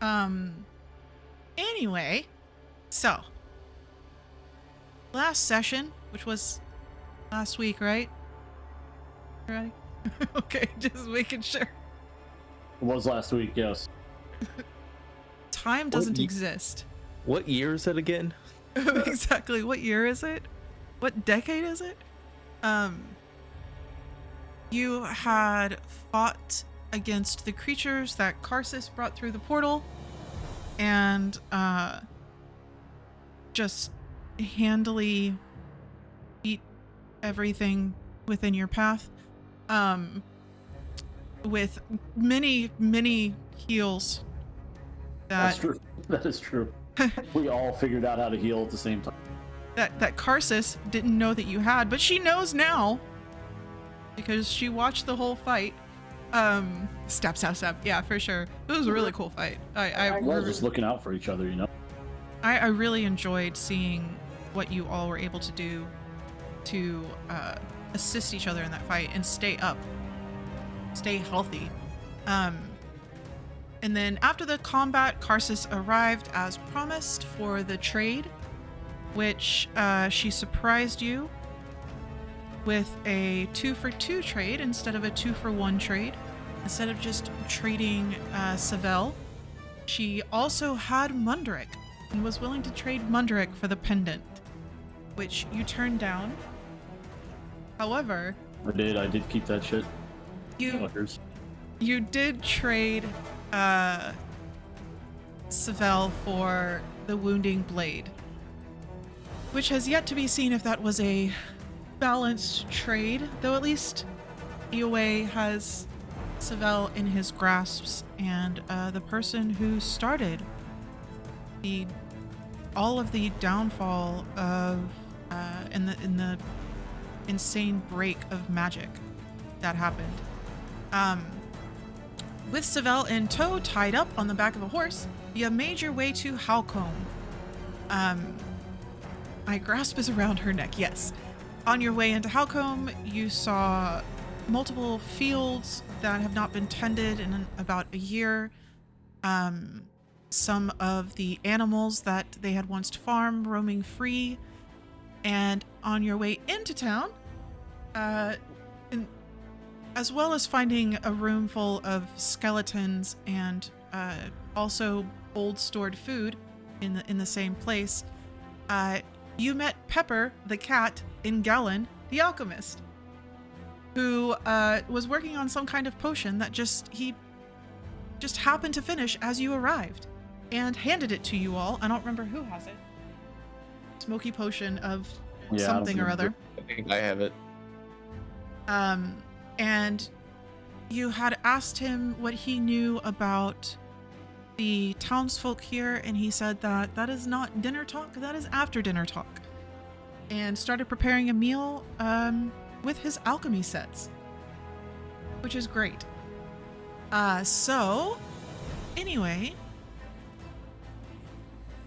Um, anyway, so last session, which was last week, right? Right? Okay, just making sure. It was last week, yes. Time doesn't exist. What year is it again? Exactly. What year is it? What decade is it? You had fought against the creatures that Karsus brought through the portal, and just handily beat everything within your path. With many heals. That's true. That is true. We all figured out how to heal at the same time. That Karsus didn't know that you had, but she knows now because she watched the whole fight. Step. Yeah, for sure. It was a really cool fight. I was just looking out for each other, you know? I really enjoyed seeing what you all were able to do to assist each other in that fight and stay healthy. And then after the combat, Karsus arrived as promised for the trade, which she surprised you with a 2-for-2 trade instead of a 2-for-1 trade. Instead of just trading Savell, she also had Munderick and was willing to trade Munderick for the pendant, which you turned down. However, I did keep that shit. You did trade Savell for the Wounding Blade, which has yet to be seen if that was a balanced trade, though at least EOA has Savell in his grasps, and the person who started all of the downfall of in the insane break of magic that happened. With Savell in tow, tied up on the back of a horse, you made your way to Halcombe. My grasp is around her neck, yes. On your way into Halcombe, you saw multiple fields that have not been tended in about a year. Some of the animals that they had once farmed roaming free. And on your way into town, as well as finding a room full of skeletons and also old stored food in the same place, you met Pepper the cat in Gallon the alchemist, who was working on some kind of potion that he just happened to finish as you arrived and handed it to you all. I don't remember who has it. Smoky potion of something or other. I think I have it. And you had asked him what he knew about the townsfolk here, and he said that is not dinner talk, that is after dinner talk, and started preparing a meal with his alchemy sets, which is great. So anyway,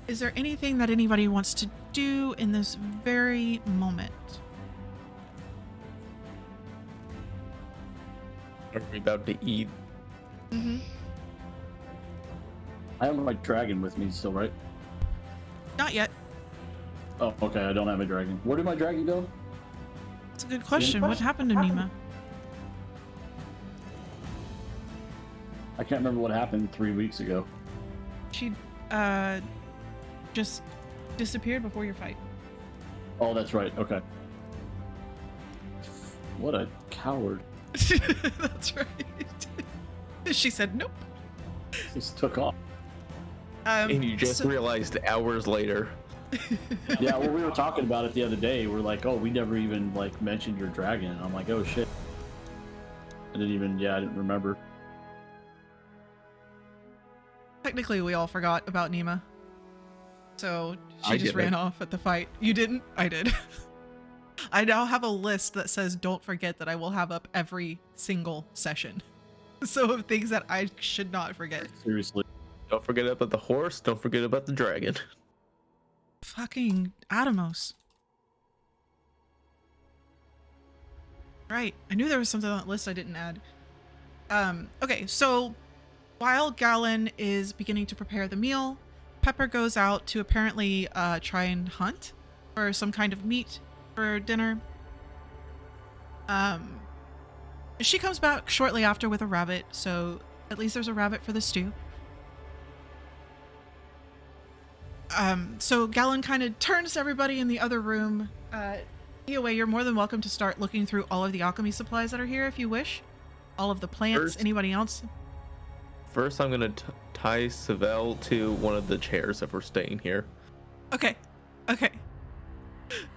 is there anything that anybody wants to do in this very moment? Are we about to eat? Mm-hmm. I have my dragon with me still, right? Not yet. Oh, okay, I don't have a dragon. Where did my dragon go? That's a good question. What happened to Nima? I can't remember what happened 3 weeks ago. She just disappeared before your fight. Oh, that's right. Okay. What a coward. That's right. She said nope. Just took off. And you just realized hours later. Yeah, well, we were talking about it the other day. We're like, oh, we never even like mentioned your dragon. And I'm like, oh shit. I didn't remember. Technically, we all forgot about Nima. So she just ran off at the fight. You didn't? I did. I now have a list that says don't forget that I will have up every single session. So of things that I should not forget. Seriously. Don't forget about the horse. Don't forget about the dragon. Fucking Atomos. Right. I knew there was something on that list I didn't add. Okay, so While Gallon is beginning to prepare the meal, Pepper goes out to apparently try and hunt for some kind of meat for dinner. She comes back shortly after with a rabbit, so at least there's a rabbit for the stew. So Gallon kind of turns to everybody in the other room. Anyway, you're more than welcome to start looking through all of the alchemy supplies that are here if you wish. All of the plants, anybody else? First, I'm going to tie Savell to one of the chairs if we're staying here. Okay.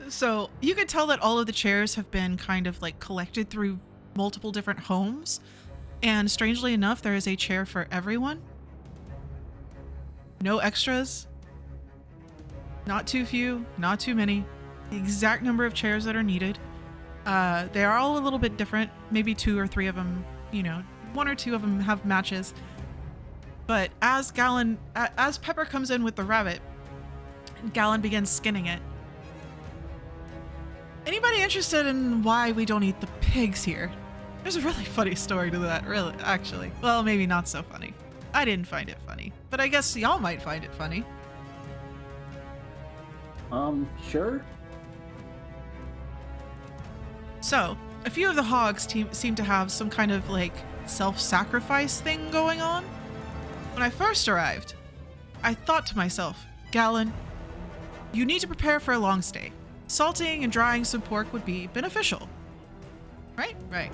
So you can tell that all of the chairs have been kind of like collected through multiple different homes. And strangely enough, there is a chair for everyone. No extras. Not too few, not too many. The exact number of chairs that are needed. They are all a little bit different. Maybe 2 or 3 of them, 1 or 2 of them have matches. But as Pepper comes in with the rabbit, Gallon begins skinning it. Anybody interested in why we don't eat the pigs here? There's a really funny story to that, really, actually. Well, maybe not so funny. I didn't find it funny, but I guess y'all might find it funny. Sure. So, a few of the hogs seem to have some kind of, like, self-sacrifice thing going on. When I first arrived, I thought to myself, Gallon, you need to prepare for a long stay. Salting and drying some pork would be beneficial. Right? Right.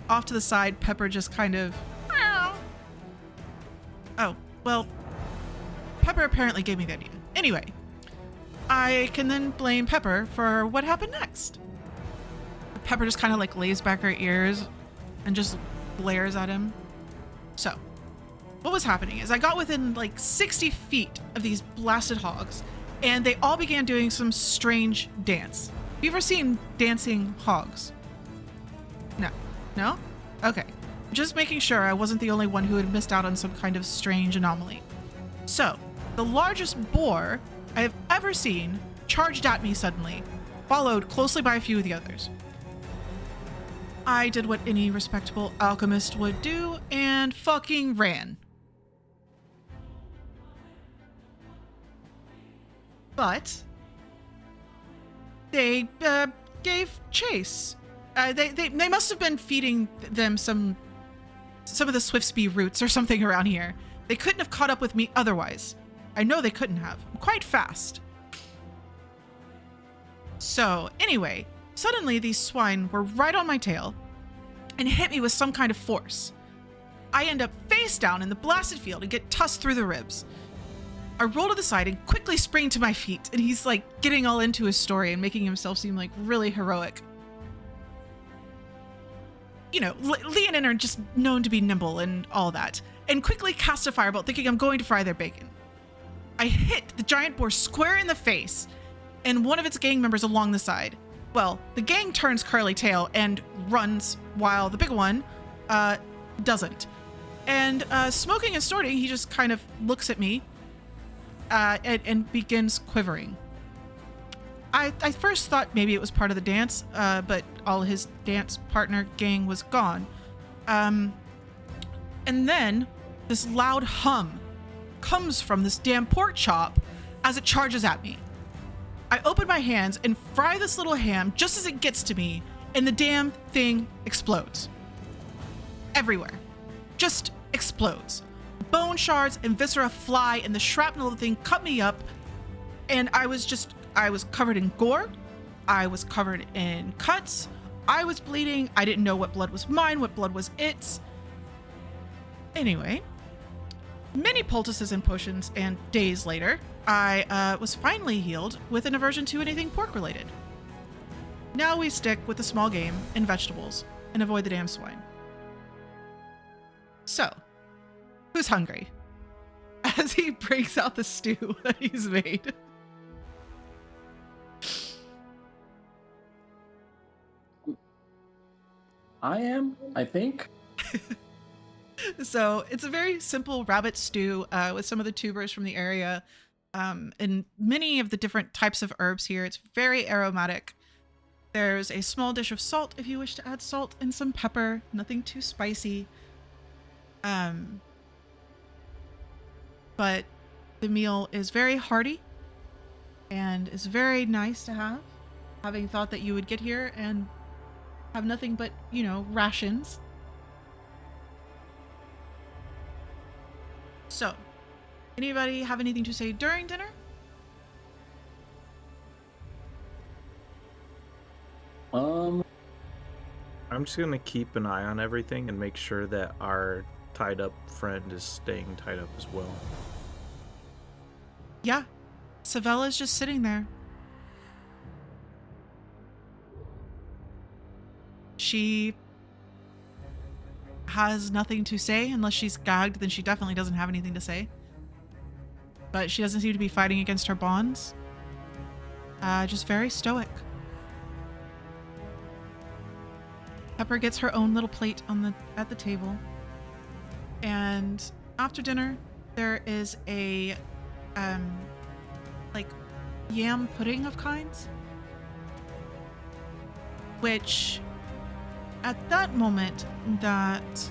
Off to the side, Pepper just kind of... Oh, well, Pepper apparently gave me the idea. Anyway, I can then blame Pepper for what happened next. Pepper just kind of like lays back her ears and just glares at him. So, what was happening is I got within like 60 feet of these blasted hogs, and they all began doing some strange dance. Have you ever seen dancing hogs? No? No? Okay. Just making sure I wasn't the only one who had missed out on some kind of strange anomaly. So, the largest boar I have ever seen charged at me suddenly, followed closely by a few of the others. I did what any respectable alchemist would do and fucking ran. But they gave chase. They must have been feeding them some of the Swiftsby roots or something around here. They couldn't have caught up with me otherwise. I know they couldn't have. I'm quite fast. So, anyway, suddenly these swine were right on my tail and hit me with some kind of force. I end up face down in the blasted field and get tossed through the ribs. I roll to the side and quickly spring to my feet, and he's like getting all into his story and making himself seem like really heroic. You know, Leonin are just known to be nimble and all that, and quickly cast a firebolt thinking I'm going to fry their bacon. I hit the giant boar square in the face and one of its gang members along the side. Well, the gang turns curly tail and runs while the big one doesn't. And smoking and snorting, he just kind of looks at me and begins quivering. I first thought maybe it was part of the dance, but all his dance partner gang was gone. And then this loud hum comes from this damn pork chop as it charges at me. I open my hands and fry this little ham just as it gets to me, and the damn thing explodes. Everywhere. Just explodes. Bone shards and viscera fly, and the shrapnel of the thing cut me up, and I was covered in gore. I was covered in cuts. I was bleeding. I didn't know what blood was mine, what blood was its. Anyway, many poultices and potions, and days later, I was finally healed with an aversion to anything pork-related. Now we stick with the small game and vegetables and avoid the damn swine. So, who's hungry? As he brings out the stew that he's made. I am, I think. So it's a very simple rabbit stew with some of the tubers from the area and many of the different types of herbs here. It's very aromatic. There's a small dish of salt if you wish to add salt and some pepper, nothing too spicy. Um, but the meal is very hearty and is very nice to have, having thought that you would get here and have nothing but, you know, rations. So, anybody have anything to say during dinner? I'm just gonna keep an eye on everything and make sure that our tied up friend is staying tied up as well. Yeah. Savella's just sitting there. She has nothing to say unless she's gagged, then she definitely doesn't have anything to say. But she doesn't seem to be fighting against her bonds. Just very stoic. Pepper gets her own little plate at the table. And after dinner, there is a like yam pudding of kinds, which at that moment that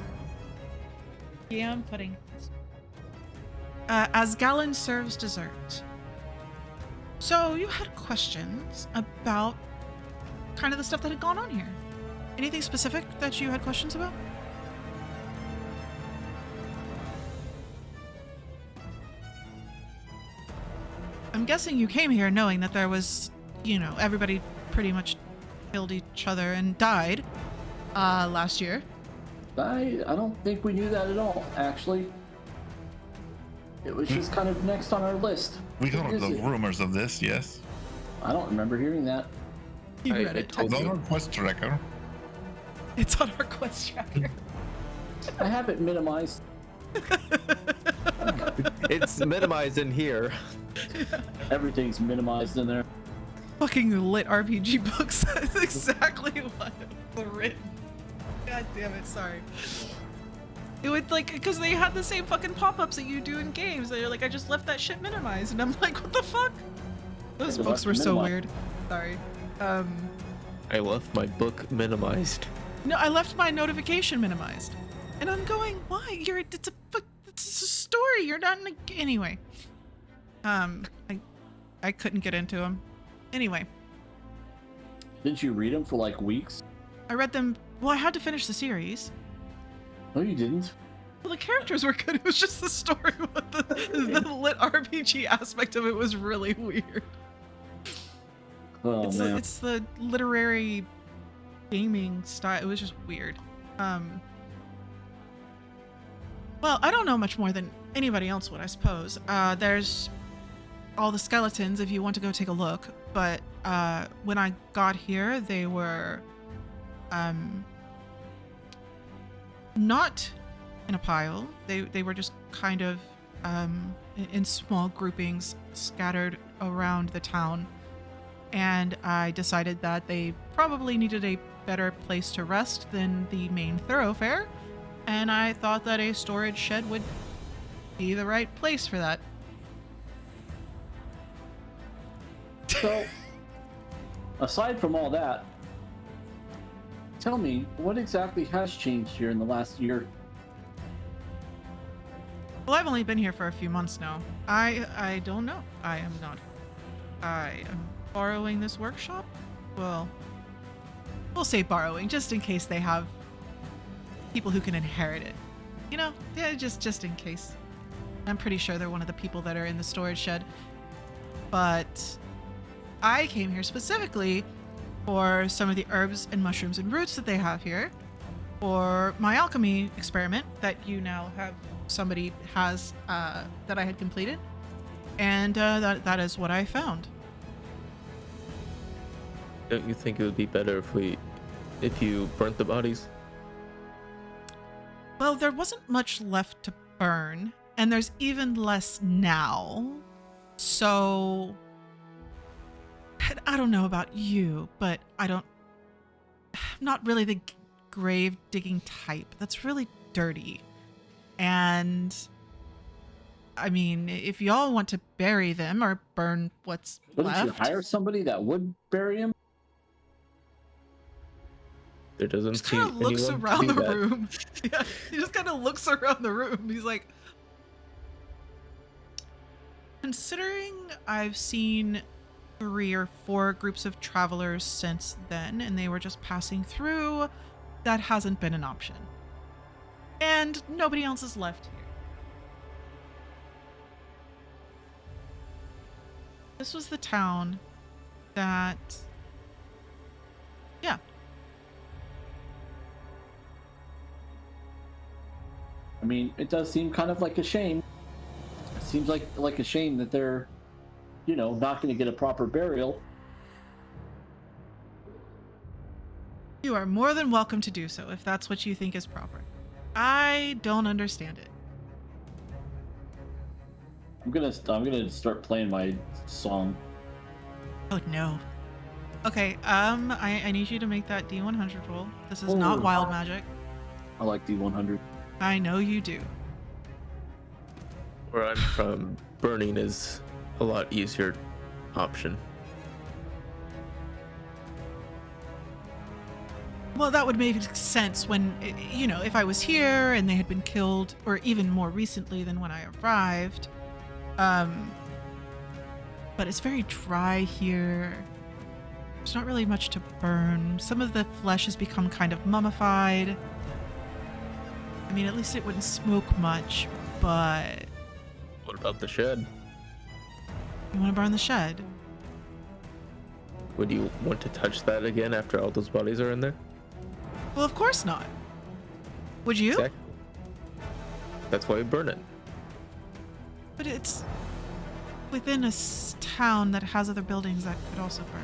yam pudding as Galen serves dessert. So you had questions about kind of the stuff that had gone on here. Anything specific that you had questions about? I'm guessing you came here knowing that there was, you know, everybody pretty much killed each other and died last year. I don't think we knew that at all, actually. It was just kind of next on our list. We What heard is the it? rumors of this, yes. I don't remember hearing that. You I- read I it. told It's Text- on our quest tracker. It's on our quest tracker. I have it minimized. It's minimized in here. Everything's minimized in there. Fucking lit RPG books. That's exactly what was written. God damn it, sorry. It would like, because they had the same fucking pop-ups that you do in games. They're like, I just left that shit minimized. And I'm like, what the fuck? Those They books left were so minimized. weird. Sorry. I left my book minimized. No, I left my notification minimized. And I'm going, why? It's a story. You're not in a, anyway. I couldn't get into them. Anyway, Didn't you read them for like weeks? I read them. Well, I had to finish the series. No, you didn't. Well, the characters were good. It was just the story with the lit RPG aspect of it was really weird. Oh man. It's the literary gaming style. It was just weird. Well, I don't know much more than anybody else would, I suppose. There's all the skeletons if you want to go take a look. But when I got here, they were not in a pile. They were just kind of in small groupings scattered around the town. And I decided that they probably needed a better place to rest than the main thoroughfare. And I thought that a storage shed would be the right place for that. So, aside from all that, tell me, what exactly has changed here in the last year? Well, I've only been here for a few months now. I don't know. I am not. I am borrowing this workshop. Well, we'll say borrowing, just in case they have people who can inherit it. You know, yeah, just in case. I'm pretty sure they're one of the people that are in the storage shed. But I came here specifically for some of the herbs and mushrooms and roots that they have here, for my alchemy experiment that you now have somebody has that I had completed, and that is what I found. Don't you think it would be better if you burnt the bodies? Well, there wasn't much left to burn, and there's even less now. So I don't know about you, but I'm not really the grave digging type. That's really dirty. And I mean, if y'all want to bury them or burn what's Wouldn't you left, hire somebody that would bury him? There doesn't Just seem kind of looks anyone to around do the that. room. Yeah, he just kind of looks around the room. He's like, considering I've seen 3 or 4 groups of travelers since then, and they were just passing through, that hasn't been an option. And nobody else is left here. This was the town that, yeah. I mean, it does seem kind of like a shame. It seems like a shame that they're, not going to get a proper burial. You are more than welcome to do so if that's what you think is proper. I don't understand it. I'm gonna start playing my song. Oh no. Okay, I need you to make that D100 roll. This is not wild magic. I like D100. I know you do. Where I'm from, burning is a lot easier option. Well, that would make sense when, if I was here and they had been killed, or even more recently than when I arrived. But it's very dry here. There's not really much to burn. Some of the flesh has become kind of mummified. I mean, at least it wouldn't smoke much, but... What about the shed? You want to burn the shed? Would you want to touch that again after all those bodies are in there? Well, of course not. Would you? Exactly. That's why we burn it. But it's within a town that has other buildings that could also burn.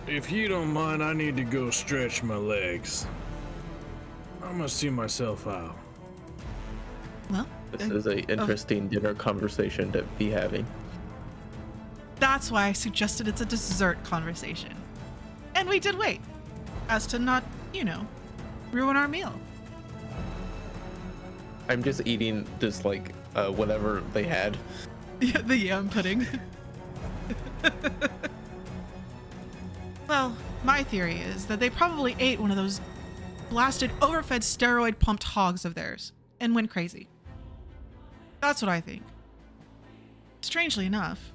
If you don't mind, I need to go stretch my legs. I'm gonna see myself out. Well, This is a interesting dinner conversation to be having. that's why I suggested it's a dessert conversation. And we did wait, as to not, ruin our meal. I'm just eating this whatever they had. Yeah, the yam pudding. Well, my theory is that they probably ate one of those blasted, overfed, steroid-pumped hogs of theirs and went crazy. That's what I think. Strangely enough,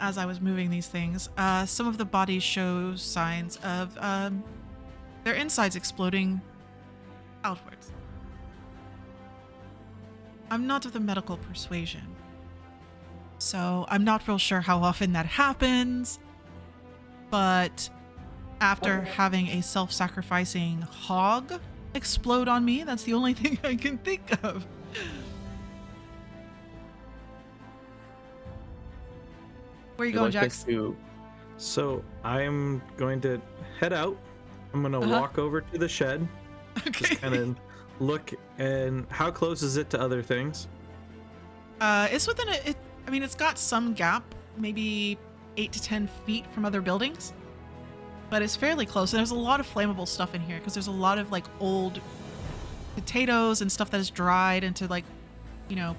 as I was moving these things, some of the bodies show signs of their insides exploding outwards. I'm not of the medical persuasion, so I'm not real sure how often that happens, but after having a self-sacrificing hog explode on me, that's the only thing I can think of. Where are you going, Jax? So I'm going to head out. I'm going to walk over to the shed. Okay. Just kind of look, and how close is it to other things? It's within it's got some gap, maybe 8 to 10 feet from other buildings, but it's fairly close. And there's a lot of flammable stuff in here because there's a lot of old potatoes and stuff that is dried into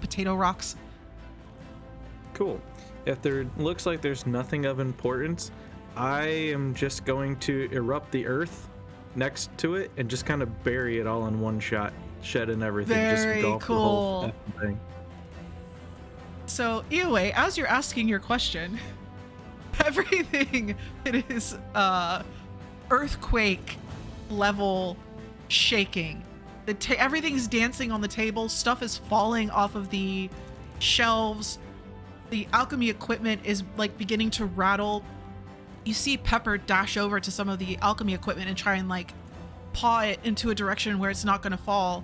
potato rocks. Cool. If there looks like there's nothing of importance, I am just going to erupt the earth next to it and just kind of bury it all in one shot, shed and everything. Very just engulf the cool. whole thing. So anyway, as you're asking your question, everything it is earthquake level shaking. Everything's dancing on the table. Stuff is falling off of the shelves. The alchemy equipment is beginning to rattle. You see Pepper dash over to some of the alchemy equipment and try and paw it into a direction where it's not going to fall.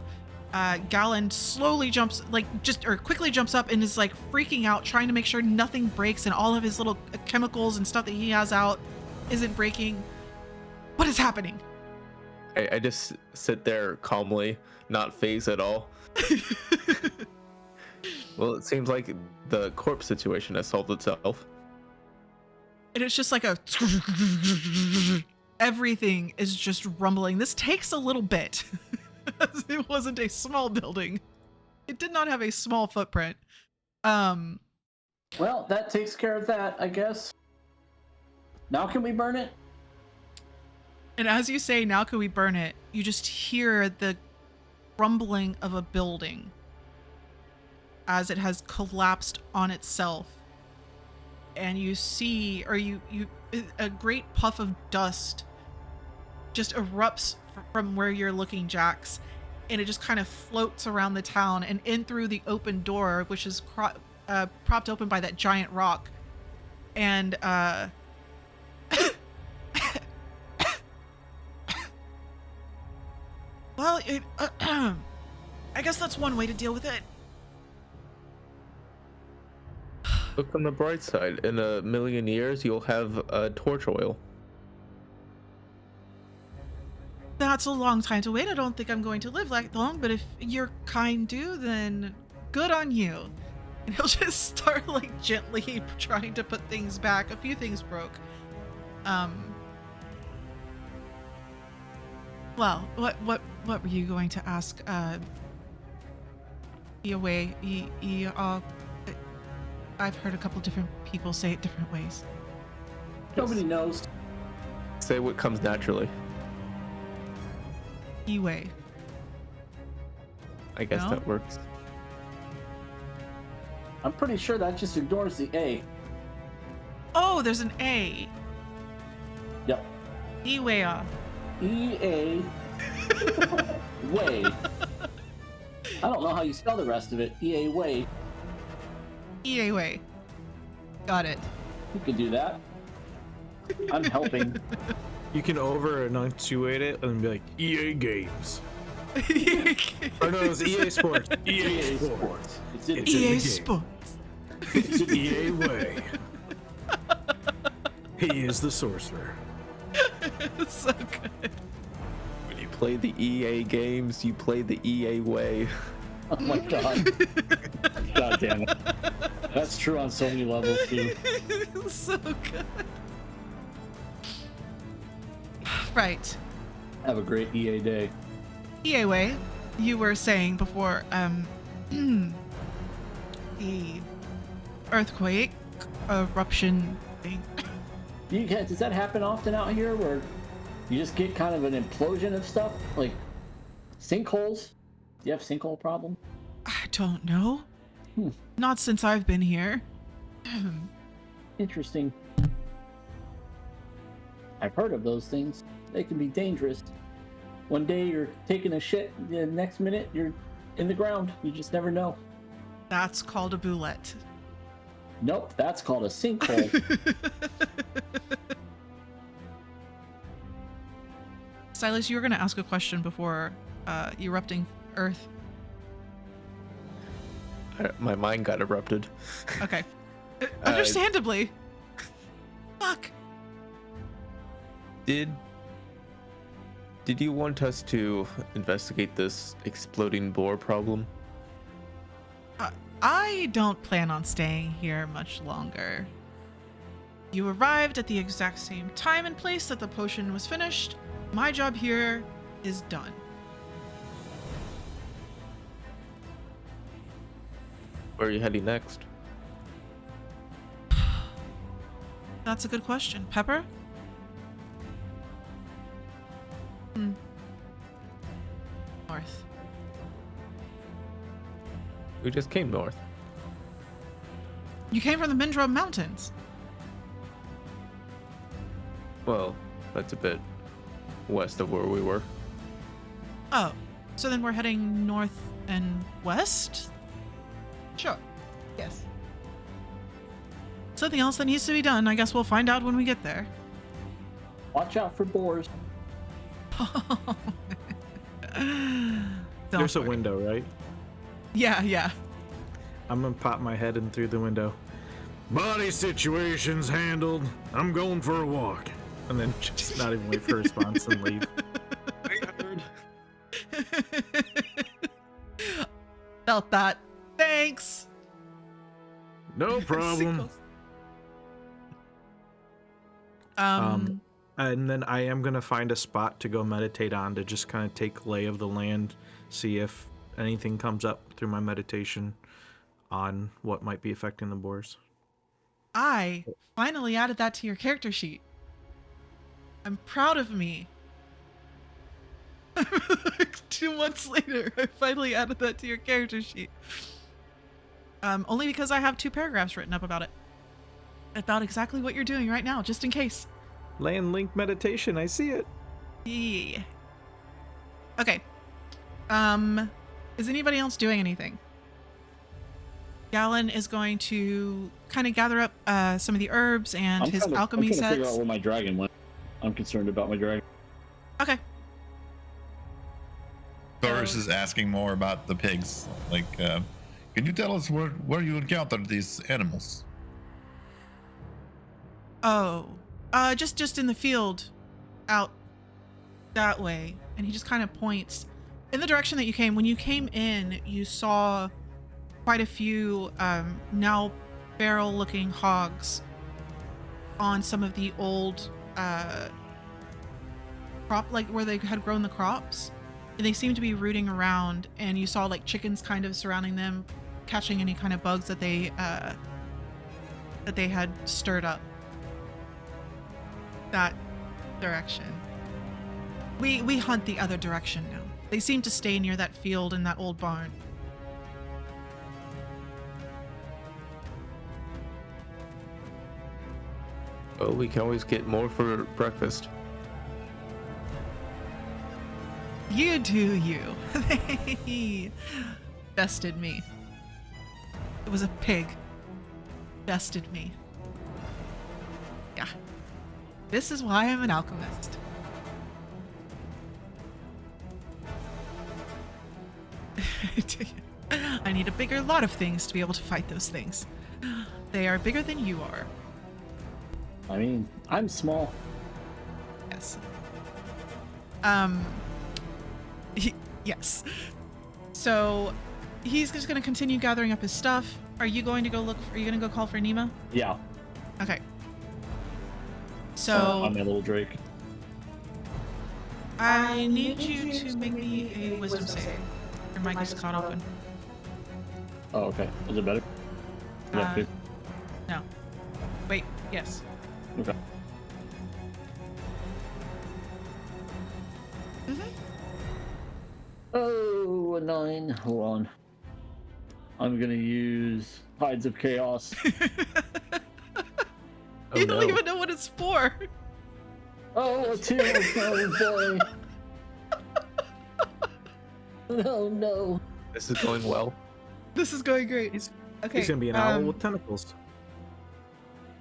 Galen slowly quickly jumps up and is freaking out, trying to make sure nothing breaks and all of his little chemicals and stuff that he has out isn't breaking. What is happening? I just sit there calmly, not phased at all. Well, it seems like the corpse situation has solved itself. And it's just everything is just rumbling. This takes a little bit. It wasn't a small building. It did not have a small footprint. Well, that takes care of that, I guess. Now can we burn it? And as you say, now can we burn it? You just hear the rumbling of a building as it has collapsed on itself. And you see, or you a great puff of dust just erupts from where you're looking, Jax, and it just kind of floats around the town and in through the open door, which is propped open by that giant rock. And well, I guess that's one way to deal with it. Look on the bright side. In a million years, you'll have torch oil. That's a long time to wait. I don't think I'm going to live that long, but if you're kind do, then good on you. And he'll just start like gently trying to put things back. A few things broke. Well, what were you going to ask? I've heard a couple different people say it different ways. Nobody knows. Say what comes naturally. Iwe. I guess No? that works. I'm pretty sure that just ignores the A. Oh, there's an A. Yep. Iwea. E-A. Way. I don't know how you spell the rest of it. E-A way. Iwe. Got it. You can do that. I'm helping. You can over enunciate it and be like EA Games. Or no, it's EA Sports. EA Sports. It's in It's in the EA game. Sports. It's an EA way. He is the sorcerer. So good. When you play the EA games, you play the EA way. Oh my god. God damn it. That's true on so many levels too. So good. Right. Have a great EA day. Iwe, you were saying before, the earthquake eruption thing. Does that happen often out here where you just get kind of an implosion of stuff? Like sinkholes? Do you have sinkhole problem? I don't know. Not since I've been here. Interesting. I've heard of those things. They can be dangerous. One day you're taking a shit, the next minute you're in the ground. You just never know. That's called a boulette. Nope, that's called a sinkhole. Silas, you were going to ask a question before erupting Earth. My mind got erupted. Okay. Understandably. Fuck. Did you want us to investigate this exploding boar problem? I don't plan on staying here much longer. You arrived at the exact same time and place that the potion was finished. My job here is done. Where are you heading next? That's a good question. Pepper? North. We just came north. You came from the Mindro Mountains. Well, that's a bit west of where we were. Oh, so then we're heading north and west? Sure. Yes. Something else that needs to be done. I guess we'll find out when we get there. Watch out for boars. There's a worry. window, right? Yeah. I'm gonna pop my head in through the window. Body situation's handled. I'm going for a walk. And then just not even wait for a response and leave. Felt that. Thanks. No problem. And then I am gonna find a spot to go meditate on to just kind of take lay of the land, see if anything comes up through my meditation on what might be affecting the boars. I finally added that to your character sheet. I'm proud of me. 2 months later, I finally added that to your character sheet. Only because I have 2 paragraphs written up about it. About exactly what you're doing right now, just in case. Land link meditation. I see it. Yeah. Okay. Is anybody else doing anything? Galen is going to kind of gather up some of the herbs and his alchemy I'm trying to figure out sets. where my dragon went. I'm concerned about my dragon. Okay. Doris is asking more about the pigs. Like, can you tell us where you encountered these animals? Oh, just in the field, out that way. And he just kind of points in the direction that you came. When you came in, you saw quite a few now feral-looking hogs on some of the old crop, like where they had grown the crops. And they seemed to be rooting around, and you saw like chickens kind of surrounding them, catching any kind of bugs that they had stirred up. That direction. We hunt the other direction now. They seem to stay near that field and that old barn. Oh, we can always get more for breakfast. You do you. They bested me. It was a pig. Bested me. Yeah. This is why I'm an alchemist. I need a bigger lot of things to be able to fight those things. They are bigger than you are. I mean, I'm small. Yes. Yes. So he's just going to continue gathering up his stuff. Are you going to go are you going to go call for Nima? Yeah. Okay. So I'm a little Drake. I need you to make me a wisdom save. Your mic is caught open. Oh, okay. Is it better? Yeah. Uh, no. Wait. Yes. Okay. Oh, a 9. Hold on. I'm gonna use Tides of Chaos. Oh, You don't no. even know what it's for. Oh, a 2. Oh, boy. Oh, no. This is going well. This is going great. He's Okay. gonna be an owl with tentacles.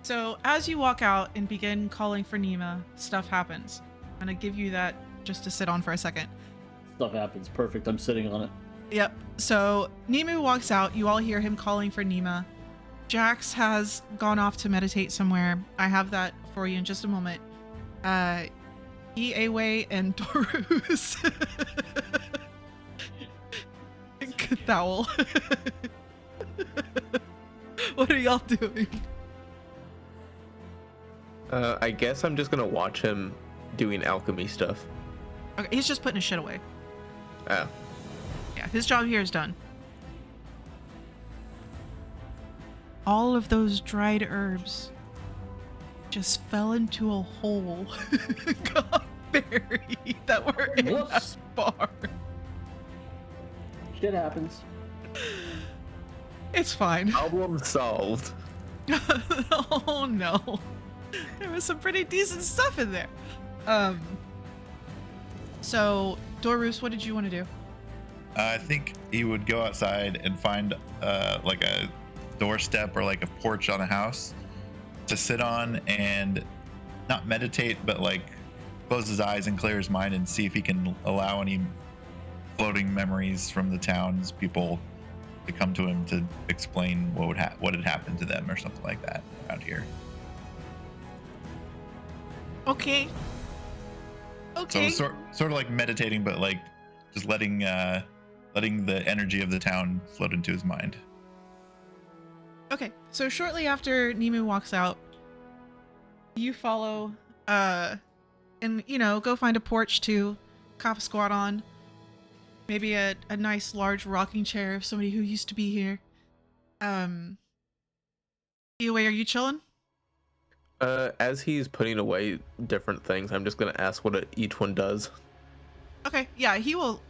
So as you walk out and begin calling for Nima, stuff happens. I'm gonna give you that just to sit on for a second. Stuff happens. Perfect. I'm sitting on it. Yep. So Nimu walks out. You all hear him calling for Nima. Jax has gone off to meditate somewhere. I have that for you in just a moment. Eaway and Dorus. Cathowel. What are y'all doing? I guess I'm just gonna watch him doing alchemy stuff. Okay, he's just putting his shit away. Oh. Yeah, his job here is done. All of those dried herbs just fell into a hole. Got buried that were in Whoops. that bar. Shit happens. It's fine. Problem solved. Oh no. There was some pretty decent stuff in there. So Dorus, what did you want to do? I think he would go outside and find like a doorstep or like a porch on a house to sit on and not meditate, but like close his eyes and clear his mind and see if he can allow any floating memories from the town's people to come to him to explain what had happened to them or something like that around here. Okay. Okay. So sort of like meditating, but like just letting the energy of the town float into his mind. Okay. So shortly after Nimu walks out, you follow and go find a porch to cop squat on. Maybe a nice large rocking chair of somebody who used to be here. Eaway, are you chilling? As he's putting away different things, I'm just gonna ask what each one does. Okay, yeah, he will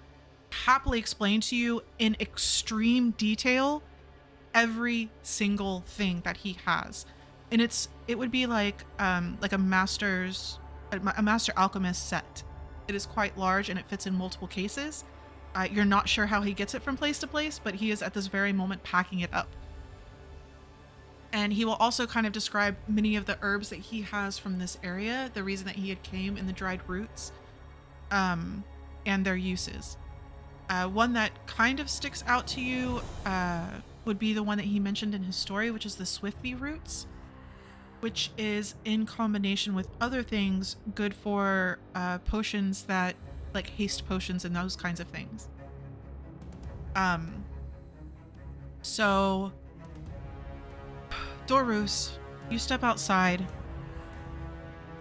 happily explain to you in extreme detail every single thing that he has. And it would be like a master alchemist set. It is quite large and it fits in multiple cases. You're not sure how he gets it from place to place, but he is at this very moment packing it up. And he will also kind of describe many of the herbs that he has from this area, the reason that he had came in the dried roots, and their uses. One that kind of sticks out to you would be the one that he mentioned in his story, which is the Swiftbee roots, which is in combination with other things good for potions that, like haste potions and those kinds of things. So Dorus, you step outside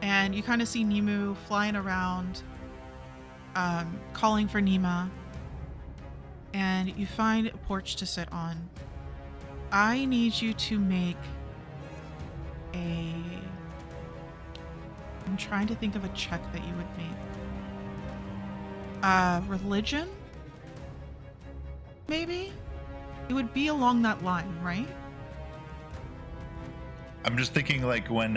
and you kind of see Nimu flying around, calling for Nima, and you find a porch to sit on. I need you to make I'm trying to think of a check that you would make. Religion? Maybe? It would be along that line, right? I'm just thinking like when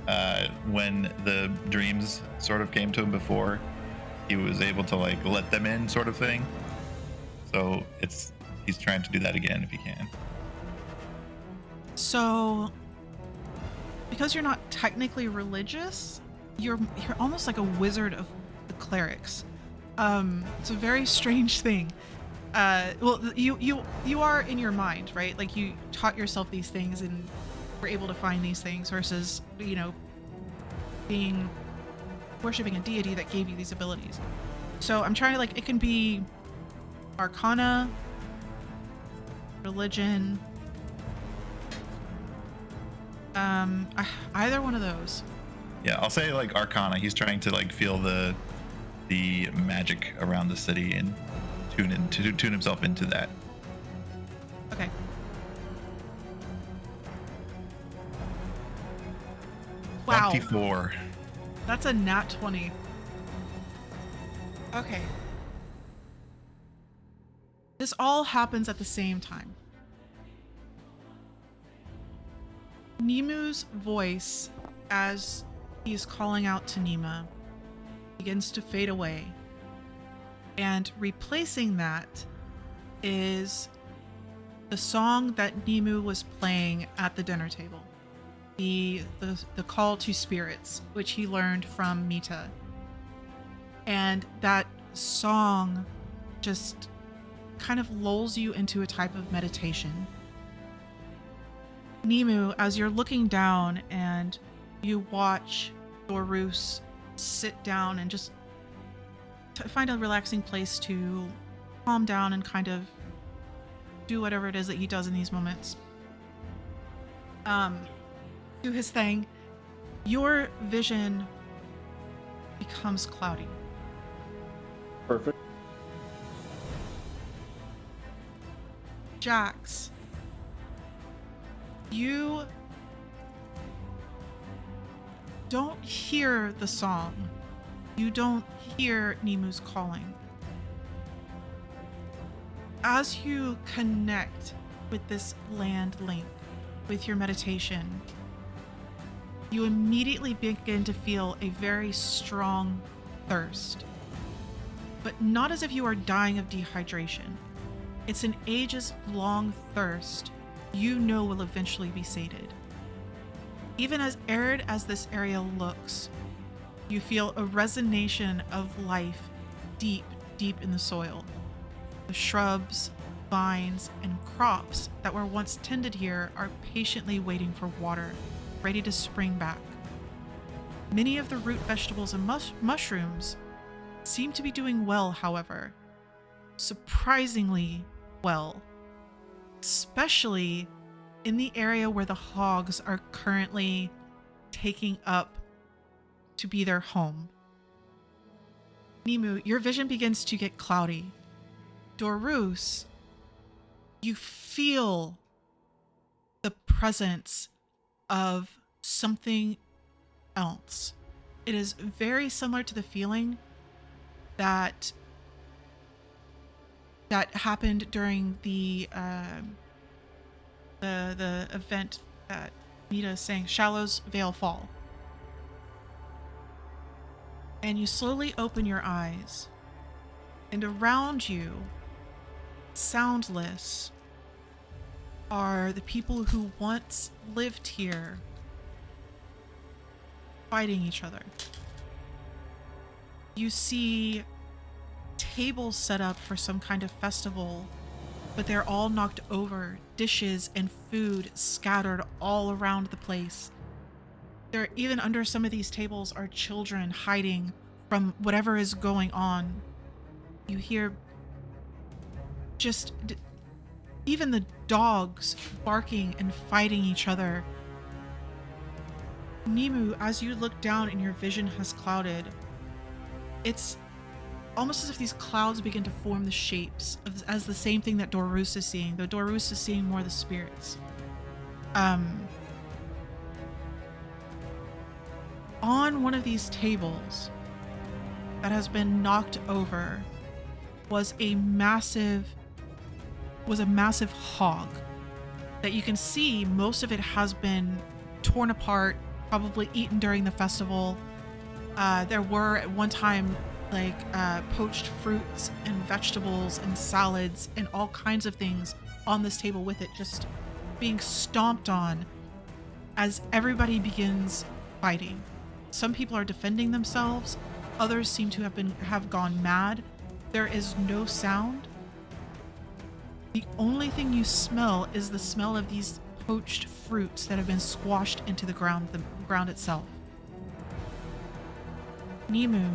the dreams sort of came to him before, he was able to like let them in, sort of thing. So he's trying to do that again if he can. So, because you're not technically religious, you're almost like a wizard of the clerics. It's a very strange thing. Well, you are in your mind, right? Like you taught yourself these things and were able to find these things versus, worshipping a deity that gave you these abilities. So I'm trying to it can be Arcana, religion, either one of those. Yeah, I'll say like Arcana. He's trying to like feel the magic around the city and tune himself into that. Okay. Wow. 24. That's a nat 20. Okay. This all happens at the same time. Nimu's voice, as he's calling out to Nima, begins to fade away. And replacing that is the song that Nimu was playing at the dinner table. The call to spirits, which he learned from Mita. And that song just kind of lulls you into a type of meditation. Nimu, as you're looking down and you watch Dorus sit down and just find a relaxing place to calm down and kind of do whatever it is that he does in these moments. Do his thing. Your vision becomes cloudy. Perfect. Jax, you don't hear the song. You don't hear Nimu's calling. As you connect with this land link, with your meditation, you immediately begin to feel a very strong thirst. But not as if you are dying of dehydration. It's an ages-long thirst you know will eventually be sated. Even as arid as this area looks, you feel a resonation of life deep, deep in the soil. The shrubs, vines, and crops that were once tended here are patiently waiting for water, ready to spring back. Many of the root vegetables and mushrooms seem to be doing well, however. Surprisingly well. Especially in the area where the hogs are currently taking up to be their home. Nimu, your vision begins to get cloudy. Dorus, you feel the presence of something else. It is very similar to the feeling that happened during the event that Mita is saying, Shallows Veil Fall. And you slowly open your eyes, and around you, soundless, are the people who once lived here fighting each other. You see tables set up for some kind of festival, but they're all knocked over, dishes and food scattered all around the place. There, even under some of these tables, are children hiding from whatever is going on. You hear just even the dogs barking and fighting each other. Nimu, as you look down and your vision has clouded, it's almost as if these clouds begin to form the shapes as the same thing that Dorus is seeing, though Dorus is seeing more of the spirits. On one of these tables that has been knocked over was a massive hog that you can see most of it has been torn apart, probably eaten during the festival. There were at one time poached fruits and vegetables and salads and all kinds of things on this table with it, just being stomped on as everybody begins fighting. Some people are defending themselves, others seem to have gone mad. There is no sound. The only thing you smell is the smell of these poached fruits that have been squashed into the ground itself. Nimu,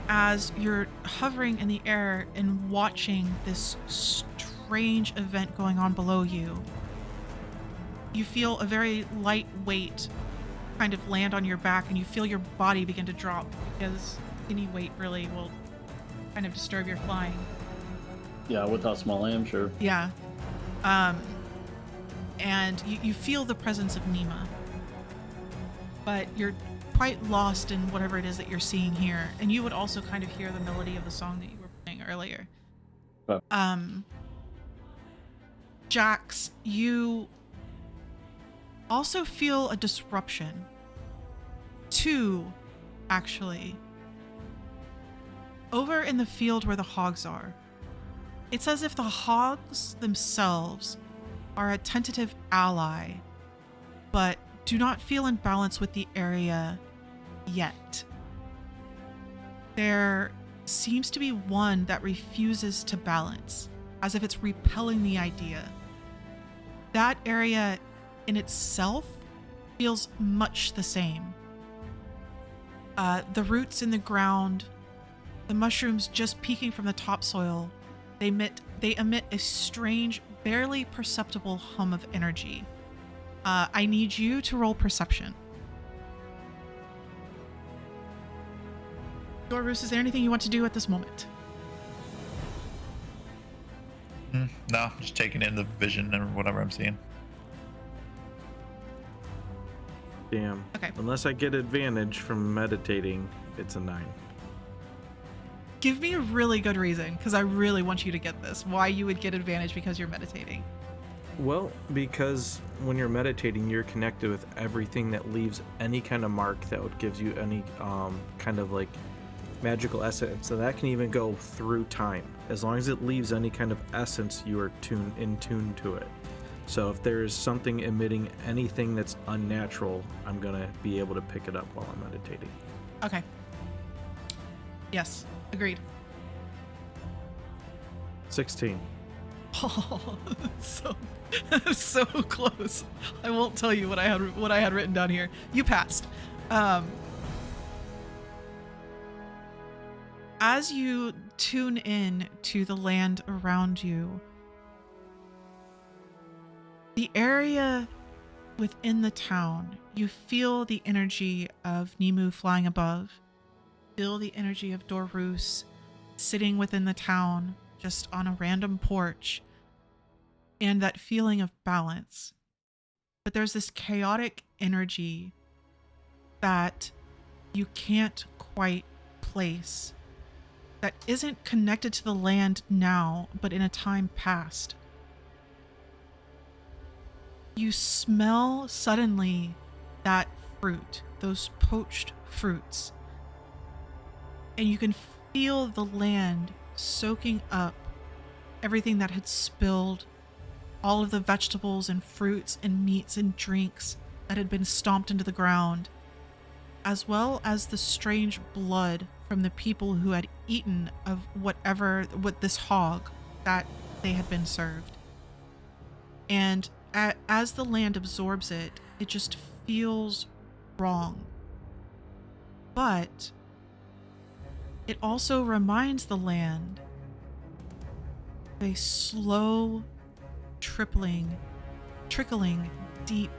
as you're hovering in the air and watching this strange event going on below you, you feel a very light weight kind of land on your back, and you feel your body begin to drop because any weight really will kind of disturb your flying. Yeah, with how small I am, sure. Yeah. And you feel the presence of Nima, but you're quite lost in whatever it is that you're seeing here. And you would also kind of hear the melody of the song that you were playing earlier. Jax, you also feel a disruption. Two, actually. Over in the field where the hogs are, it's as if the hogs themselves are a tentative ally, but do not feel in balance with the area yet. There seems to be one that refuses to balance, as if it's repelling the idea. That area in itself feels much the same. The roots in the ground, the mushrooms just peeking from the topsoil, they emit a strange, barely perceptible hum of energy. I need you to roll perception. Dorus, is there anything you want to do at this moment? No, just taking in the vision and whatever I'm seeing. Damn. Okay. Unless I get advantage from meditating, it's a 9. Give me a really good reason, because I really want you to get this. Why you would get advantage because you're meditating. Well, because when you're meditating, you're connected with everything that leaves any kind of mark that would give you any kind of like magical essence. So that can even go through time. As long as it leaves any kind of essence, you are in tune to it. So if there's something emitting anything that's unnatural, I'm gonna be able to pick it up while I'm meditating. Okay. Yes, agreed. 16. Oh, so close. I won't tell you what I had written down here. You passed. As you tune in to the land around you, the area within the town, you feel the energy of Nimu flying above. Feel the energy of Dorus sitting within the town, just on a random porch. And that feeling of balance. but there's this chaotic energy that you can't quite place, that isn't connected to the land now, but in a time past. You smell suddenly that fruit, those poached fruits, and you can feel the land soaking up everything that had spilled, all of the vegetables and fruits and meats and drinks that had been stomped into the ground, as well as the strange blood from the people who had eaten of what this hog that they had been served. And as the land absorbs it, it just feels wrong. But it also reminds the land of a slow trickling deep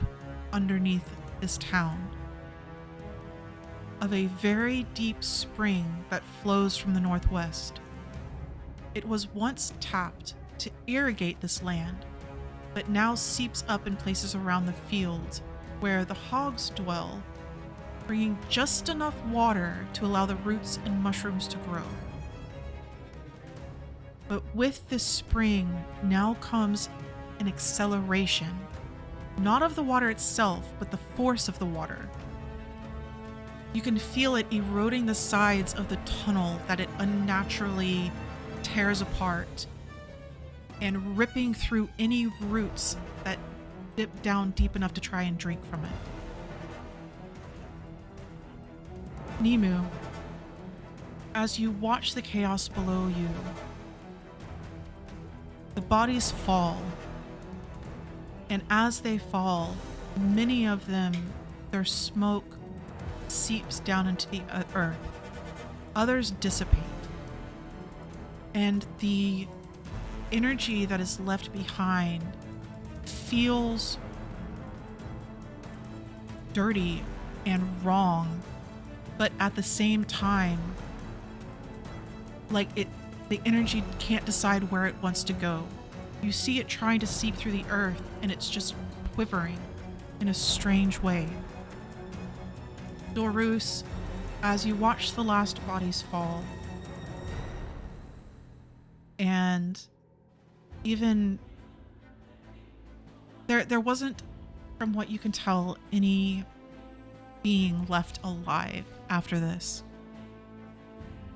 underneath this town, of a very deep spring that flows from the northwest. It was once tapped to irrigate this land, but now seeps up in places around the fields where the hogs dwell, bringing just enough water to allow the roots and mushrooms to grow. But with this spring now comes an acceleration, not of the water itself, but the force of the water. You can feel it eroding the sides of the tunnel that it unnaturally tears apart, and ripping through any roots that dip down deep enough to try and drink from it. Nimu, as you watch the chaos below you, the bodies fall, and as they fall, many of them, their smoke seeps down into the earth. Others dissipate, and the energy that is left behind feels dirty and wrong, but at the same time, like the energy can't decide where it wants to go. You see it trying to seep through the earth, and it's just quivering in a strange way. Dorus, as you watch the last bodies fall, and even there wasn't, from what you can tell, any being left alive after this.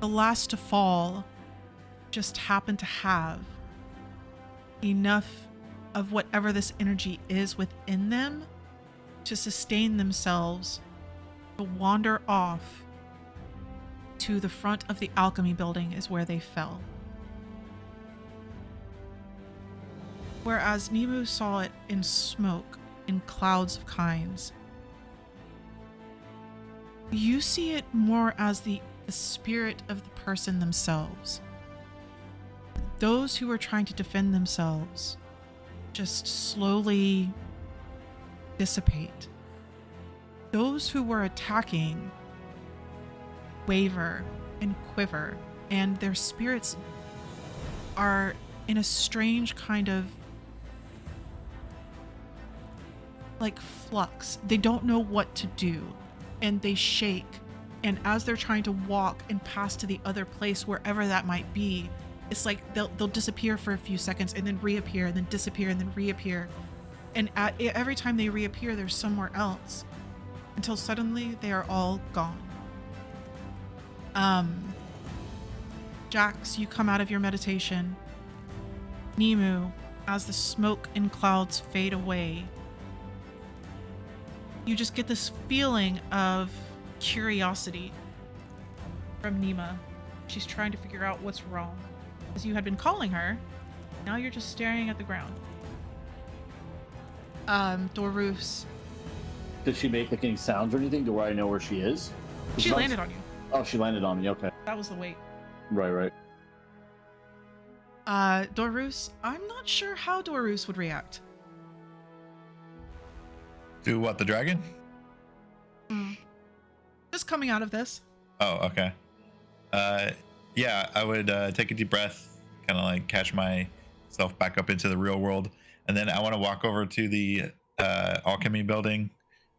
The last to fall just happened to have enough of whatever this energy is within them to sustain themselves, to wander off to the front of the alchemy building is where they fell. Whereas Nimu saw it in smoke, in clouds of kinds, you see it more as the spirit of the person themselves. Those who were trying to defend themselves just slowly dissipate. Those who were attacking waver and quiver, and their spirits are in a strange kind of like flux. They don't know what to do, and they shake, and as they're trying to walk and pass to the other place, wherever that might be, it's like they'll disappear for a few seconds and then reappear and then disappear and then reappear, and every time they reappear there's somewhere else, until suddenly they are all gone. Jax, you come out of your meditation. Nimu, as the smoke and clouds fade away, you just get this feeling of curiosity from Nima. She's trying to figure out what's wrong. As you had been calling her, now you're just staring at the ground. Dorus. Did she make like any sounds or anything to where I know where she is? She landed on you. Oh, she landed on me. Okay. That was the wait. Right. Dorus, I'm not sure how Dorus would react. Do what, the dragon? Just coming out of this. Oh, okay. Yeah, I would take a deep breath, kind of like catch myself back up into the real world, and then I want to walk over to the alchemy building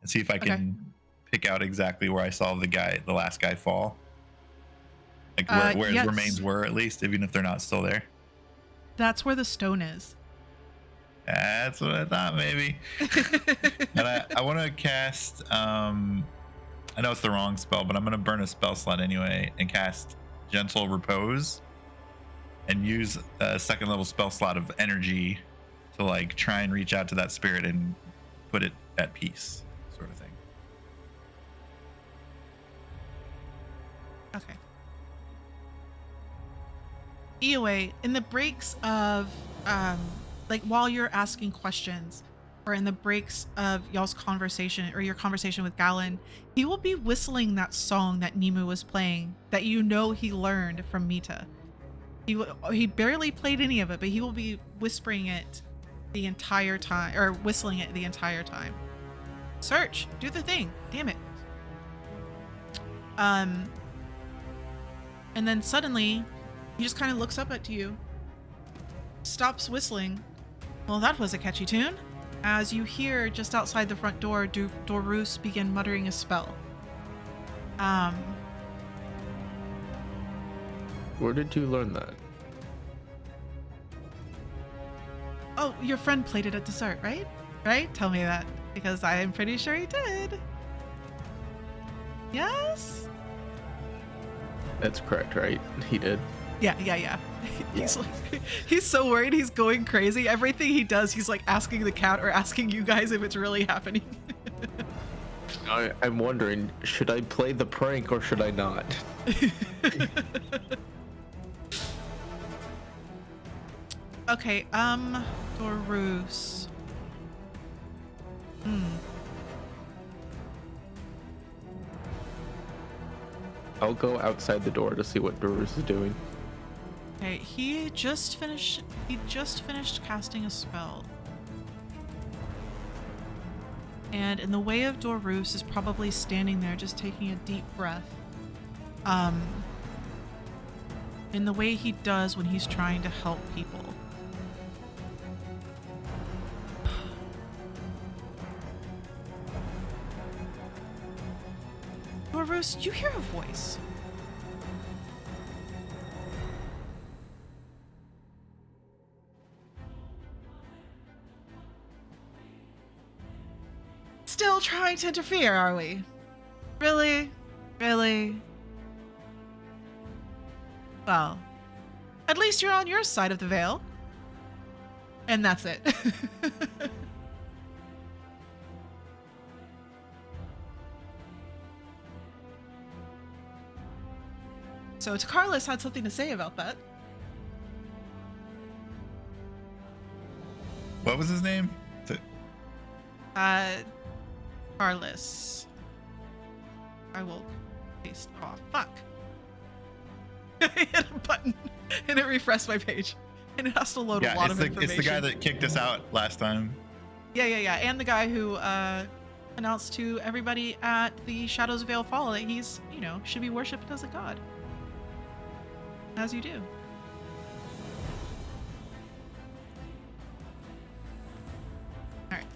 and see if I can pick out exactly where I saw the last guy fall. Like where his yes. remains were, at least, even if they're not still there. That's where the stone is. That's what I thought, maybe. And I want to cast. I know it's the wrong spell, but I'm going to burn a spell slot anyway and cast Gentle Repose, and use a second level spell slot of energy to like try and reach out to that spirit and put it at peace, sort of thing. Okay. Anyway, in the breaks of like while you're asking questions, or in the breaks of y'all's conversation or your conversation with Galen, he will be whistling that song that Nimu was playing that you know he learned from Mita. He barely played any of it, but he will be whispering it the entire time, or whistling it the entire time. Search, do the thing, damn it. And then suddenly he just kind of looks up at you, stops whistling. Well, that was a catchy tune. As you hear just outside the front door, Dorus begin muttering a spell. Where did you learn that? Oh, your friend played it at dessert, right? Right? Tell me that, because I am pretty sure he did. Yes? That's correct, right? He did. Yeah. He's like, he's so worried he's going crazy. Everything he does, he's like asking the cat or asking you guys if it's really happening. I'm wondering, should I play the prank or should I not? Okay, Dorus. I'll go outside the door to see what Dorus is doing. Okay, he just finished casting a spell. And in the way of Dorus is probably standing there just taking a deep breath. In the way he does when he's trying to help people. Dorus, you hear a voice. Still trying to interfere, are we? Really? Really? Well, at least you're on your side of the veil. And that's it. So Carlos had something to say about that. What was his name? Carlos. I will paste. Oh, fuck. I hit a button and it refreshed my page. And it has to load a lot of information. It's the guy that kicked us out last time. Yeah. And the guy who announced to everybody at the Shadows of Vale Fall that he's, should be worshipped as a god. As you do. Alright.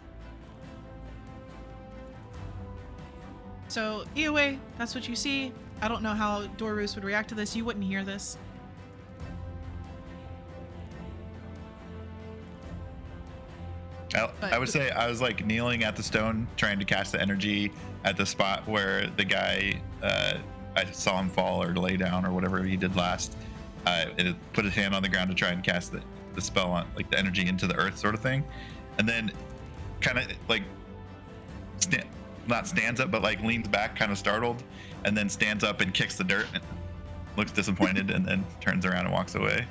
So, either way, that's what you see. I don't know how Dorus would react to this. You wouldn't hear this. I would say I was like kneeling at the stone, trying to cast the energy at the spot where the guy, I saw him fall or lay down or whatever he did last. It put his hand on the ground to try and cast the spell on, like, the energy into the earth, sort of thing, and then kind of like not stands up, but like leans back, kind of startled, and then stands up and kicks the dirt, and looks disappointed, and then turns around and walks away.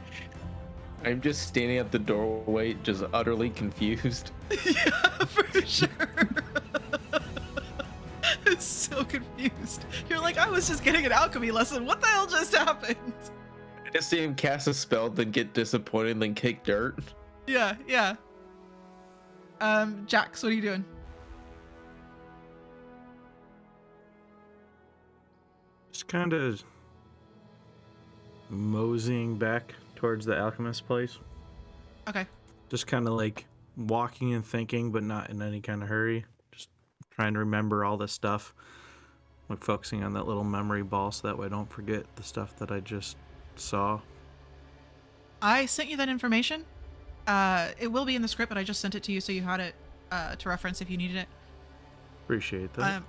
I'm just standing at the doorway, just utterly confused. Yeah, for sure. It's so confused. You're like, I was just getting an alchemy lesson. What the hell just happened? I just see him cast a spell, then get disappointed, then kick dirt. Yeah. Jax, what are you doing? Just kind of moseying back towards the alchemist place. Okay. Just kind of like walking and thinking, but not in any kind of hurry. Just trying to remember all this stuff. Like focusing on that little memory ball so that way I don't forget the stuff that I just saw. I sent you that information. It will be in the script, but I just sent it to you so you had it to reference if you needed it. Appreciate that.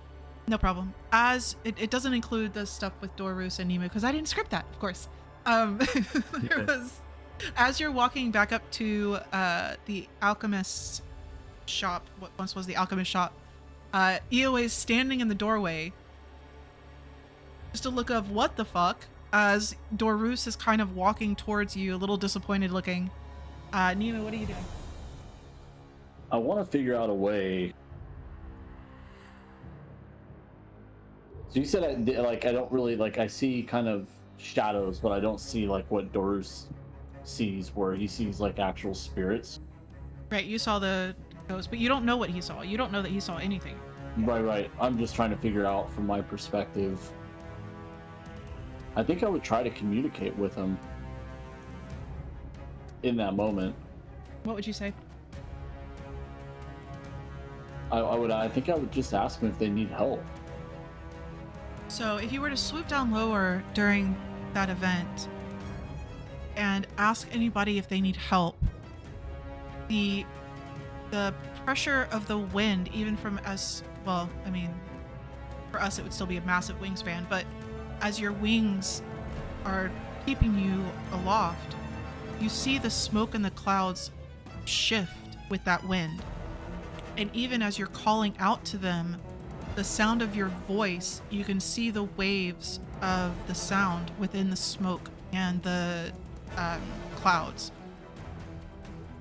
No problem. As it doesn't include the stuff with Dorus and Nemo because I didn't script that, of course. There was, as you're walking back up to the alchemist's shop, what once was the alchemist shop, Eoe is standing in the doorway. Just a look of what the fuck, as Dorus is kind of walking towards you, a little disappointed looking. Nemo, what are you doing? I want to figure out a way. So you said I don't really I see kind of shadows, but I don't see like what Dorus sees, where he sees like actual spirits. Right, you saw the ghost, but you don't know what he saw. You don't know that he saw anything. Right. I'm just trying to figure out from my perspective. I think I would try to communicate with him in that moment. What would you say? I think I would just ask them if they need help. So if you were to swoop down lower during that event and ask anybody if they need help, the pressure of the wind, even from us, well, I mean, for us it would still be a massive wingspan, but as your wings are keeping you aloft, you see the smoke and the clouds shift with that wind. And even as you're calling out to them, the sound of your voice, you can see the waves of the sound within the smoke and the clouds.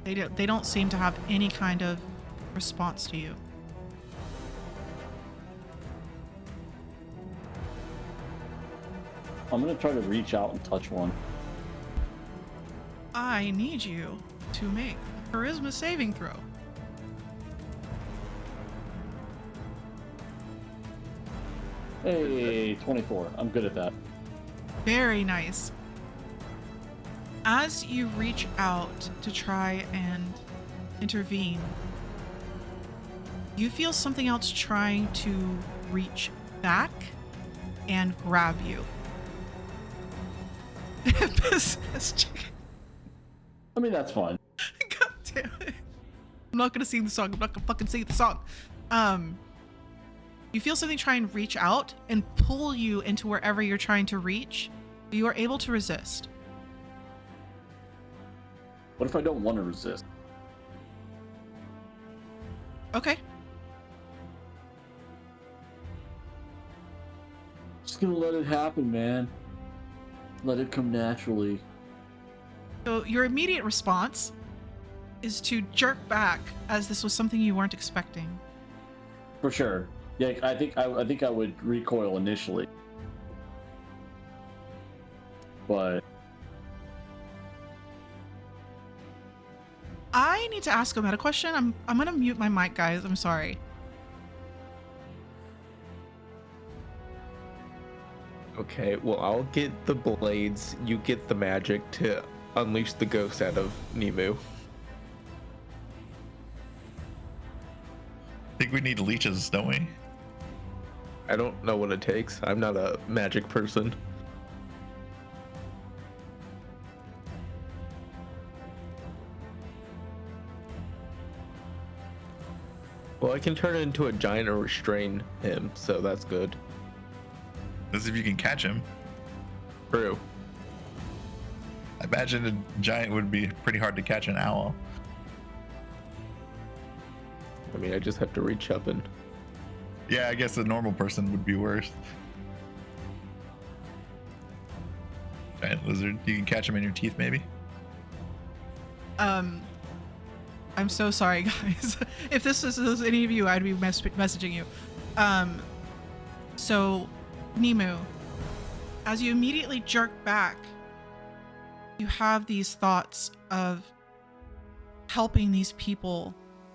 They don't seem to have any kind of response to you. I'm gonna try to reach out and touch one. I need you to make a charisma saving throw. Hey, 24. I'm good at that. Very nice. As you reach out to try and intervene, you feel something else trying to reach back and grab you. I mean, that's fine. God damn it. I'm not gonna sing the song. I'm not gonna fucking sing the song. You feel something try and reach out and pull you into wherever you're trying to reach. You are able to resist. What if I don't want to resist? Okay. Just gonna let it happen, man. Let it come naturally. So your immediate response is to jerk back, as this was something you weren't expecting. For sure. Yeah, I think I would recoil initially, but I need to ask a meta question. I'm gonna mute my mic, guys. I'm sorry. Okay, well, I'll get the blades, you get the magic to unleash the ghost out of Nemu. I think we need leeches, don't we? I don't know what it takes. I'm not a magic person. Well, I can turn it into a giant or restrain him, so that's good. As if you can catch him. True. I imagine a giant would be pretty hard to catch an owl. I mean, I just have to reach up and... Yeah, I guess a normal person would be worse. Giant lizard. You can catch him in your teeth, maybe? I'm so sorry, guys. If this was any of you, I'd be messaging you. So, Nemu, as you immediately jerk back, you have these thoughts of helping these people.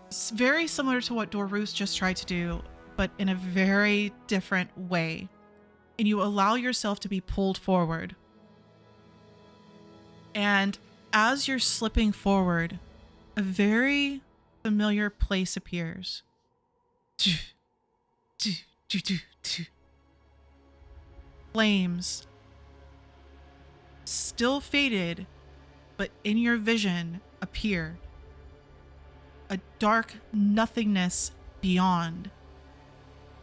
It's very similar to what Dorus just tried to do, but in a very different way. And you allow yourself to be pulled forward. And as you're slipping forward, a very familiar place appears. Flames, still faded, but in your vision appear. A dark nothingness beyond.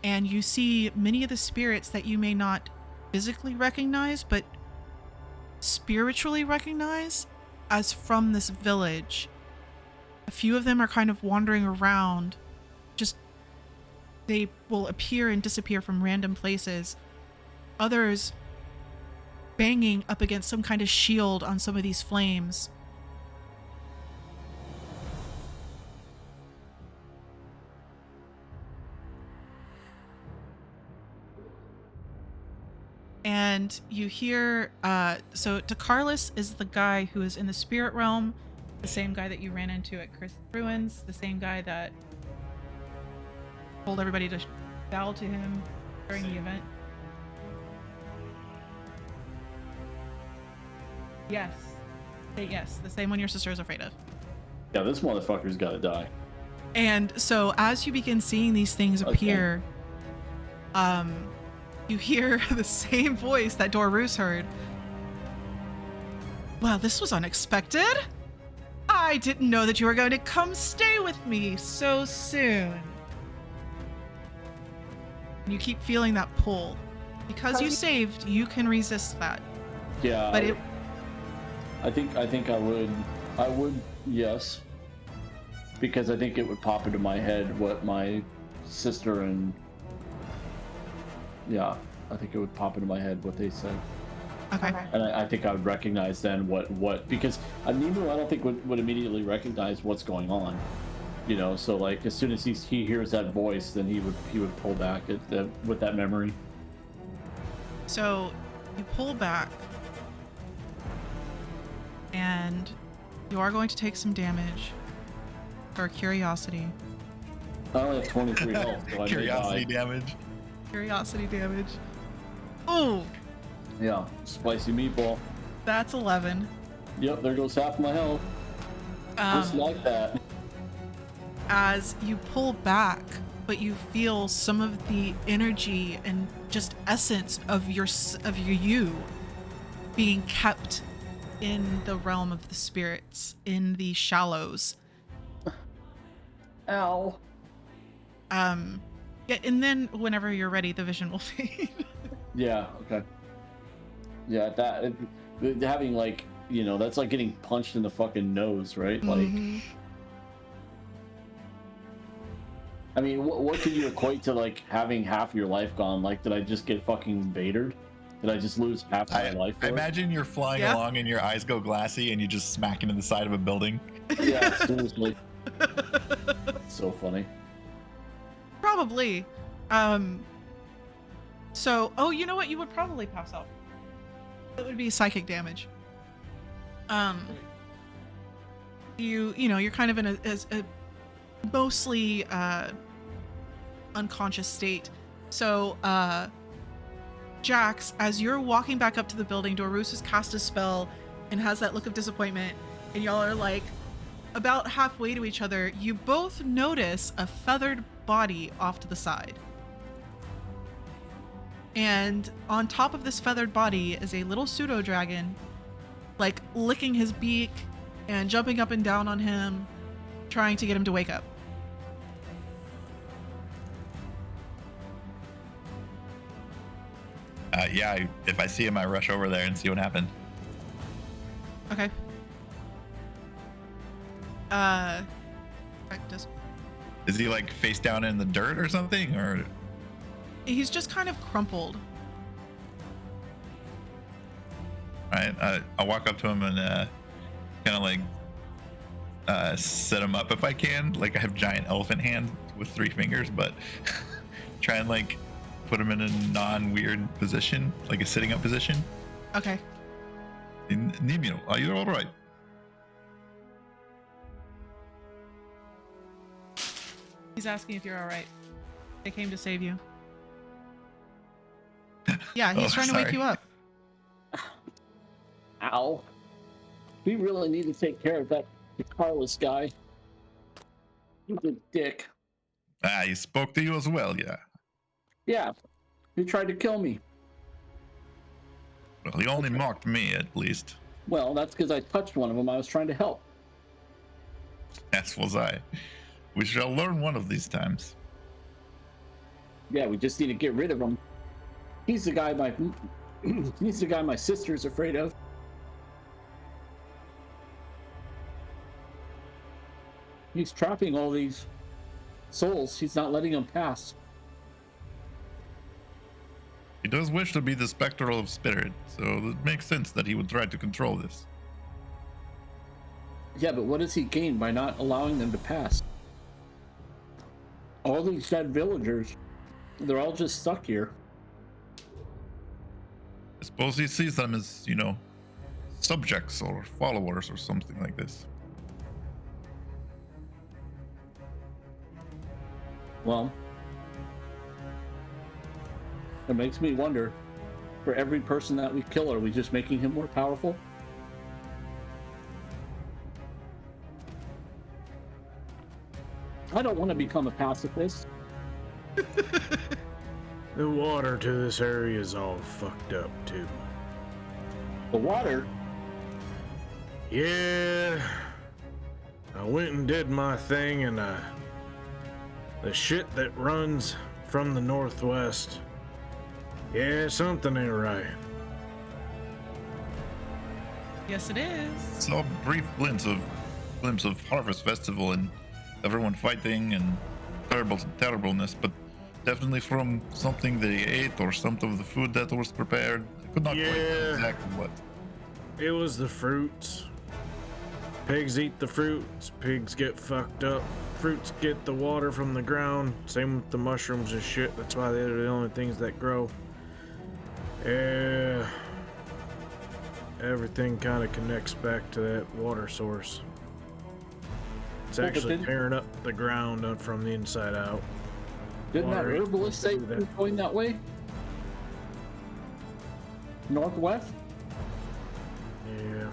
And you see many of the spirits that you may not physically recognize, but spiritually recognize as from this village. A few of them are kind of wandering around. Just, they will appear and disappear from random places. Others banging up against some kind of shield on some of these flames. And you hear, so Takarlis is the guy who is in the spirit realm, the same guy that you ran into at Chris Ruins, the same guy that told everybody to bow to him during the event. Yes. Yes, the same one your sister is afraid of. Yeah, this motherfucker's gotta die. And so as you begin seeing these things appear, you hear the same voice that Dorus heard. Well, this was unexpected. I didn't know that you were going to come stay with me so soon. And you keep feeling that pull. Because you saved, you can resist that. Yeah. But I think I would, yes. Because I think it would pop into my head what my sister and yeah, I think it would pop into my head what they said. Okay. And I think I would recognize then what because Nemu I don't think would immediately recognize what's going on. You know, so like as soon as he hears that voice, then he would pull back with that memory. So you pull back and you are going to take some damage for curiosity. I only have 23 health, so I may Curiosity die. damage. Curiosity damage. Oh, Yeah, spicy meatball. that's 11. Yep, there goes half my health. Just like that. As you pull back, but you feel some of the energy and just essence of you being kept in the realm of the spirits, in the shallows. Ow. Yeah, and then whenever you're ready, the vision will fade. Yeah, okay. Yeah, having like, you know, that's like getting punched in the fucking nose, right? Like, Mhm. I mean, what could you equate to like having half your life gone? Like, did I just get fucking Vadered? Did I just lose half my life? I imagine you're flying Yeah. along and your eyes go glassy and you just smack into the side of a building. Yeah, seriously. So funny. Probably. So, oh, you know what? You would probably pass out. That would be psychic damage. You know, you're kind of in a mostly unconscious state. So, Jax, as you're walking back up to the building, Dorus has cast a spell and has that look of disappointment, and y'all are like about halfway to each other. You both notice a feathered body off to the side. And on top of this feathered body is a little pseudo dragon, like licking his beak and jumping up and down on him, trying to get him to wake up. Yeah, if I see him, I rush over there and see what happened. Okay. Practice. Is he like face down in the dirt or something, or? He's just kind of crumpled. All right, I'll walk up to him and kind of like set him up if I can. Like I have giant elephant hand with 3 fingers, but try and like put him in a non-weird position, like a sitting up position. Okay. Nemu, are you all right? He's asking if you're all right. They came to save you. Yeah, he's trying to wake sorry. you up. Ow. We really need to take care of that Carlos guy. He's a dick. Ah, he spoke to you as well, yeah. Yeah, he tried to kill me. Well, he only mocked me, at least. Well, that's because I touched one of them. I was trying to help. As was I. We shall learn one of these times. Yeah, we just need to get rid of him. He's the guy he's the guy my sister's afraid of. He's trapping all these souls. He's not letting them pass. He does wish to be the spectral of spirit, so it makes sense that he would try to control this. Yeah, but what does he gain by not allowing them to pass? All these dead villagers, they're all just stuck here. I suppose he sees them as, subjects or followers or something like this. Well, it makes me wonder, for every person that we kill, are we just making him more powerful? I don't want to become a pacifist. The water to this area is all fucked up, too. The water? Yeah. I went and did my thing, and the shit that runs from the northwest. Yeah, something ain't right. Yes, it is. Saw a brief glimpse of Harvest Festival and everyone fighting and terribleness, but definitely from something they ate or some of the food that was prepared. I could not quite tell exactly what. It was the fruits. Pigs eat the fruits. Pigs get fucked up. Fruits get the water from the ground. Same with the mushrooms and shit. That's why they're the only things that grow. Yeah. Everything kind of connects back to that water source. It's actually tearing up the ground from the inside out. Didn't that Water herbalist say that. he was going that way? Northwest? Yeah.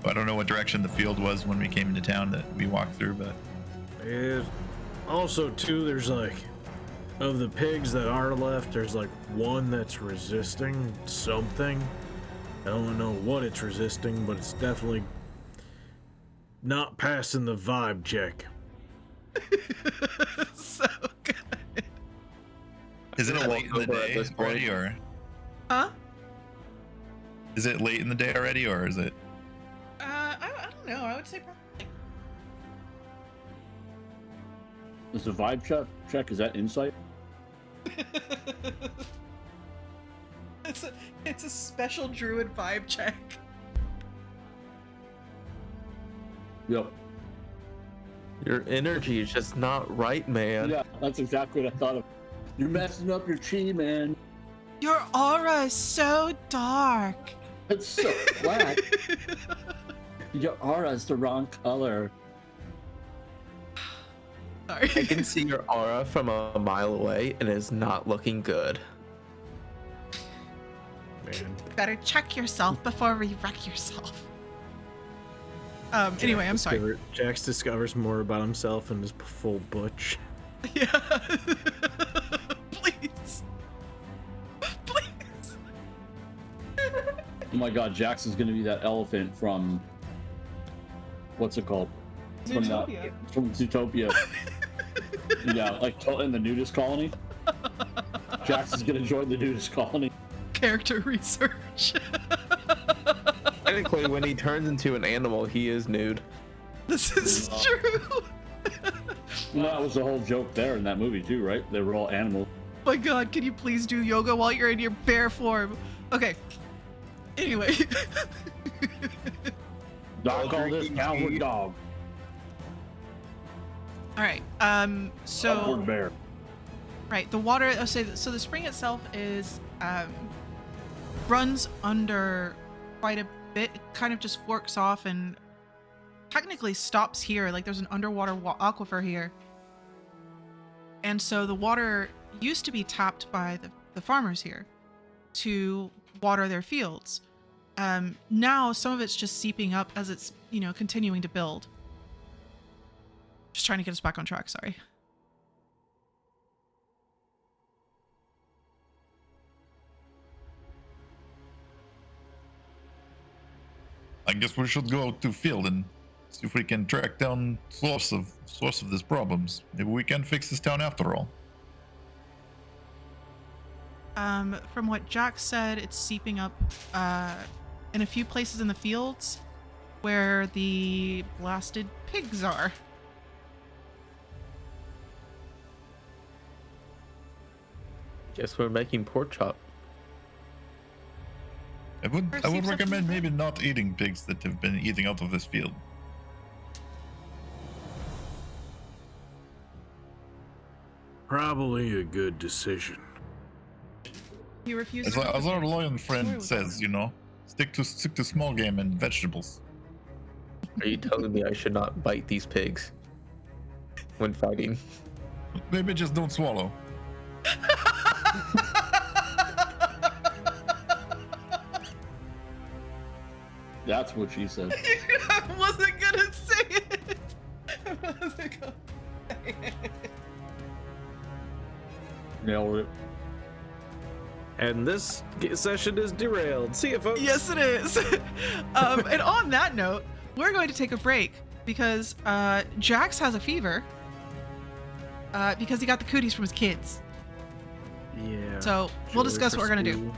I don't know what direction the field was when we came into town that we walked through, but And also, too, there's of the pigs that are left, there's one that's resisting something. I don't know what it's resisting, but it's definitely not passing the vibe check. So good. is it late in the over at day this point. already, or Huh? is it late in the day already, or is it? I don't know. I would say probably. Is the vibe check? Is that insight? It's a special druid vibe check. Yep. Your energy is just not right, man. Yeah, that's exactly what I thought of. You're messing up your chi, man. Your aura is so dark. It's so flat. Your aura is the wrong color. Sorry. I can see your aura from a mile away, and it is not looking good. Man. Better check yourself before you wreck yourself. Anyway, I'm sorry. Jax discovers more about himself and is full butch. Yeah. Please. Please. Oh my god, Jackson's gonna be that elephant from what's it called? Zootopia. From Zootopia. Yeah, like in the nudist colony. Jackson's gonna join the nudist colony. Character research. Technically, when he turns into an animal, he is nude. This is true. Well, that was the whole joke there in that movie too, right? They were all animals. My god, can you please do yoga while you're in your bear form? Okay. Anyway. I call this coward dog. All right. So Upward bear. right, the water. So the spring itself is runs under quite a bit. It kind of just forks off and technically stops here. Like there's an underwater aquifer here, and so the water used to be tapped by the farmers here to water their fields. Now some of it's just seeping up as it's continuing to build. Just trying to get us back on track, sorry. I guess we should go to field and see if we can track down source of these problems. Maybe we can fix this town after all. From what Jack said, it's seeping up in a few places in the fields where the blasted pigs are. Guess we're making pork chop. I would seems recommend up to you. maybe not eating pigs that have been eating out of this field. Probably a good decision. He refuses. As our lion Sorry, friend what's says, you know, stick to small game and vegetables. Are you telling me I should not bite these pigs when fighting? Maybe just don't swallow. That's what she said. I wasn't gonna say it. I wasn't gonna say it. Nailed it. And this session is derailed. See you, folks. Yes, it is. And on that note, we're going to take a break because Jax has a fever because he got the cooties from his kids. Yeah. So we'll discuss what we're gonna do.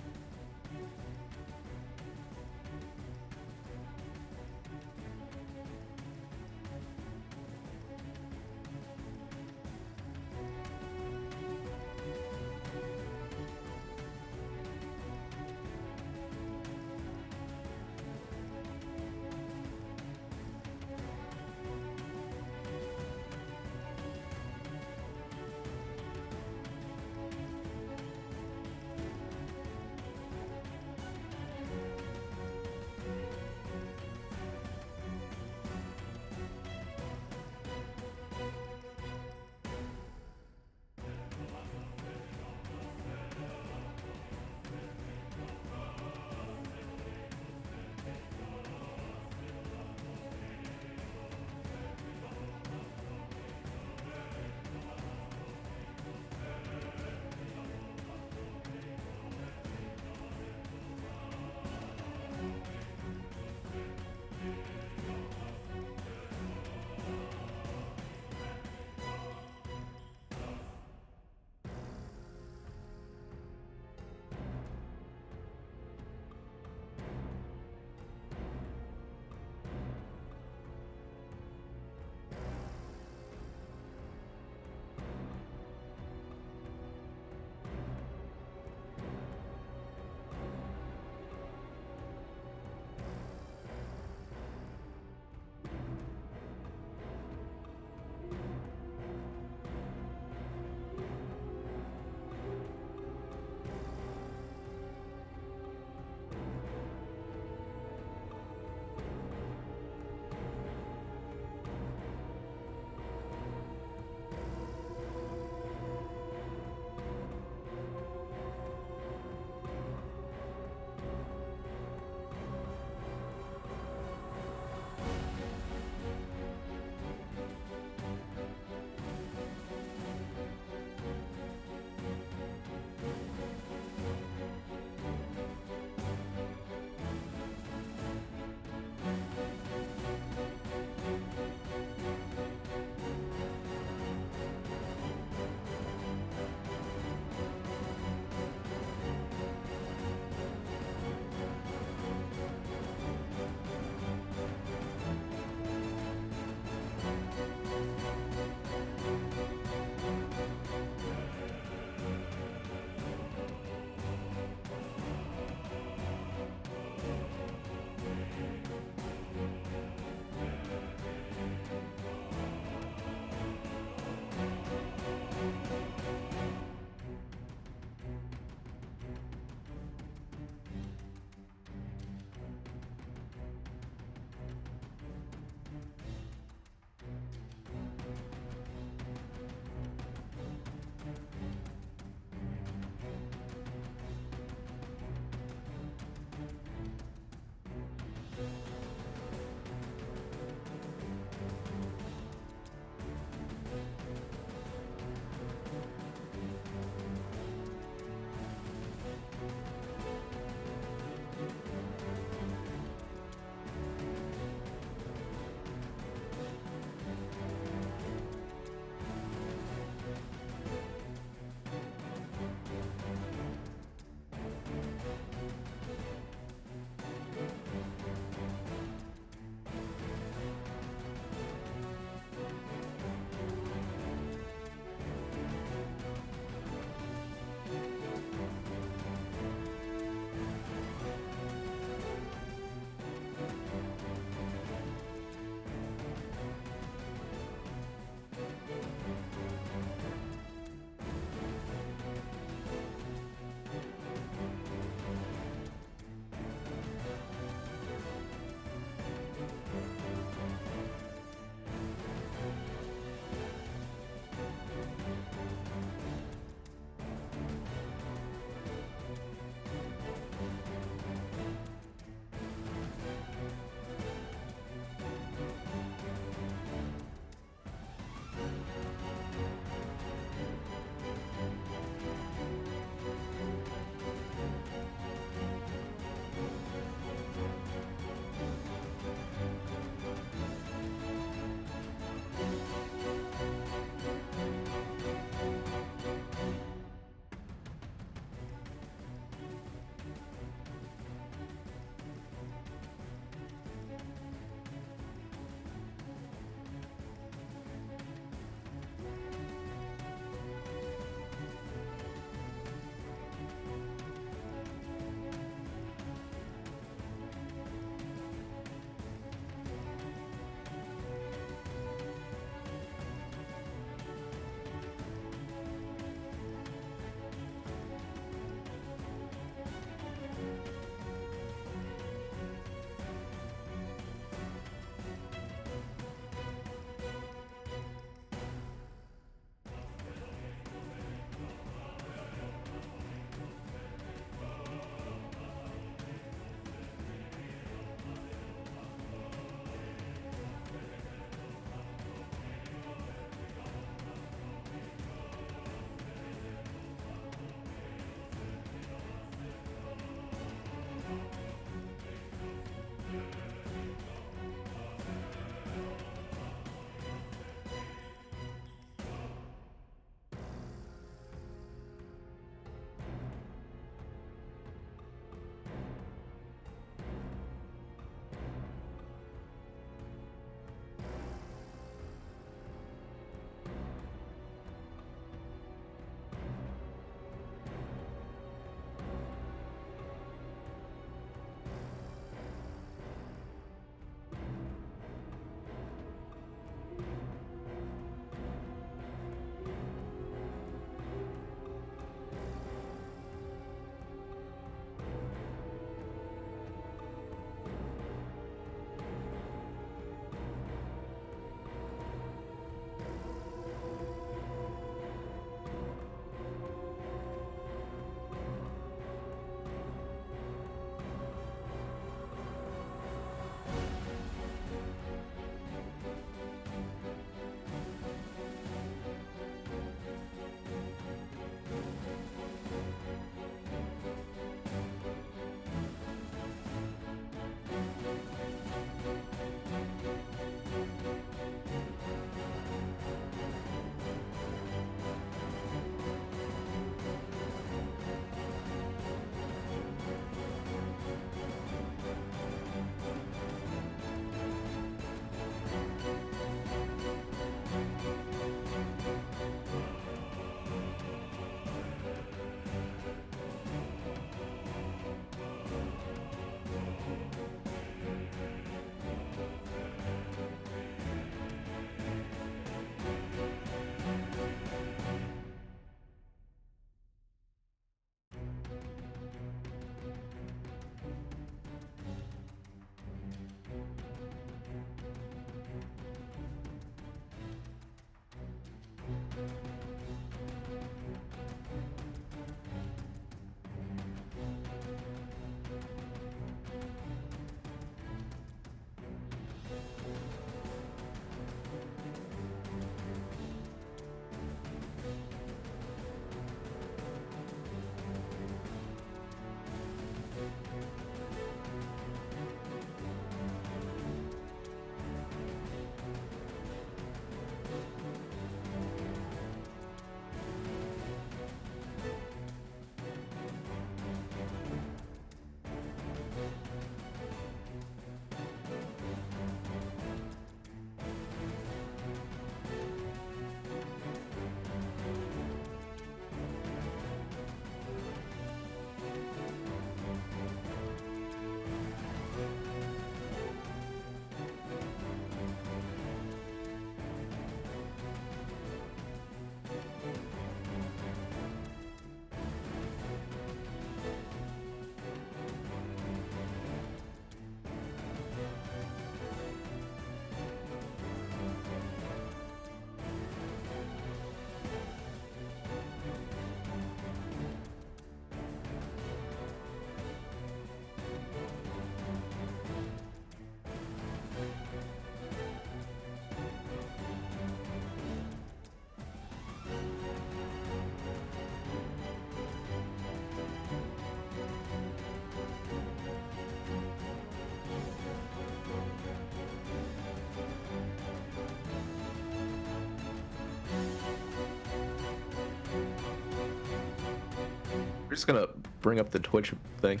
just gonna bring up the Twitch thing.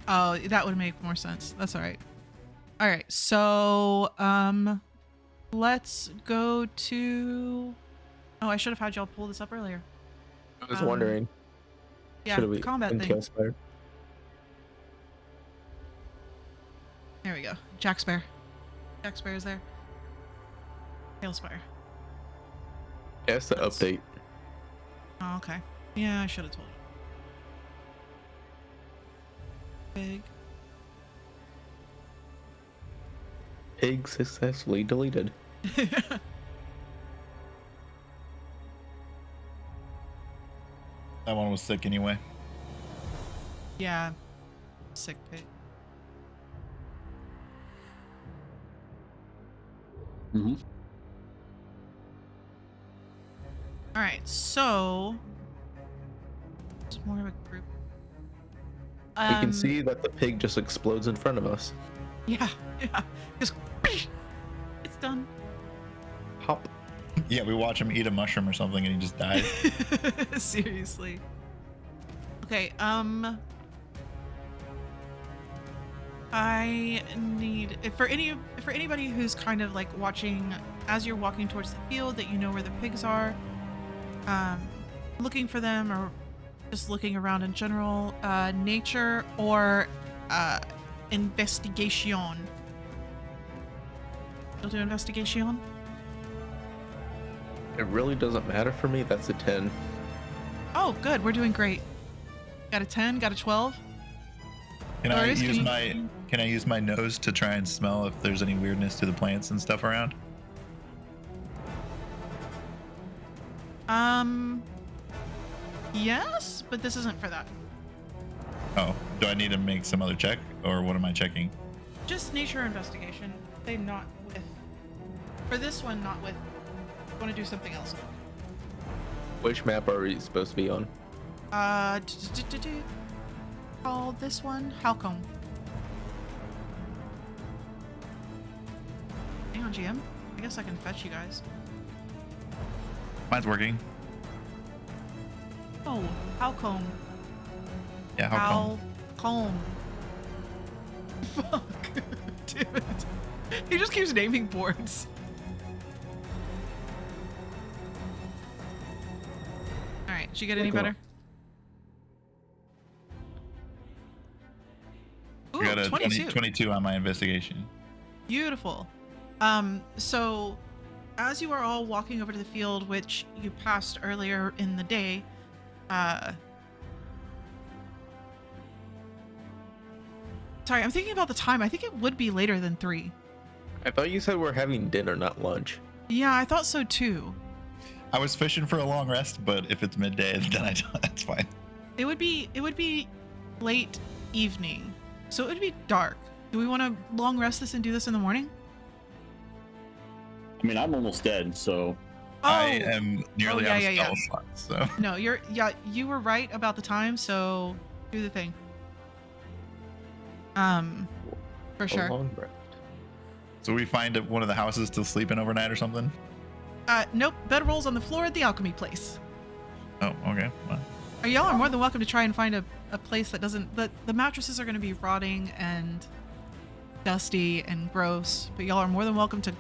Oh, that would make more sense. That's all right. All right. So, let's go to. Oh, I should have had y'all pull this up earlier. I was wondering. Yeah, Should we combat in thing. Tailspire? There we go. Jack Spare. Jack Spare is there. Tailspire. Yeah, it's the update. Oh, okay. Yeah, I should have told you. Big. Pig successfully deleted. That one was sick anyway. Yeah. Sick pig. Mm-hmm. All right, so it's more of a group. We can see that the pig just explodes in front of us. Yeah, yeah. Just it's done. Hop. Yeah, we watch him eat a mushroom or something and he just dies. Seriously. Okay, I need for anybody who's kind of like watching as you're walking towards the field that you know where the pigs are, looking for them or just looking around in general, nature or investigation. You'll do investigation? It really doesn't matter for me. That's a 10. Oh, good. We're doing great. Got a 10, got a 12. Can I Doris, use can you- my can I use my nose to try and smell if there's any weirdness to the plants and stuff around? Yes, but this isn't for that. Oh, do I need to make some other check or what am I checking? Just nature investigation. They not with. For this one, not with. Want to do something else? Which map are we supposed to be on? Call this one Halcombe. Hang on, GM. I guess I can fetch you guys. Mine's working. Oh, Halcombe. Yeah, how come? Halcombe. Fuck. Damn it. He just keeps naming boards. Alright, did you get any Cool. better? Ooh, I got a 22. 22 on my investigation. Beautiful. So as you are all walking over to the field, which you passed earlier in the day, sorry, I'm thinking about the time. I think it would be later than 3. I thought you said we're having dinner, not lunch. Yeah, I thought so too. I was fishing for a long rest, but if it's midday, then that's fine. It would be late evening. So it would be dark. Do we want to long rest this and do this in the morning? I mean, I'm almost dead, so I am nearly yeah, out of yeah, spell slots, so No, you were right about the time, so do the thing. For A sure. long rest. so we find one of the houses still sleeping overnight or something. Nope, bed rolls on the floor at the alchemy place. Oh, okay. Well, Y'all are more than welcome to try and find a place that doesn't. The mattresses are going to be rotting and dusty and gross, but y'all are more than welcome to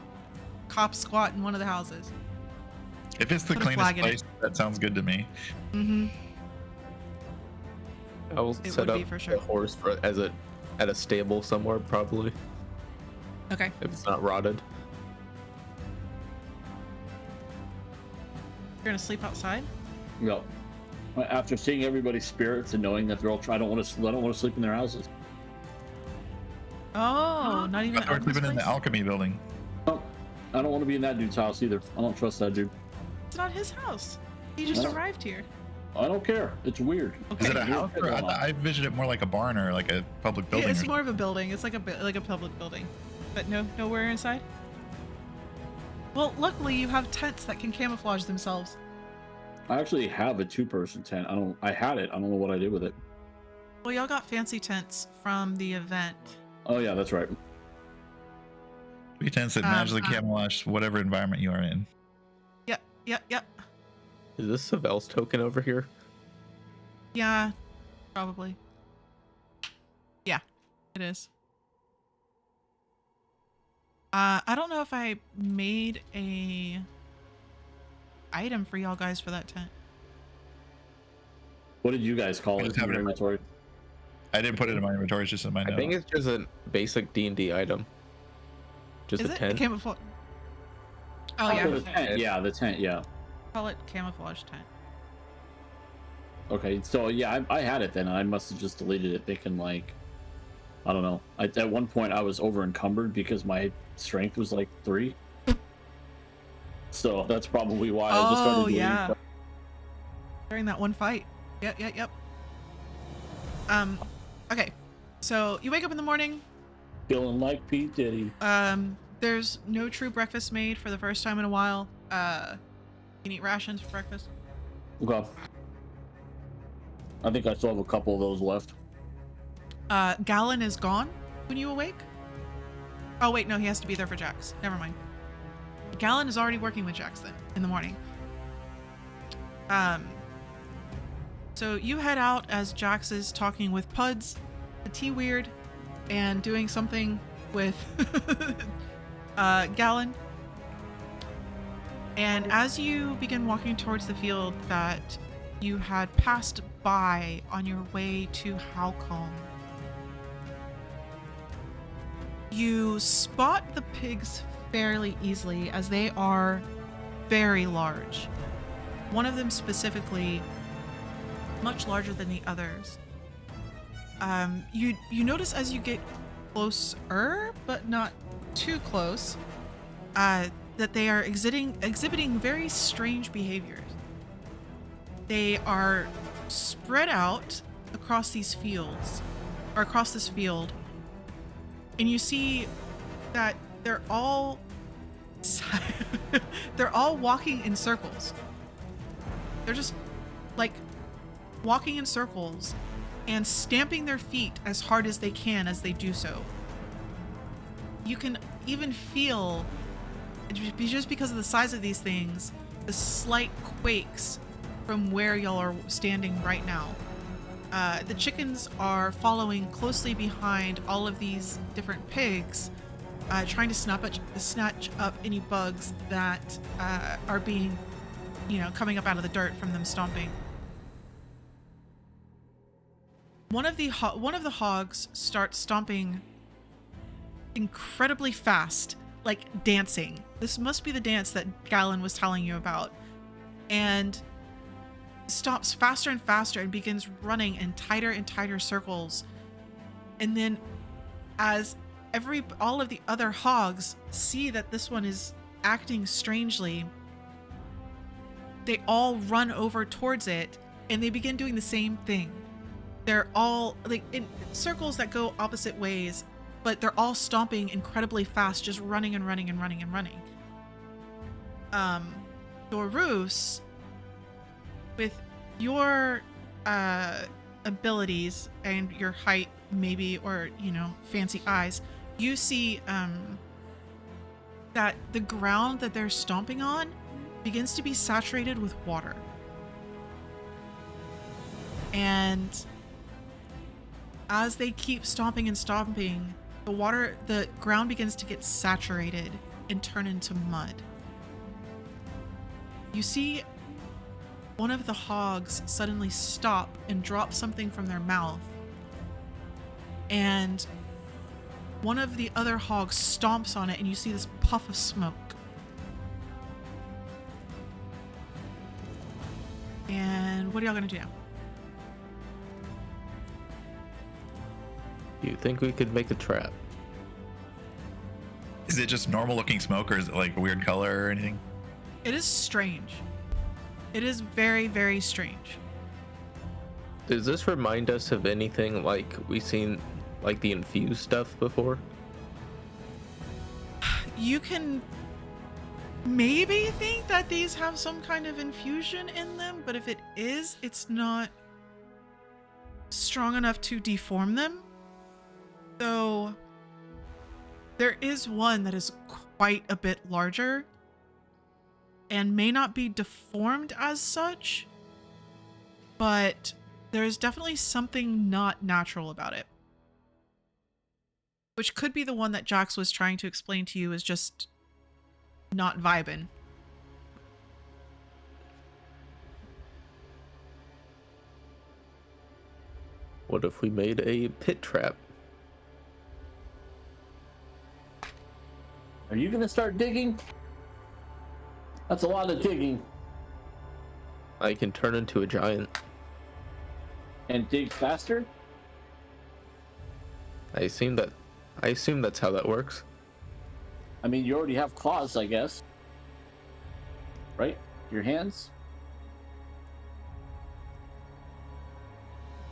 cop squat in one of the houses. if it's the Put a cleanest flag in it. place, that sounds good to me. Mm-hmm. I will It set would up be for sure. the horse at a stable somewhere, probably, Okay. if it's not rotted. You're going to sleep outside? no. After seeing everybody's spirits and knowing that they're all I don't want to sleep in their houses. Oh, not even I thought at we were this living in the place? alchemy building. No, I don't want to be in that dude's house either. I don't trust that dude. It's not his house. He just No. arrived here. I don't care. It's weird. Is it a Okay. house? Or I envisioned it more like a barn or like a public building. Yeah, it's or more of a building. It's like a public building, but nowhere inside. Well, luckily you have tents that can camouflage themselves. I actually have a 2-person tent. I had it. I don't know what I did with it. Well, y'all got fancy tents from the event. Oh yeah, that's right. We tends to magically camouflage whatever environment you are in. Yep. Is this Savel's token over here? Yeah, probably. Yeah, it is. I don't know if I made a item for y'all guys for that tent. What did you guys call I it just in have your it in my- inventory? I didn't put it in my inventory. It's just in my I notes. think it's just a basic D&D item. Just Is a it? tent. A camouflage. Oh yeah, Oh, the tent. Yeah, the tent. Yeah. call it camouflage tent. Okay, so yeah, I had it then. I must have just deleted it, thinking like, I don't know. At one point, I was over encumbered because my strength was like 3. So that's probably why I just started Oh deleting yeah. stuff. During that one fight. Yep. Okay. So you wake up in the morning. Feeling like P. Diddy. There's no true breakfast made for the first time in a while. You can eat rations for breakfast. Okay. I think I still have a couple of those left. Gallon is gone when you awake. Oh wait, no, he has to be there for Jax. Never mind. Gallon is already working with Jax then in the morning. So you head out as Jax is talking with Puds, the T-Weird, and doing something with Gallon. And as you begin walking towards the field that you had passed by on your way to Halcombe, you spot the pigs fairly easily as they are very large. One of them specifically much larger than the others. You notice as you get closer, but not too close, that they are exhibiting very strange behaviors. They are spread out across these fields, or across this field, and you see that they're all walking in circles. They're just like walking in circles and stamping their feet as hard as they can as they do so. You can even feel, just because of the size of these things, the slight quakes from where y'all are standing right now. The chickens are following closely behind all of these different pigs, trying to snatch up any bugs that are being, coming up out of the dirt from them stomping. One of the hogs starts stomping incredibly fast, like dancing. This must be the dance that Gallon was telling you about. And stops faster and faster and begins running in tighter and tighter circles. And then as all of the other hogs see that this one is acting strangely, they all run over towards it and they begin doing the same thing. They're all like in circles that go opposite ways, but they're all stomping incredibly fast, just running and running and running and running. Dorus, with your abilities and your height, maybe, or fancy eyes, you see that the ground that they're stomping on begins to be saturated with water. And as they keep stomping and stomping, the ground begins to get saturated and turn into mud. You see one of the hogs suddenly stop and drop something from their mouth. And one of the other hogs stomps on it and you see this puff of smoke. And what are y'all gonna do? You think we could make a trap? Is it just normal looking smoke, or is it like a weird color or anything? It is strange. It is very, very strange. Does this remind us of anything like we've seen, like the infused stuff before? You can maybe think that these have some kind of infusion in them, but if it is, it's not strong enough to deform them. So there is one that is quite a bit larger and may not be deformed as such, but There's definitely something not natural about it. Which could be the one that Jax was trying to explain to you is just not vibing. What if we made a pit trap? Are you gonna start digging? That's a lot of digging. I can turn into a giant. And dig faster? I assume that's how that works. I mean, you already have claws, I guess. Right? Your hands?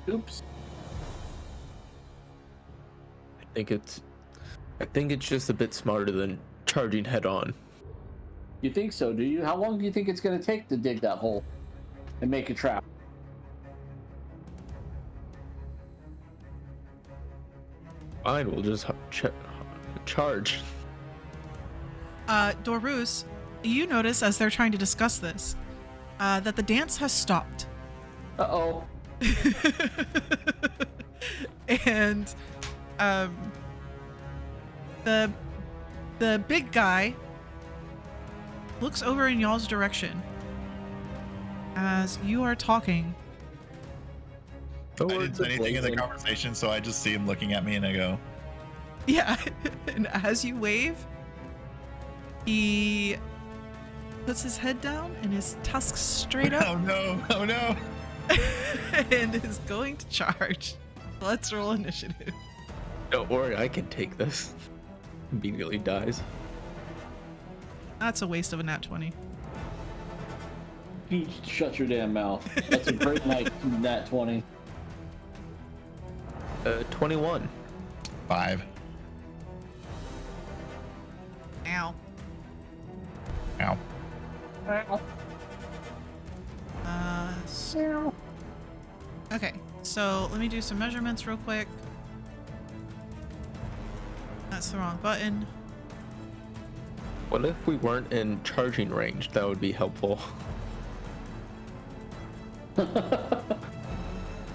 Oops. I think it's just a bit smarter than charging head on. You think so, do you? How long do you think it's gonna take to dig that hole and make a trap? Fine, we'll just charge. Dorus, you notice as they're trying to discuss this, that the dance has stopped. Uh-oh. And the big guy looks over in y'all's direction as you are talking. I didn't say anything in the conversation, so I just see him looking at me and I go, Yeah, and as you wave, he puts his head down and his tusks straight up oh no. and is going to charge. Let's roll initiative. Don't worry, I can take this. Immediately dies. That's a waste of a nat 20. You shut your damn mouth. That's a great night, nat 20. 21. 5. Ow. Ow. Okay, so let me do some measurements real quick. That's the wrong button. What if we weren't in charging range? That would be helpful.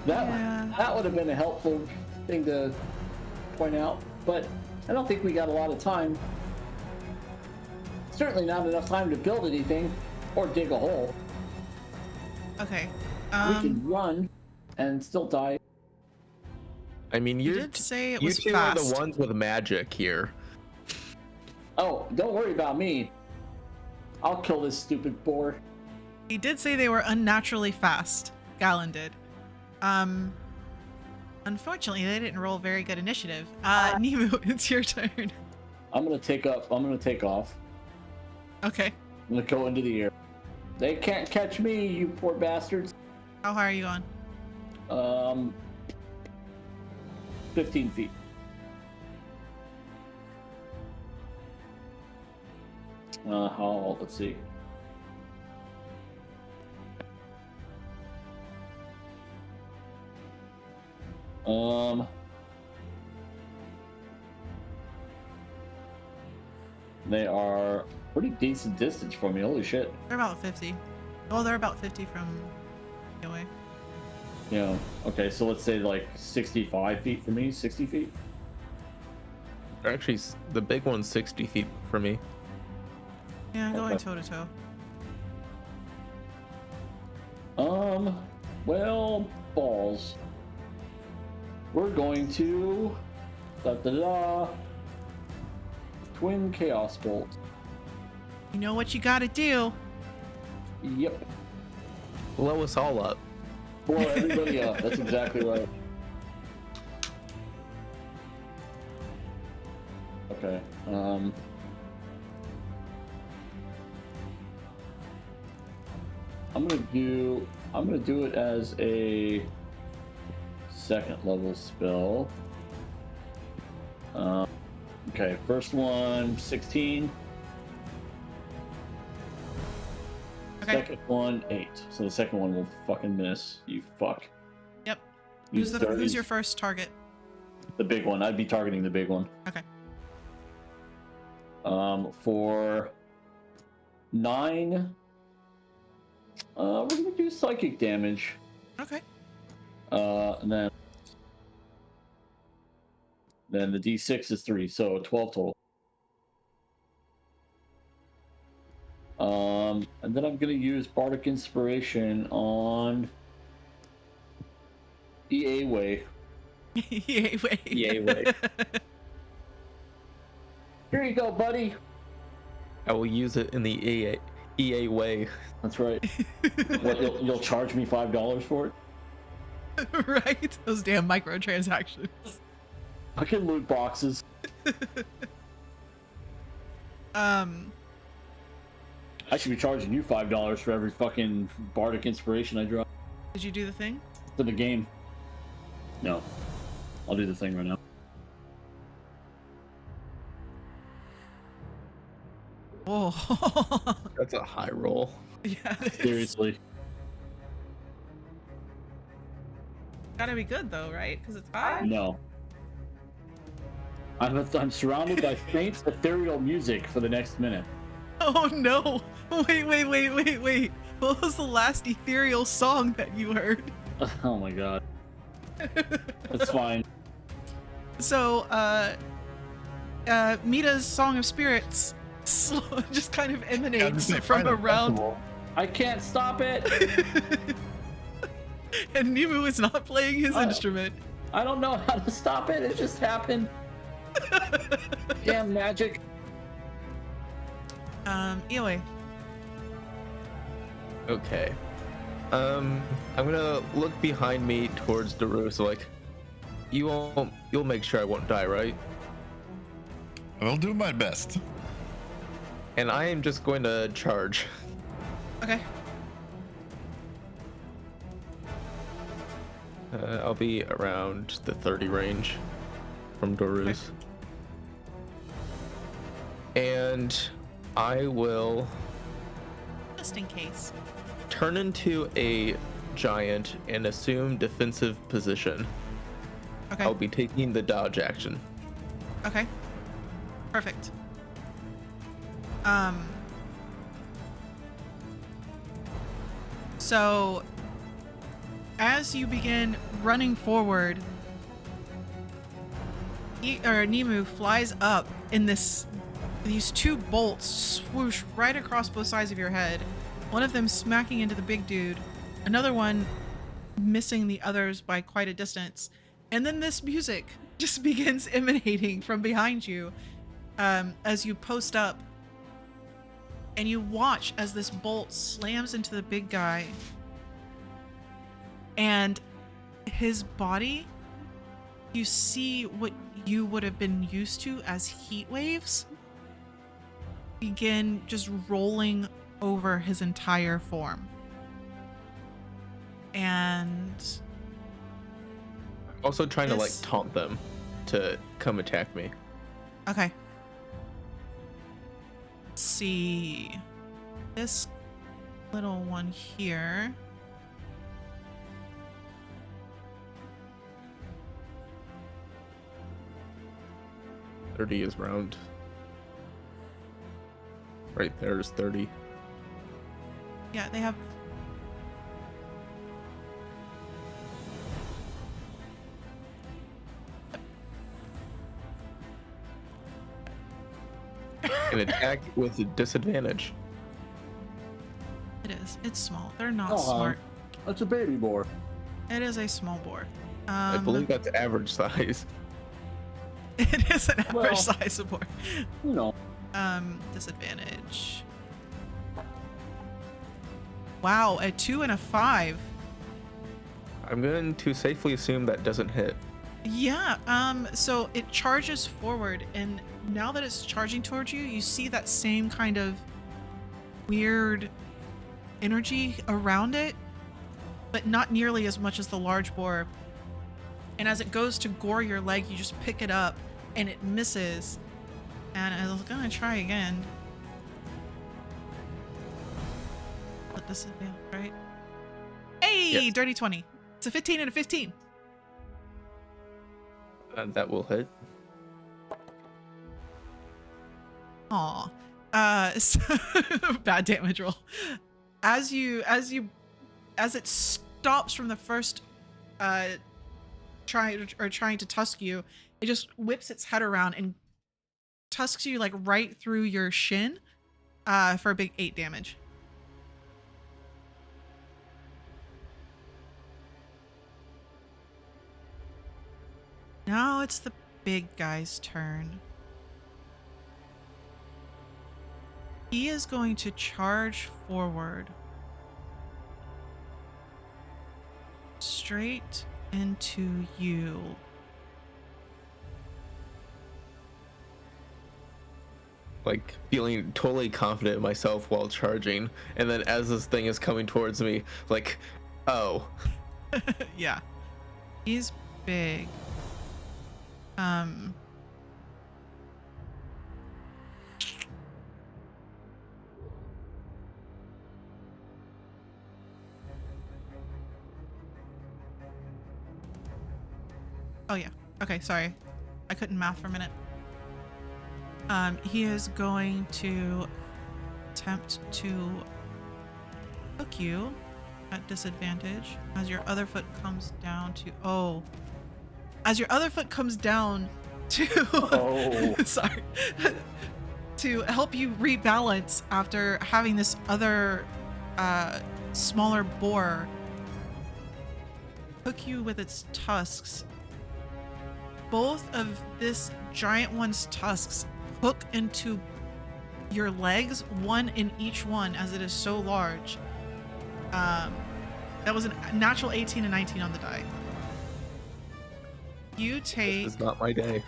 That would have been a helpful thing to point out, but I don't think we got a lot of time. Certainly not enough time to build anything or dig a hole. Okay. We can run and still die. I mean, You did say it you was two fast. are the ones with magic here. Oh, don't worry about me. I'll kill this stupid boar. He did say they were unnaturally fast. Galen did. Unfortunately, they didn't roll very good initiative. Nemu, it's your turn. I'm gonna take off. Okay. I'm gonna go into the air. They can't catch me, you poor bastards. How high are you on? 15 feet. Let's see. They are pretty decent distance from me. Holy shit. They're about 50. Oh, they're about 50 from away. Yeah. Okay, so let's say like 65 feet from me, 60 feet. Actually, the big one's 60 feet for me. Yeah, I'm going Okay. toe to toe. Well, balls. We're going to twin chaos bolt. You know what you gotta do. Yep. Blow us all up. Blow everybody up. That's exactly right. Okay. I'm gonna do it as a second level spell. Okay, first one 16. Okay. Second one 8. So the second one will fucking miss. You fuck. Yep. You Who's your first target? The big one. I'd be targeting the big one. Okay. For 9, we're gonna do psychic damage. Okay. And then the D6 is 3, so 12 total. And then I'm gonna use Bardic Inspiration on EA Way. Yay, wait. Yay, way. Here you go, buddy. I will use it in the EA way. That's right. What, you'll charge me $5 for it? Right? Those damn microtransactions. Fucking loot boxes. I should be charging you $5 for every fucking Bardic Inspiration I drop Did you do the thing? to the game. No. I'll do the thing right now. Oh. That's a high roll. Yeah. Seriously. Gotta be good though, right? Because it's high. No. I'm surrounded by faint ethereal music for the next minute. Oh no! Wait. What was the last ethereal song that you heard? Oh my god. That's fine. So, Mita's Song of Spirits just kind of emanates from around, I can't stop it. and Nimu is not playing his instrument. I don't know how to stop it. It just happened. Damn magic. Eowyn. Okay. I'm gonna look behind me towards Daru, so like, you'll make sure I won't die, right? I'll do my best. And I am just going to charge. Okay. I'll be around the 30 range from Daru's. And I will Just in case. turn into a giant and assume defensive position. Okay. I'll be taking the dodge action. Okay. Perfect. So as you begin running forward, Nemu flies up in these two bolts swoosh right across both sides of your head. One of them smacking into the big dude, another one missing the others by quite a distance. And then this music just begins emanating from behind you as you post up. And you watch as this bolt slams into the big guy. And his body, you see what you would have been used to as heat waves begin just rolling over his entire form. And Also trying to like This- taunt them to come attack me. okay. Let's see. This little one here. .30 is round. Right there is 30. Yeah, they have. An attack with a disadvantage. It is. It's small. They're not Oh, smart. That's a baby boar. It is a small board. I believe that's average size. It is an average Well- size of board. You know. Disadvantage. Wow, a 2 and a 5. I'm going to safely assume that doesn't hit. Yeah, so it charges forward, and now that it's charging towards you, you see that same kind of weird energy around it, but not nearly as much as the large boar. And as it goes to gore your leg, you just pick it up, and it misses. And I was gonna try again. But this is right. Hey, Yes. dirty 20. It's a 15 and a 15. That will hit. Aw. So bad damage roll. As it stops from the first trying to tusk you, it just whips its head around and tusks you like right through your shin for a big 8 damage. Now it's the big guy's turn. He is going to charge forward straight into you. Like feeling totally confident in myself while charging, and then as this thing is coming towards me, like, oh, Yeah. He's big. Oh yeah. Okay, sorry. I couldn't math for a minute. He is going to attempt to hook you at disadvantage as your other foot comes down to as your other foot comes down to sorry. To help you rebalance after having this other smaller boar hook you with its tusks. Both of this giant one's tusks hook into your legs, one in each one, as it is so large. That was a natural 18 and 19 on the die. You take this is not my day.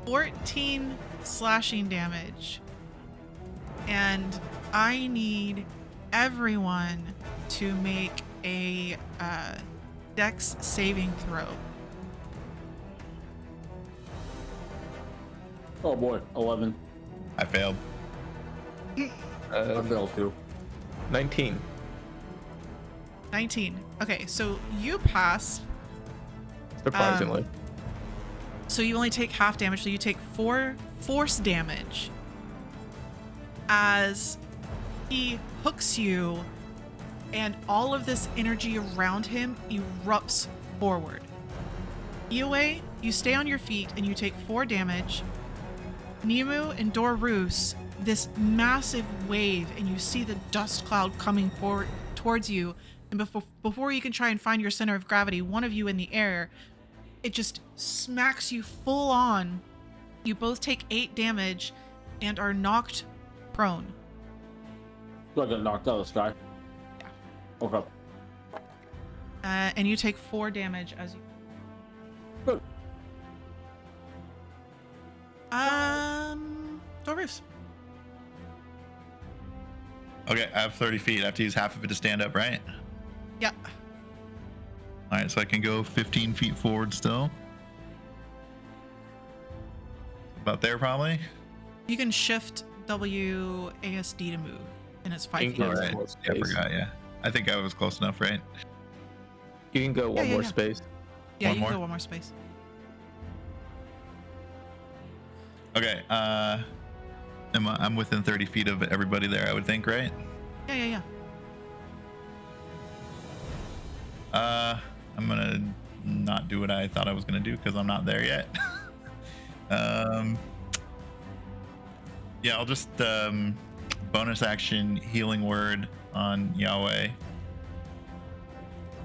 14 slashing damage. And I need everyone to make a Dex saving throw. Oh boy, 11. I failed. I failed too. 19. 19. Okay, so you pass. Surprisingly. So you only take half damage, so you take 4 force damage as he hooks you, and all of this energy around him erupts forward. Iwe, you stay on your feet and you take 4 damage. Nimu and Dorus, this massive wave, and you see the dust cloud coming forward towards you, and before you can try and find your center of gravity, one of you in the air, it just smacks you full on. You both take 8 damage and are knocked prone. Do I get knocked out of the sky? Yeah. Okay. And you take 4 damage as you. Good. Dorus. Okay, I have 30 feet. I have to use half of it to stand up, right? Yeah. All right, so I can go 15 feet forward still. About there, probably. You can shift WASD to move, and it's 5 feet. All All right. right. More Yeah, I space. forgot, yeah. I think I was close enough, right? You can go one yeah, more yeah. space. Yeah, One you more? can go one more space. Okay, I'm within 30 feet of everybody there, I would think, right? Yeah. I'm gonna not do what I thought I was gonna do because I'm not there yet. Yeah, I'll just bonus action healing word on Yahweh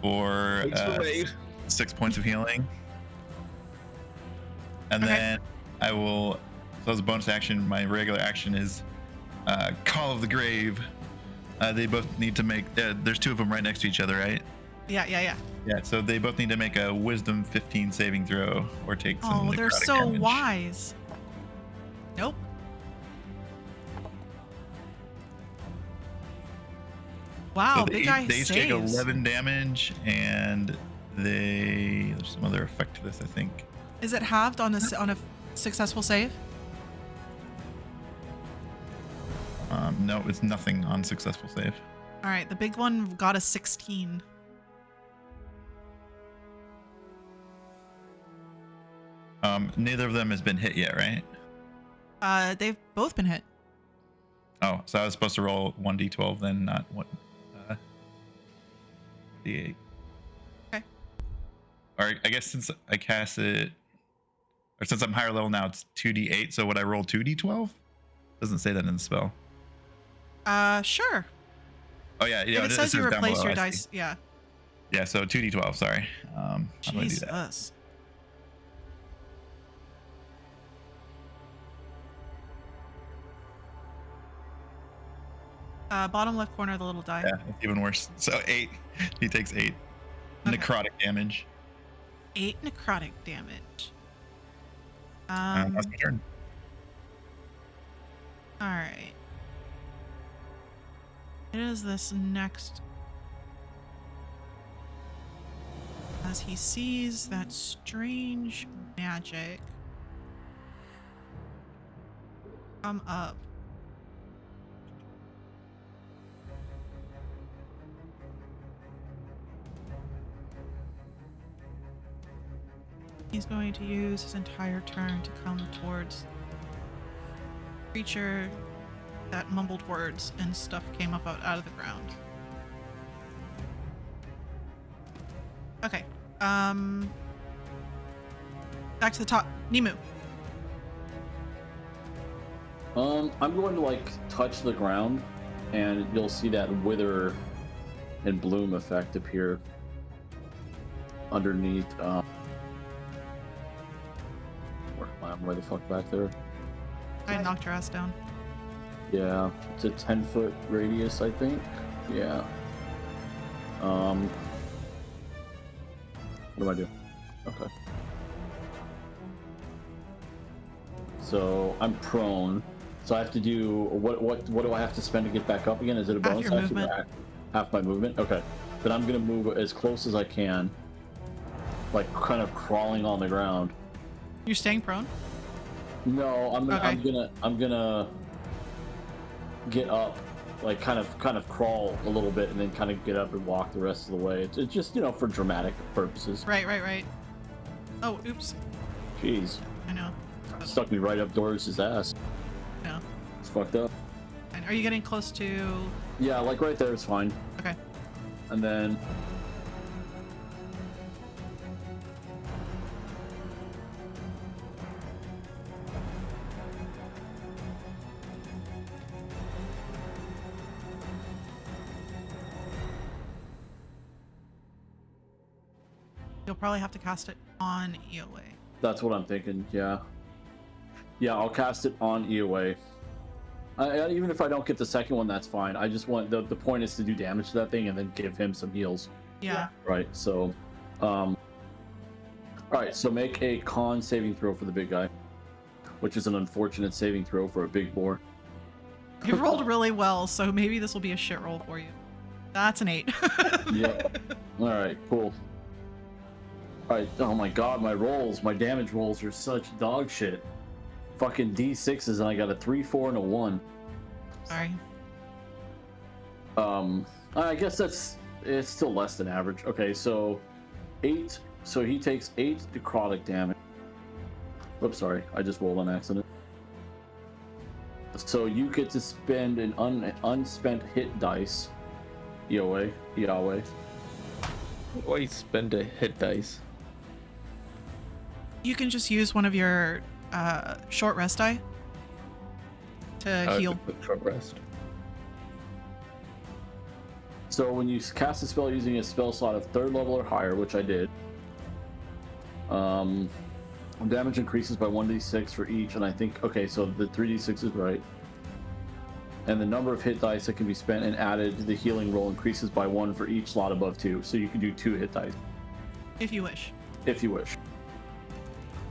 for Wait. 6 points of healing, and Okay. then I will. So as a bonus action, my regular action is Call of the Grave. They both need to make. There's 2 of them right next to each other, right? Yeah. Yeah, so they both need to make a Wisdom 15 saving throw or take some Oh, they're necrotic so damage. wise. Nope. Wow, So big guy they each take saves. 11 damage, and there's some other effect to this, I think. Is it halved on a successful save? No, it's nothing on successful save. All right, the big one got a 16. Neither of them has been hit yet, right? They've both been hit. Oh, so I was supposed to roll 1d12 then, not what? D8. Okay. Or I guess since I cast it, or since I'm higher level now, it's 2d8. So would I roll 2d12? Doesn't say that in the spell. Sure. Oh yeah, yeah. If it says you down replace below, your I see. dice, yeah. Yeah, so 2d12. Sorry. How do I do that? Jesus. Bottom left corner of the little die. Yeah, it's even worse. So 8. He takes 8 Okay. necrotic damage. 8 necrotic damage. That's my turn. All right. It is this next. As he sees that strange magic come up. He's going to use his entire turn to come towards the creature that mumbled words and stuff came up out of the ground. Okay. Back to the top. Nemu. I'm going to like touch the ground, and you'll see that wither and bloom effect appear underneath. Where the fuck back there? I knocked your ass down. Yeah, it's a 10-foot radius, I think. Yeah. What do I do? Okay. So I'm prone. So I have to do what do I have to spend to get back up again? Is it a Half bonus your action or movement. half my movement? Okay. Then I'm gonna move as close as I can, like kind of crawling on the ground. You're staying prone? No, I'm Okay. I'm gonna get up, like kind of crawl a little bit, and then kind of get up and walk the rest of the way. It's just for dramatic purposes. Right. Oh, oops. Jeez, I know. stuck me right up Doris's ass. No. It's fucked up. And are you getting close to? Yeah, like right there is fine. Okay. And then You'll probably have to cast it on EOA. that's what I'm thinking. Yeah, I'll cast it on EOA. Even if I don't get the second one, that's fine. I just want the point is to do damage to that thing and then give him some heals. Yeah. Right. So, all right. So make a con saving throw for the big guy, which is an unfortunate saving throw for a big boar. You rolled really well, so maybe this will be a shit roll for you. That's an 8. Yeah. All right. Cool. All right. Oh my god, my damage rolls are such dog shit. Fucking D6s, and I got a 3, 4, and a 1. Sorry. I guess it's still less than average. Okay, so 8. So he takes 8 necrotic damage. Oops, sorry, I just rolled on accident. So you get to spend an unspent hit dice. Yahweh. Why spend a hit dice? You can just use one of your short rest die to heal. Quick short rest. So when you cast a spell using a spell slot of 3rd level or higher, which I did, damage increases by 1d6 for each, and I think, okay, so the 3d6 is right. And the number of hit dice that can be spent and added to the healing roll increases by 1 for each slot above 2. So you can do 2 hit dice. If you wish. If you wish.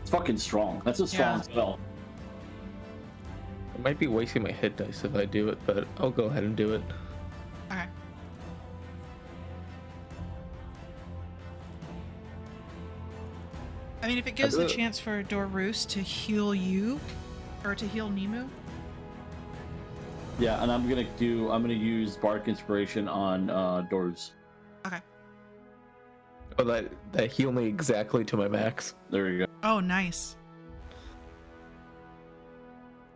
It's fucking strong. That's a strong Yeah. spell. I might be wasting my hit dice if I do it, but I'll go ahead and do it. Okay. I mean, if it gives the chance for Dorus to heal you, or to heal Nemu. Yeah, and I'm gonna use Bark Inspiration on Dorus. Okay. Oh, that heal me exactly to my max. There you go. Oh, nice.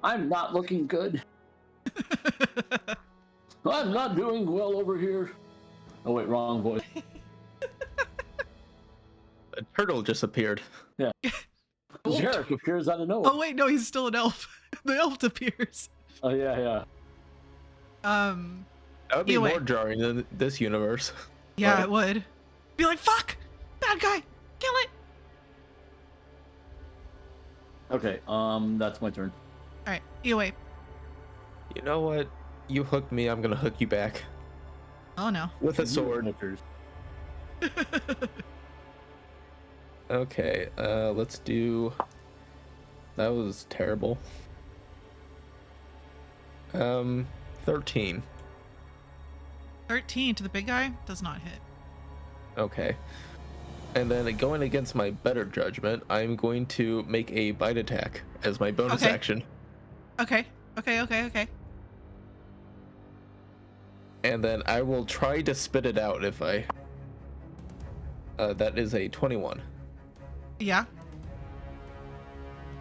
I'm not looking good. I'm not doing well over here. Oh wait, wrong voice. A turtle just appeared. Jarek appears out of nowhere. Oh wait, no, he's still an elf. The elf appears. Oh yeah. That would be Anyway. more jarring than this universe. Yeah, Right. it would. Be like, fuck! Bad guy! Kill it! Okay, that's my turn. Alright, anyway. You know what? You hooked me, I'm gonna hook you back. Oh no. With a sword. Hookers. Okay, let's do... That was terrible. 13. 13 to the big guy does not hit. Okay. And then going against my better judgment, I'm going to make a bite attack as my bonus Okay. action. Okay. And then I will try to spit it out if I... that is a 21. Yeah.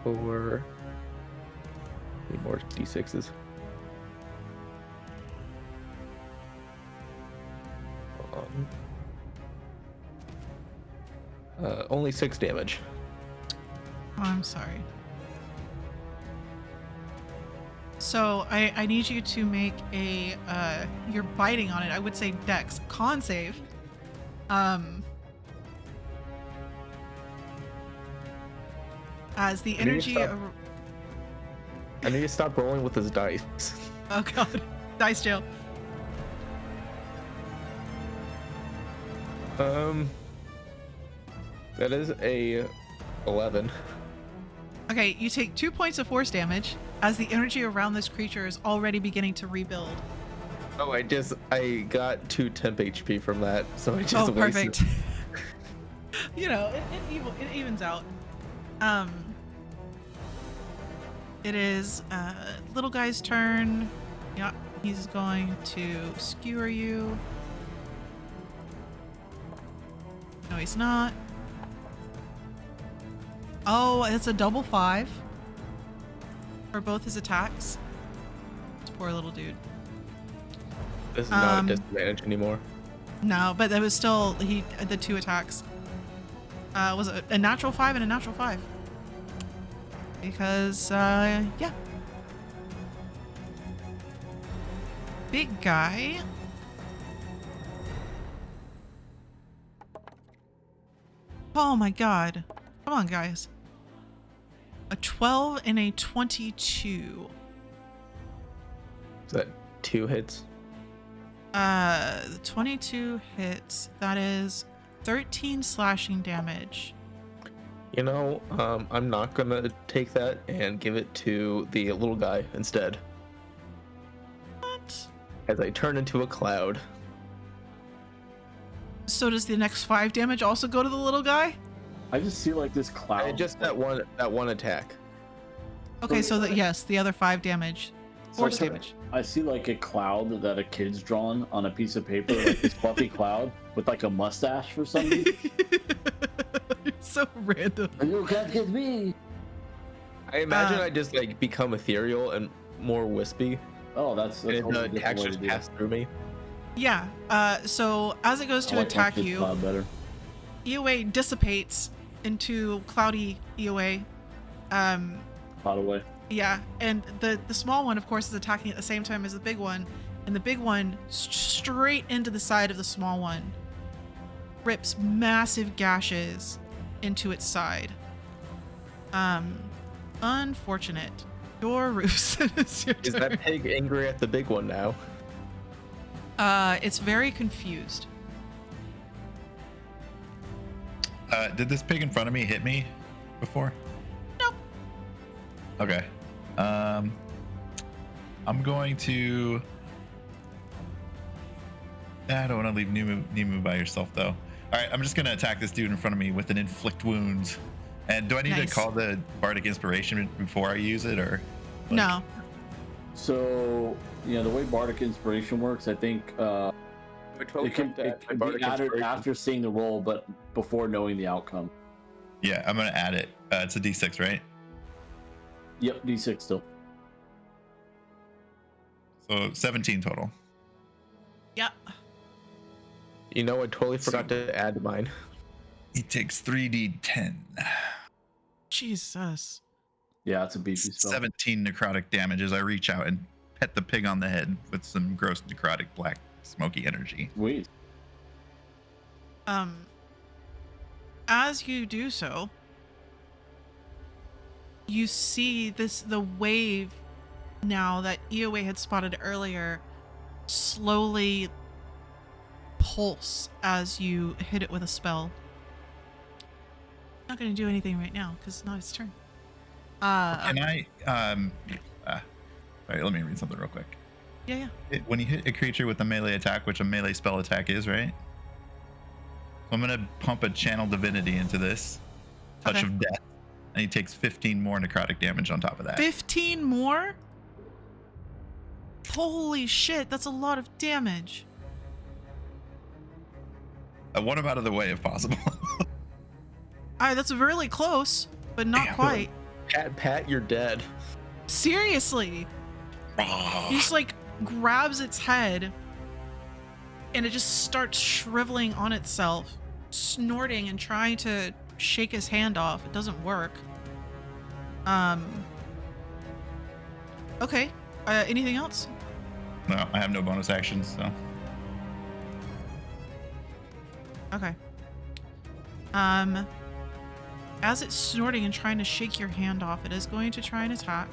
Or... Need more d6s. Hold on. Only 6 damage. Oh, I'm sorry. So I need you to make a you're biting on it. I would say Dex con save. As the I need to energy. stop. I need to stop rolling with his dice. Oh god, dice jail. That is a 11. Okay, you take 2 points of force damage as the energy around this creature is already beginning to rebuild. Oh, I got 2 temp HP from that, so I just Oh, wasted. perfect. You know, it evens out. It is little guy's turn. Yeah, he's going to skewer you. No, he's not. Oh, it's a double 5 for both his attacks. This poor little dude. This is not a disadvantage anymore. No, but it was still the 2 attacks. Was it a natural 5 and a natural 5? Because yeah. Big guy. Oh my god. Come on, guys. A 12 and a 22. Is that 2 hits? The 22 hits. That is 13 slashing damage. You know, I'm not gonna take that and give it to the little guy instead. What? As I turn into a cloud. So does the next 5 damage also go to the little guy? I just see like this cloud. Just that one attack. Okay, so that yes, the other 5 damage. Force damage. I see like a cloud that a kid's drawn on a piece of paper, like this fluffy cloud with like a mustache for some reason. So random. And you can't get me. I imagine I just like become ethereal and more wispy, Oh, that's and totally the different attacks way to just do it. pass through me. Yeah. So as it goes to I like my attack kid's you, cloud better. EOA dissipates into cloudy EOA. Cloud away. Yeah, and the small one, of course, is attacking at the same time as the big one, and the big one straight into the side of the small one rips massive gashes into its side. Unfortunate. Your roofs. It's your Is turn. that pig angry at the big one now? It's very confused. Did this pig in front of me hit me before? Nope. Okay. I'm going to. I don't want to leave Nemu by yourself though. All right, I'm just gonna attack this dude in front of me with an inflict wounds. And do I need to Nice. call the bardic inspiration before I use it, or? like- No. So, you know, the way Bardic Inspiration works, I think it can be added after seeing the roll, but before knowing the outcome. Yeah, I'm gonna add it. It's a D6, right? Yep, D6 still. So 17 total. Yeah. You know, I totally forgot to add mine. He takes 3d10. Jesus. Yeah, it's a beefy spell. 17 necrotic damage as I reach out and pet the pig on the head with some gross necrotic black smoky energy. Sweet. As you do so, you see the wave now that EOA had spotted earlier slowly pulse as you hit it with a spell. Not going to do anything right now because it's not its turn. Can I sorry, let me read something real quick. Yeah. When you hit a creature with a melee attack, which a melee spell attack is, right? So I'm gonna pump a channel divinity into this touch Okay. of death, and he takes 15 more necrotic damage on top of that. 15 more? Holy shit, that's a lot of damage. I want him out of the way if possible. Alright, that's really close, but not Damn. quite. Pat, you're dead. Seriously. He just like grabs its head and it just starts shriveling on itself, snorting and trying to shake his hand off. It doesn't work. Okay. Anything else? No, I have no bonus actions, so. Okay. As it's snorting and trying to shake your hand off, it is going to try and attack.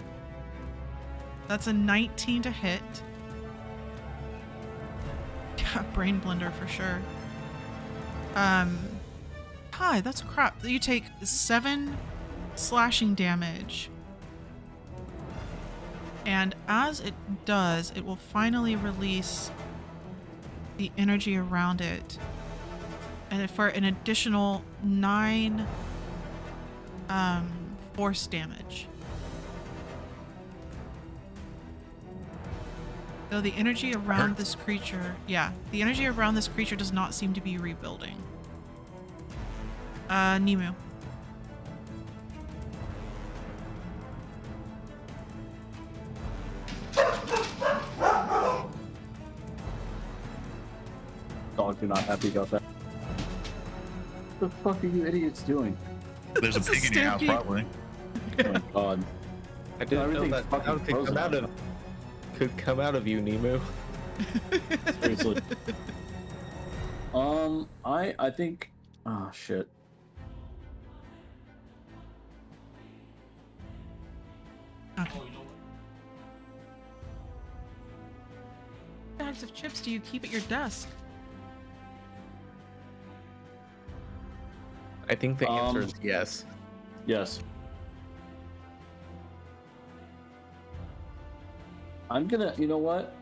That's a 19 to hit. Yeah, brain blender for sure. Hi, that's crap. You take 7 slashing damage. And as it does, it will finally release the energy around it. And for an additional 9 force damage. Though the energy around this creature, the energy around this creature does not seem to be rebuilding. Nemu. Dog, you're not happy about that. What the fuck are you idiots doing? There's a It's a pig in your house, stampede. probably. Oh my god. I didn't know Everything's that fucking sound frozen. could come out of you, Nemu. Seriously. I think. Oh shit. Okay. Bags of chips do you keep at your desk? I think the answer is yes. Yes. I'm gonna. You know what?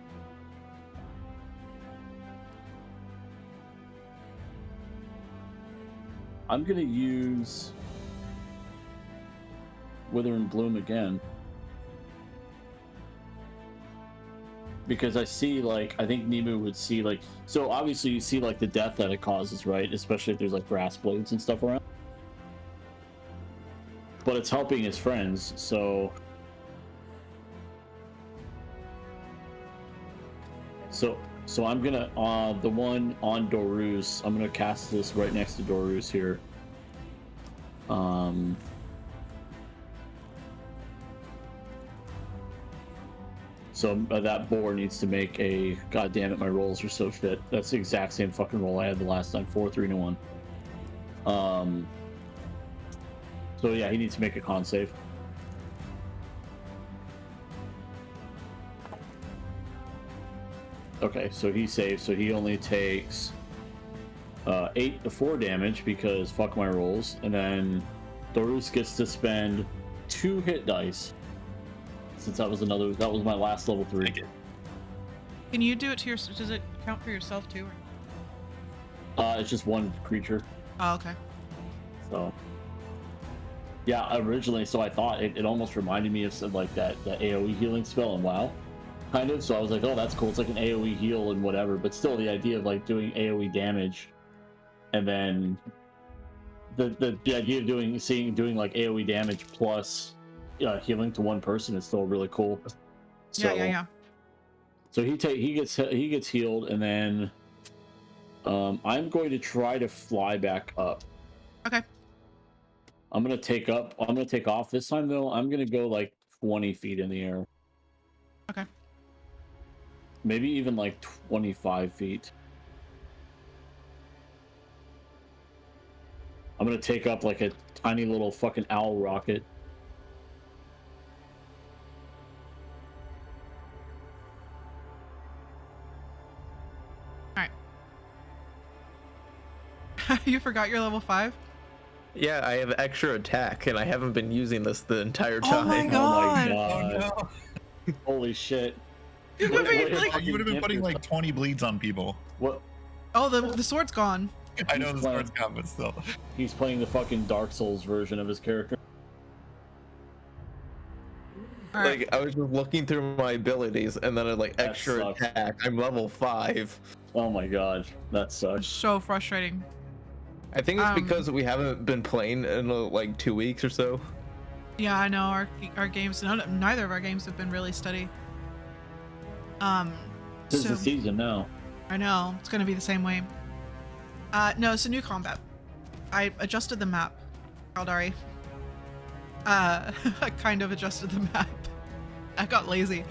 I'm gonna use Wither and Bloom again. Because I see, like, I think Nemu would see, like, so obviously you see, like, the death that it causes, right? Especially if there's, like, grass blades and stuff around. But it's helping his friends, so... So I'm gonna, the one on Dorus, I'm gonna cast this right next to Dorus here. So that boar needs to make a, god damn it, my rolls are so shit. That's the exact same fucking roll I had the last time, 4, 3, and 1. So yeah, he needs to make a con save. Okay, so he saves, so he only takes 8 to 4 damage because fuck my rolls, and then Dorus gets to spend 2 hit dice. Since that was my last level 3. Can you do it to your? Does it count for yourself too? Or? It's just one creature. Oh, okay. So yeah, originally, so I thought it almost reminded me of some, like that AoE healing spell in WoW, kind of. So I was like, oh, that's cool. It's like an AoE heal and whatever. But still, the idea of like doing AoE damage, and then the idea of doing like AoE damage plus healing to one person is still really cool. So, Yeah. So he gets healed, and then I'm going to try to fly back up. Okay. I'm gonna take off this time though. I'm gonna go like 20 feet in the air. Okay. Maybe even like 25 feet. I'm gonna take up like a tiny little fucking owl rocket. All right. You forgot your level 5? Yeah, I have extra attack, and I haven't been using this the entire Oh time. my Oh god! my Oh god. no! Holy shit. You What- could be what- like, Oh, you would have been Gimp putting is- like 20 bleeds on people. What? oh, the sword's gone. I know He's the sword's gone, but still. He's playing the fucking Dark Souls version of his character. All right. Like, I was just looking through my abilities, and then I like That extra sucks. attack. I'm level 5. Oh my god, that sucks. So frustrating. I think it's Um, because we haven't been playing in like 2 weeks or so. Yeah, I know our games. Neither of our games have been really steady. This So is the season now. I know it's gonna be the same way. No, it's a new combat. I adjusted the map, Caldari. I kind of adjusted the map. I got lazy.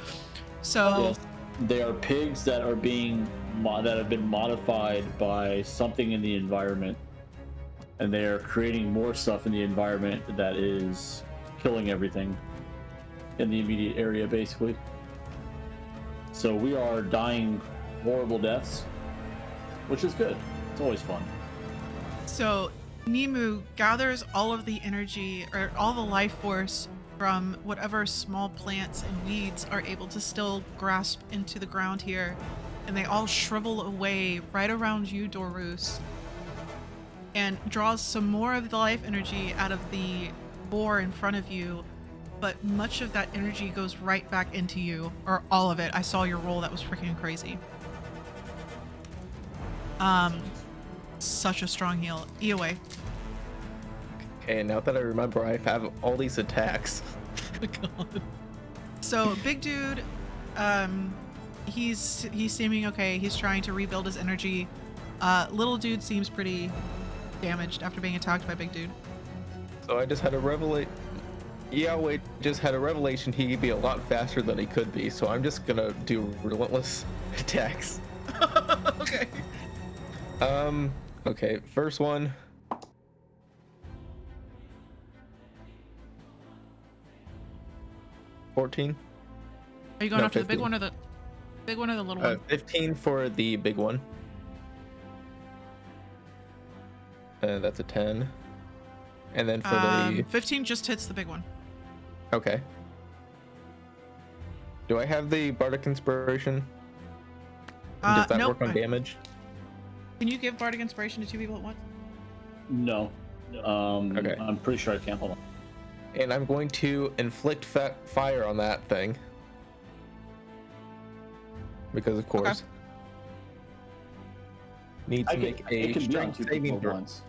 So Yes. They are pigs that are being that have been modified by something in the environment, and they are creating more stuff in the environment that is killing everything in the immediate area, basically. So we are dying horrible deaths, which is good. It's always fun. So Nimu gathers all of the energy or all the life force from whatever small plants and weeds are able to still grasp into the ground here, and they all shrivel away right around you, Dorus, and draws some more of the life energy out of the boar in front of you, but much of that energy goes right back into you, or all of it. I saw your roll. That was freaking crazy. Such a strong heal. Eoway. Okay, now that I remember, I have all these attacks. God. So big dude, he's seeming okay. He's trying to rebuild his energy. Little dude seems pretty damaged after being attacked by big dude. So I just had a revelation. Yahweh just had a revelation he could be a lot faster than he could be, so I'm just gonna do relentless attacks. Okay. Okay, first one. $14. Are you going No, after the big 15. one or the little one? 15 for the big one. That's a 10. And then for the 15 just hits the big one. okay. Do I have the Bardic Inspiration? Does that Nope. work on damage? Can you give Bardic Inspiration to two people at once? No. Okay. I'm pretty sure I can't. Hold on. And I'm going to inflict fire on that thing. Because of course. Need to make It a can be on strength two saving people throw. once.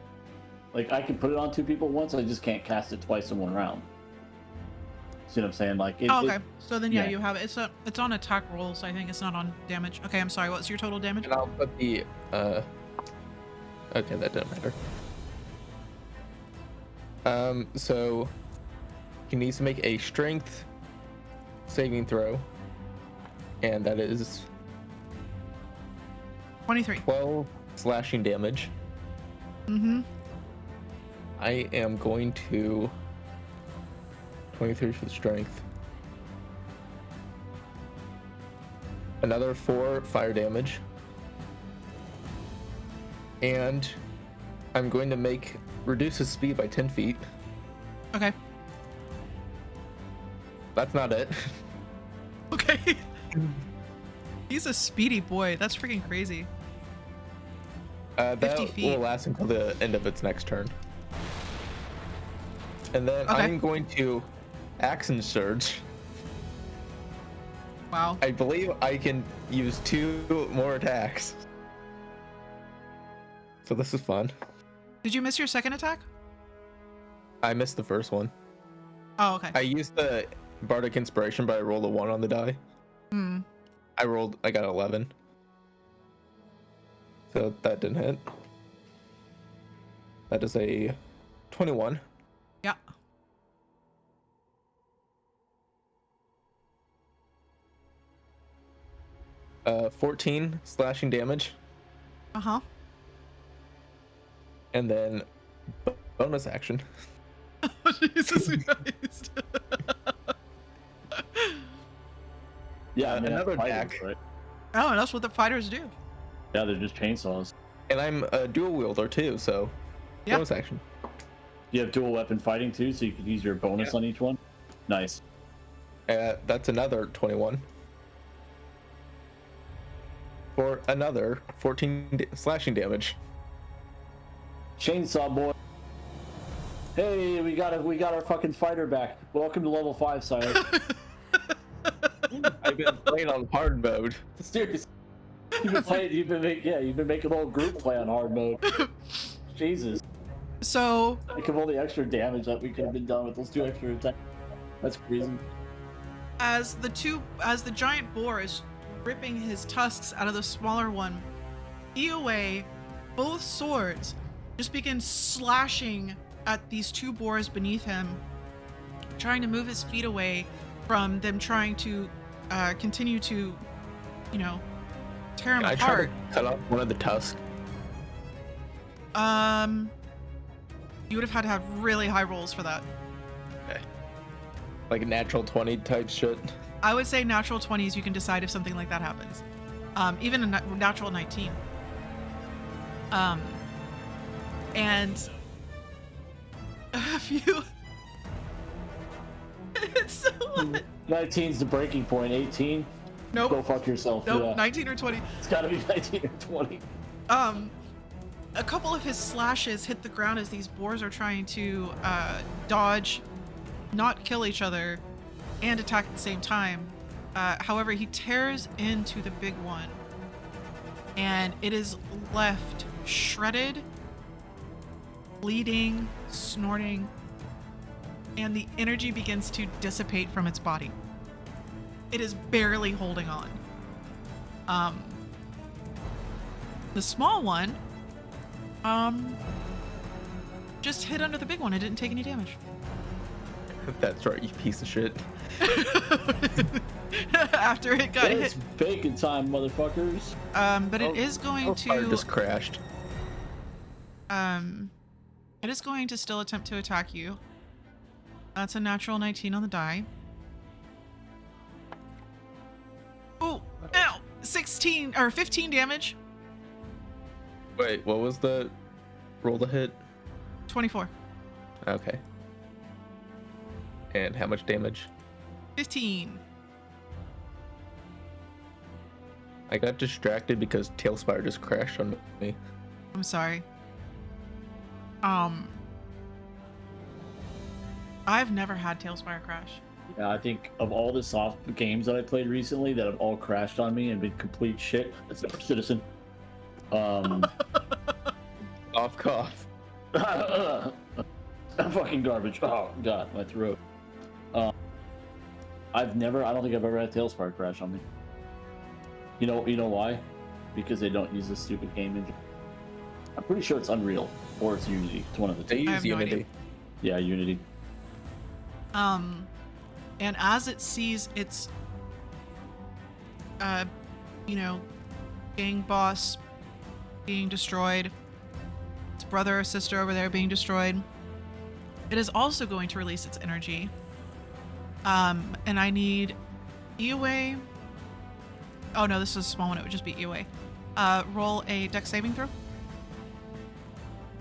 Like I can put it on two people once. I just can't cast it twice in one round. See what I'm saying? Like it, Oh, okay. So then yeah, yeah. you have it. It's on attack rolls. I think it's not on damage. Okay, I'm sorry. What's your total damage? And I'll put the okay, that doesn't matter. So he needs to make a strength saving throw. And that is 23. 12 slashing damage. Mm-hmm. I am going to 23 for the strength. Another 4 fire damage. And I'm going to reduce his speed by 10 feet. Okay. That's not it. Okay. He's a speedy boy. That's freaking crazy. 50 That feet. will last until the end of its next turn. And then Okay. I'm going to Action Surge. Wow. I believe I can use 2 more attacks. So this is fun. Did you miss your second attack? I missed the first one. Oh, okay. I used the Bardic Inspiration, but I rolled a 1 on the die. Hmm. I got 11. So that didn't hit. That is a 21. Yeah. 14 slashing damage, Uh-huh. and then bonus action. Jesus Christ. Yeah, I mean, another that's fighting, attack. right? Oh, and that's what the fighters do. Yeah, they're just chainsaws. And I'm a dual wielder too, so Yeah. bonus action. You have dual weapon fighting too, so you could use your bonus on each one. Nice. That's another 21. For another 14 slashing damage. Chainsaw boy. Hey, we got our fucking fighter back. Welcome to level 5, sire. I've been playing on hard mode. Seriously. You've been making a whole group play on hard mode. Jesus. So, Think of all the extra damage that we could have been done with those 2 extra attacks. That's crazy. as the giant boar is ripping his tusks out of the smaller one, Eoway, both swords, just begin slashing at these 2 boars beneath him, trying to move his feet away from them trying to continue to, tear him I try apart. to cut off one of the tusks. You would have had to have really high rolls for that. Like a natural 20 type shit. I would say natural 20s, you can decide if something like that happens. Even a natural 19. And if you... It's so... 19's the breaking point. 18? Nope. Go fuck yourself. Nope, Yeah. 19 or 20. It's gotta be 19 or 20. A couple of his slashes hit the ground as these boars are trying to dodge, not kill each other, and attack at the same time. However, he tears into the big one, and it is left shredded, bleeding, snorting, and the energy begins to dissipate from its body. It is barely holding on. The small one, just hit under the big one. It didn't take any damage. That's right, you piece of shit. After it got It's hit. bacon time, motherfuckers. But it is going Fire to just crashed. it is going to still attempt to attack you. That's a natural 19 on the die. Oh, ow! 16 or 15 damage. Wait, what was the roll to hit? 24. Okay. And how much damage? 15. I got distracted because Tailspire just crashed on me. I'm sorry. I've never had Tailspire crash. Yeah, I think of all the soft games that I played recently that have all crashed on me and been complete shit, that's the Citizen. Off cough. Fucking garbage. Oh god, my throat. I don't think I've ever had Tailspire crash on me. You know why? Because they don't use this stupid game engine. I'm pretty sure it's Unreal or it's Unity. It's one of the They two. have use no Unity. idea. Yeah, Unity. And as it sees its, gang boss being destroyed, its brother or sister over there being destroyed, it is also going to release its energy. And I need Eoway. Oh no, this is a small one. It would just be Eoway. Roll a dex saving throw.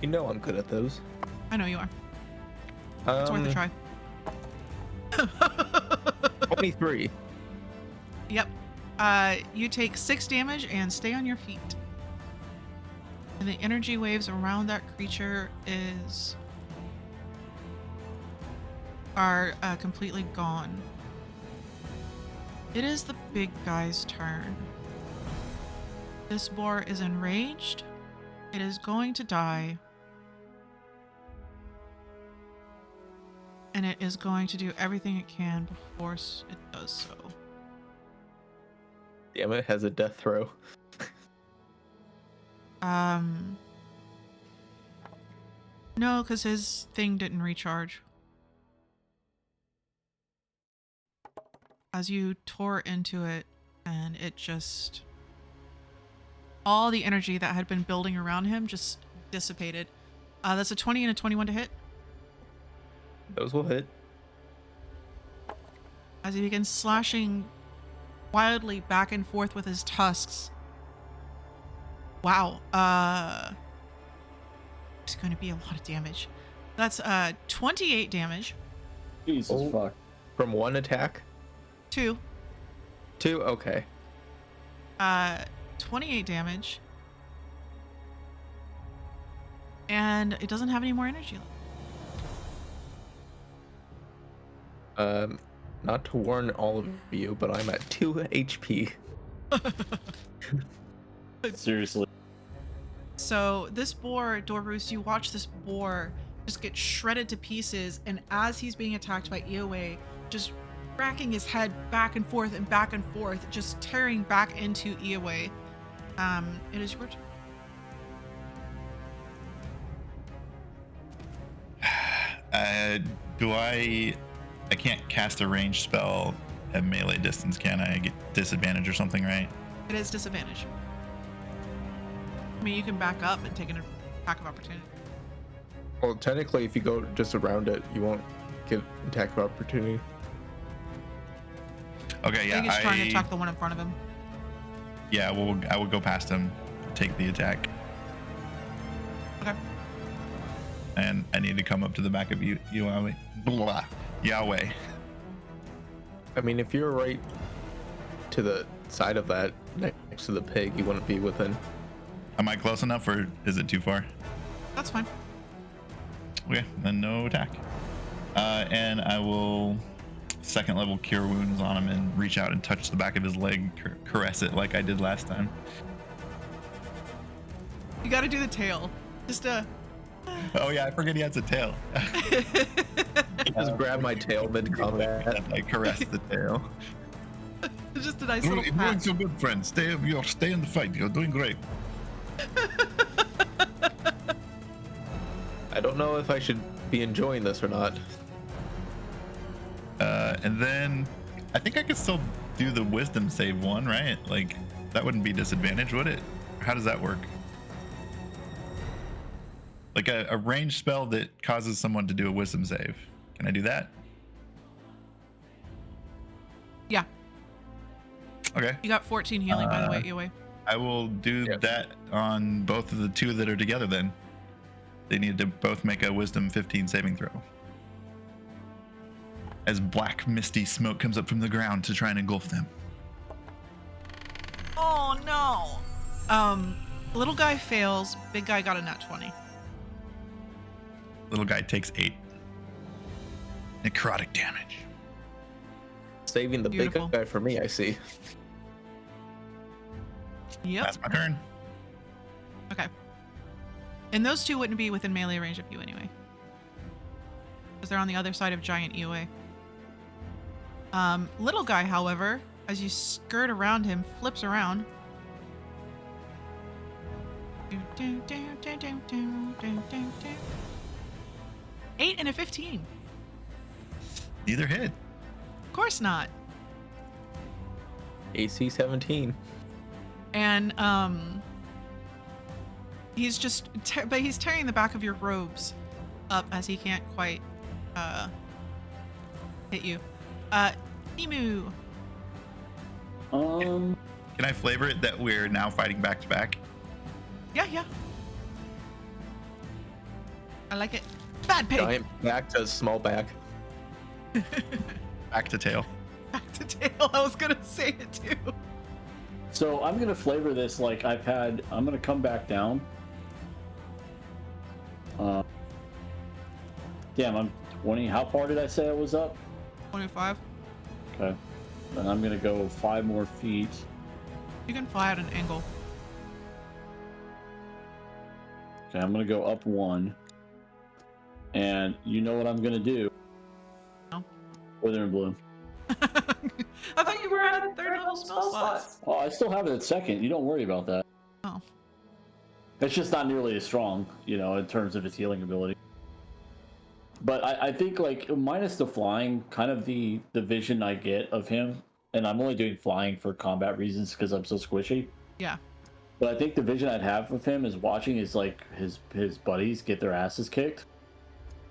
You know I'm good at those. I know you are. It's worth a try. 23. Yep. You take 6 damage and stay on your feet. And the energy waves around that creature are completely gone. It is the big guy's turn. This boar is enraged. It is going to die. And it is going to do everything it can before it does so. Damn it, has a death throw. No, because his thing didn't recharge. As you tore into it, and it just... all the energy that had been building around him just dissipated. That's a 20 and a 21 to hit. Those will hit. As he begins slashing wildly back and forth with his tusks. Wow. It's going to be a lot of damage. That's 28 damage. Jesus fuck. From one attack? 2. 2? Okay. 28 damage. And it doesn't have any more energy left. Not to warn all of you, but I'm at 2 HP. Seriously. So this boar, Dorus, you watch this boar just get shredded to pieces, and as he's being attacked by EOA, just racking his head back and forth, just tearing back into EOA. It is your turn. I can't cast a ranged spell at melee distance, can I? Get disadvantage or something, right? It is disadvantage. I mean, you can back up and take an attack of opportunity. Well, technically, if you go just around it, you won't get attack of opportunity. Okay, I yeah. think he's trying to attack the one in front of him. Yeah, well, I will go past him, take the attack. Okay. And I need to come up to the back of Yahweh. Blah. Yahweh. I mean, if you're right to the side of that, next to the pig, you wouldn't be within. Am I close enough, or is it too far? That's fine. Okay, then no attack. And I will second level cure wounds on him and reach out and touch the back of his leg, caress it like I did last time. You gotta do the tail. Just Oh yeah, I forget he has a tail. Just grab my tail mid-combat. I caress the tail. just a nice little You're doing pat. so good, friend. Stay in the fight. You're doing great. I don't know if I should be enjoying this or not. And then I think I could still do the wisdom save one, right? Like that wouldn't be disadvantage, would it? How does that work? Like a ranged spell that causes someone to do a wisdom save. Can I do that? Yeah. Okay. You got 14 healing, by the way, EOA. I will do Yep. that on both of the two that are together then. They need to both make a wisdom 15 saving throw. As black misty smoke comes up from the ground to try and engulf them. Oh no. Little guy fails, big guy got a nat 20. Little guy takes 8 necrotic damage. Saving the Beautiful. big guy for me, I see. Yep. That's my turn. Okay. And those two wouldn't be within melee range of you anyway. Because they're on the other side of giant EOA. Little guy, however, as you skirt around him, flips around. 8 and a 15. Neither hit. Of course not. AC 17. And he's just but he's tearing the back of your robes up as he can't quite hit you. Emu. Um, Can I flavor it that we're now fighting back to back? Yeah. I like it. Bad pig. Giant back to small back. Back to tail. Back to tail. I was gonna say it too. so I'm gonna flavor this like I'm gonna come back down. Damn, I'm 20. How far did I say I was up? 25. Okay. And I'm gonna go 5 more feet. You can fly at an angle. Okay, I'm gonna go up 1. And you know what I'm gonna do? No. Wither and Bloom. I thought you were at a third level spell slots. Oh, I still have it at second. You don't worry about that. Oh. It's just not nearly as strong, in terms of its healing ability. But I think like minus the flying, kind of the vision I get of him, and I'm only doing flying for combat reasons because I'm so squishy. Yeah. But I think the vision I'd have of him is watching his buddies get their asses kicked,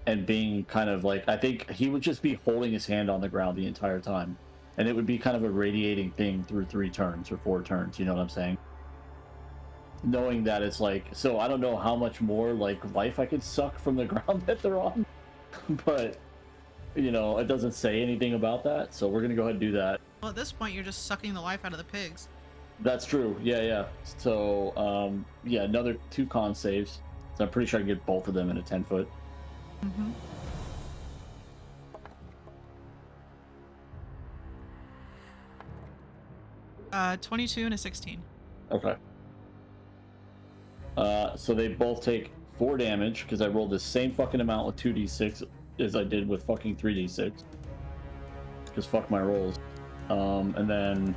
and being kind of like, I think he would just be holding his hand on the ground the entire time, and it would be kind of a radiating thing through 3 turns or 4 turns. You know what I'm saying? Knowing that it's like, so I don't know how much more like life I could suck from the ground that they're on, but you know, it doesn't say anything about that, so we're gonna go ahead and do that. Well, at this point, you're just sucking the life out of the pigs. That's true. Yeah. So, yeah, another 2 con saves. So I'm pretty sure I can get both of them in a 10-foot. Mm-hmm. Uh, 22 and a 16. Okay. So they both take 4 damage because I rolled the same fucking amount with 2d6 as I did with fucking 3d6. Because fuck my rolls. And then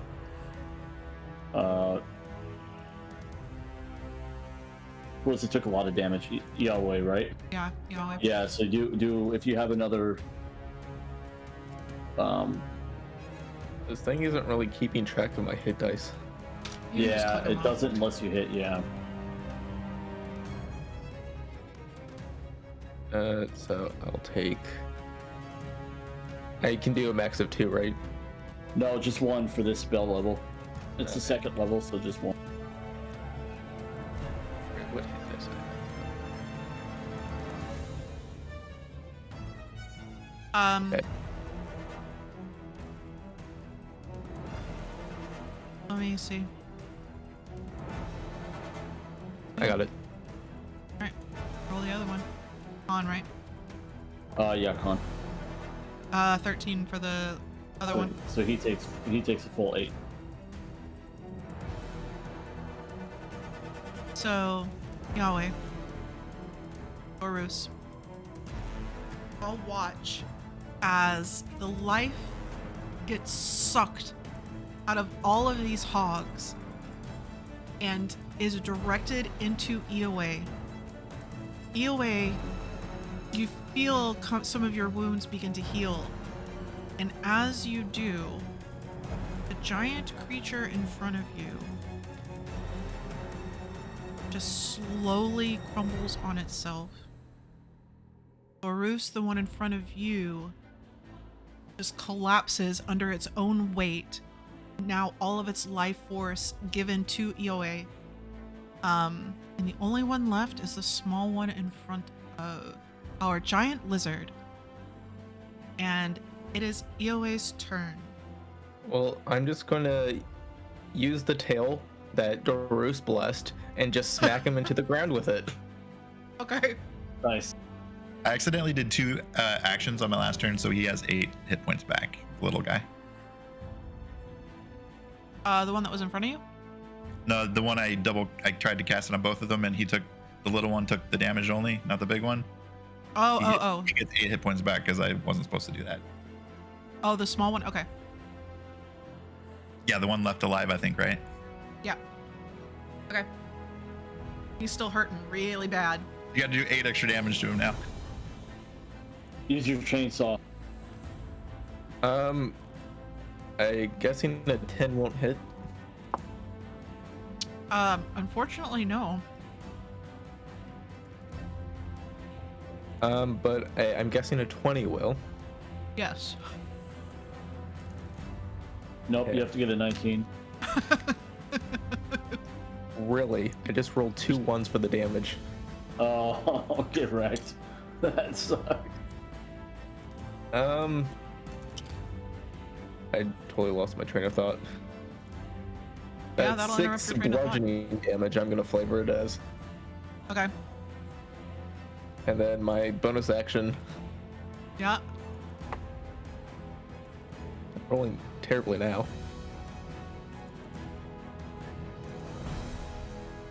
was it took a lot of damage. Yahweh, right? Yeah. Yeah. Yeah. So do if you have another. This thing isn't really keeping track of my hit dice. You just Yeah, cut 'em it off. doesn't unless you hit. Yeah. So I'll take. I can do a max of 2, right? No, just 1 for this spell level. It's the 2nd level, so just 1. What hit dice? Okay. Let me see. I got it. All right. Roll the other one. On, right? Yeah, con. 13 for the other one. So he takes a full 8. So, Yahweh. Horus. I'll watch as the life gets sucked out of all of these hogs and is directed into Eoway. Eoway, you feel some of your wounds begin to heal. And as you do, the giant creature in front of you just slowly crumbles on itself. Horus, the one in front of you, just collapses under its own weight. Now all of its life force given to Eoe. And the only one left is the small one in front of our giant lizard. And it is Eoe's turn. Well, I'm just gonna use the tail that Dorus blessed and just smack him into the ground with it. Okay. Nice. I accidentally did 2 actions on my last turn, so he has 8 hit points back. Little guy. The one that was in front of you? No, the one I tried to cast it on both of them, and the little one took the damage only, not the big one. Oh. He gets 8 hit points back because I wasn't supposed to do that. Oh, the small one? Okay. Yeah, the one left alive, I think, right? Yeah. Okay. He's still hurting really bad. You got to do 8 extra damage to him now. Use your chainsaw. I'm guessing a 10 won't hit. Unfortunately, no. But I'm guessing a 20 will. Yes. Nope, Okay. you have to get a 19. Really? I just rolled 2 ones for the damage. Oh, get wrecked. That sucks. I totally lost my train of thought. Yeah, That's that'll interrupt 6 your train of thought. bludgeoning damage I'm gonna flavor it as. Okay. And then my bonus action, Yeah. rolling terribly now.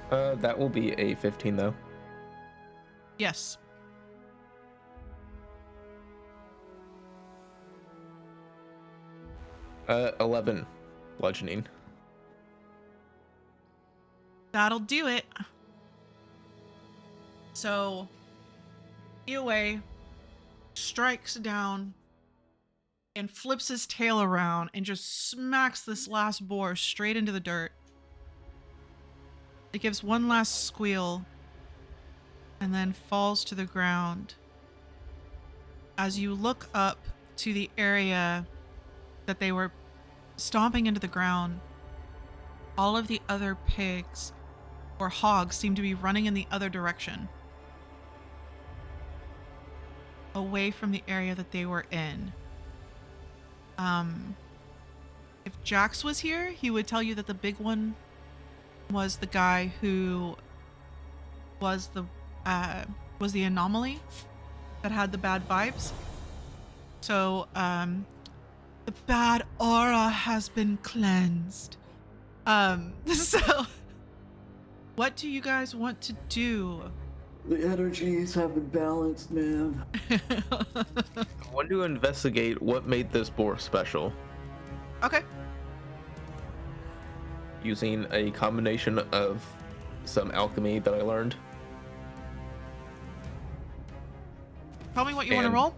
That will be a 15 though. Yes. Uh, 11 bludgeoning. That'll do it. So, Eoway strikes down and flips his tail around and just smacks this last boar straight into the dirt. It gives one last squeal and then falls to the ground. As you look up to the area that they were stomping into the ground, all of the other pigs or hogs seem to be running in the other direction, away from the area that they were in. If Jax was here, he would tell you that the big one was the guy who was the anomaly that had the bad vibes. So, the bad aura has been cleansed. So what do you guys want to do? The energies have been balanced, man. I want to investigate what made this boar special, Okay. using a combination of some alchemy that I learned. Tell me what you want to And- roll.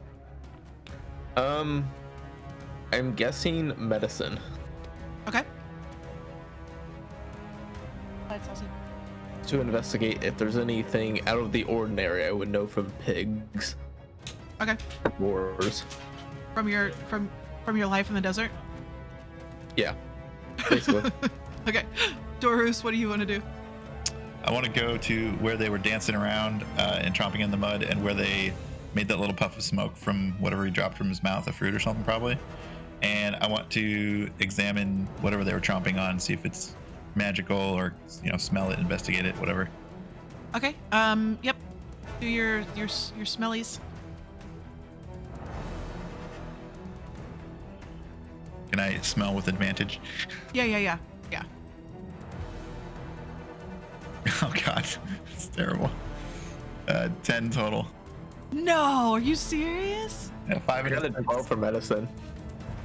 I'm guessing medicine. Okay. To investigate if there's anything out of the ordinary I would know from pigs, Okay. boars. From your life in the desert. Yeah, basically. Okay. Dorus, what do you want to do? I want to go to where they were dancing around and tromping in the mud, and where they made that little puff of smoke from whatever he dropped from his mouth, a fruit or something probably. And I want to examine whatever they were chomping on, see if it's magical, or smell it, investigate it, whatever. Okay. Yep. Do your smellies. Can I smell with advantage? Yeah. Oh god, it's terrible. 10 total. No, are you serious? Yeah, 5 I got a and 12 for medicine.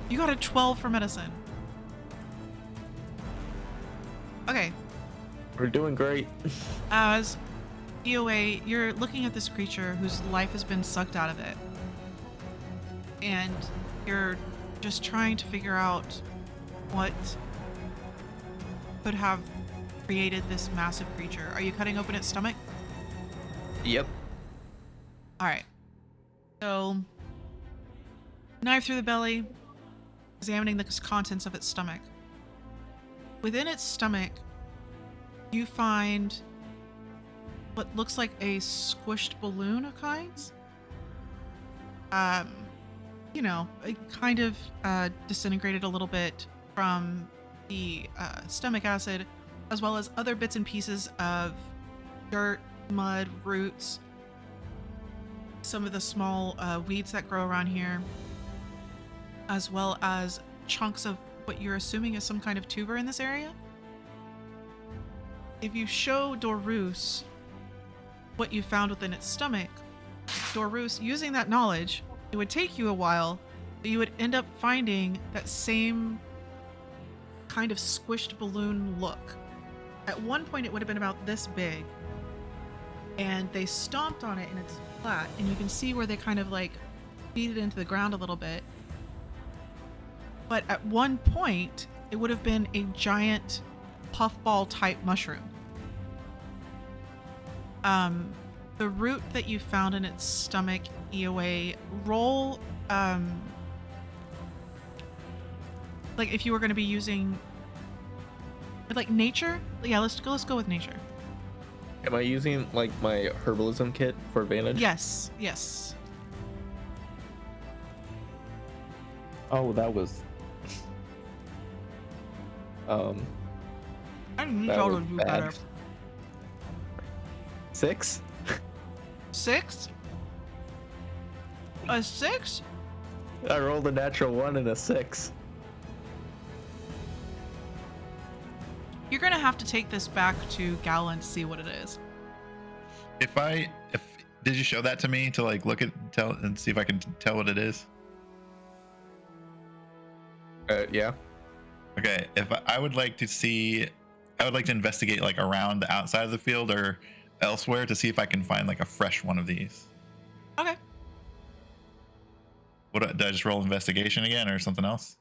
You got a 12 for medicine. Okay. We're doing great. As EOA, you're looking at this creature whose life has been sucked out of it. And you're just trying to figure out what could have created this massive creature. Are you cutting open its stomach? Yep. Alright. So, knife through the belly, examining the contents of its stomach. Within its stomach, you find what looks like a squished balloon of kinds. It kind of disintegrated a little bit from the stomach acid, as well as other bits and pieces of dirt, mud, roots, some of the small weeds that grow around here, as well as chunks of what you're assuming is some kind of tuber in this area. If you show Dorus what you found within its stomach, Dorus, using that knowledge, it would take you a while, but you would end up finding that same kind of squished balloon look. At one point, it would have been about this big, and they stomped on it and it's flat, and you can see where they kind of like beat it into the ground a little bit. But at one point, it would have been a giant puffball type mushroom. The root that you found in its stomach, EOA, roll, like if you were going to be using, like nature? Yeah, let's go with nature. Am I using like my herbalism kit for advantage? Yes. Oh, that was. I need That y'all to was do bad. better. 6? 6? A 6? I rolled a natural 1 and a 6. You're gonna have to take this back to Galen to see what it is. If did you show that to me to like look at tell and see if I can tell what it is? Yeah. Okay, I would like to investigate like around the outside of the field or elsewhere to see if I can find like a fresh one of these. Okay. Did I just roll investigation again or something else?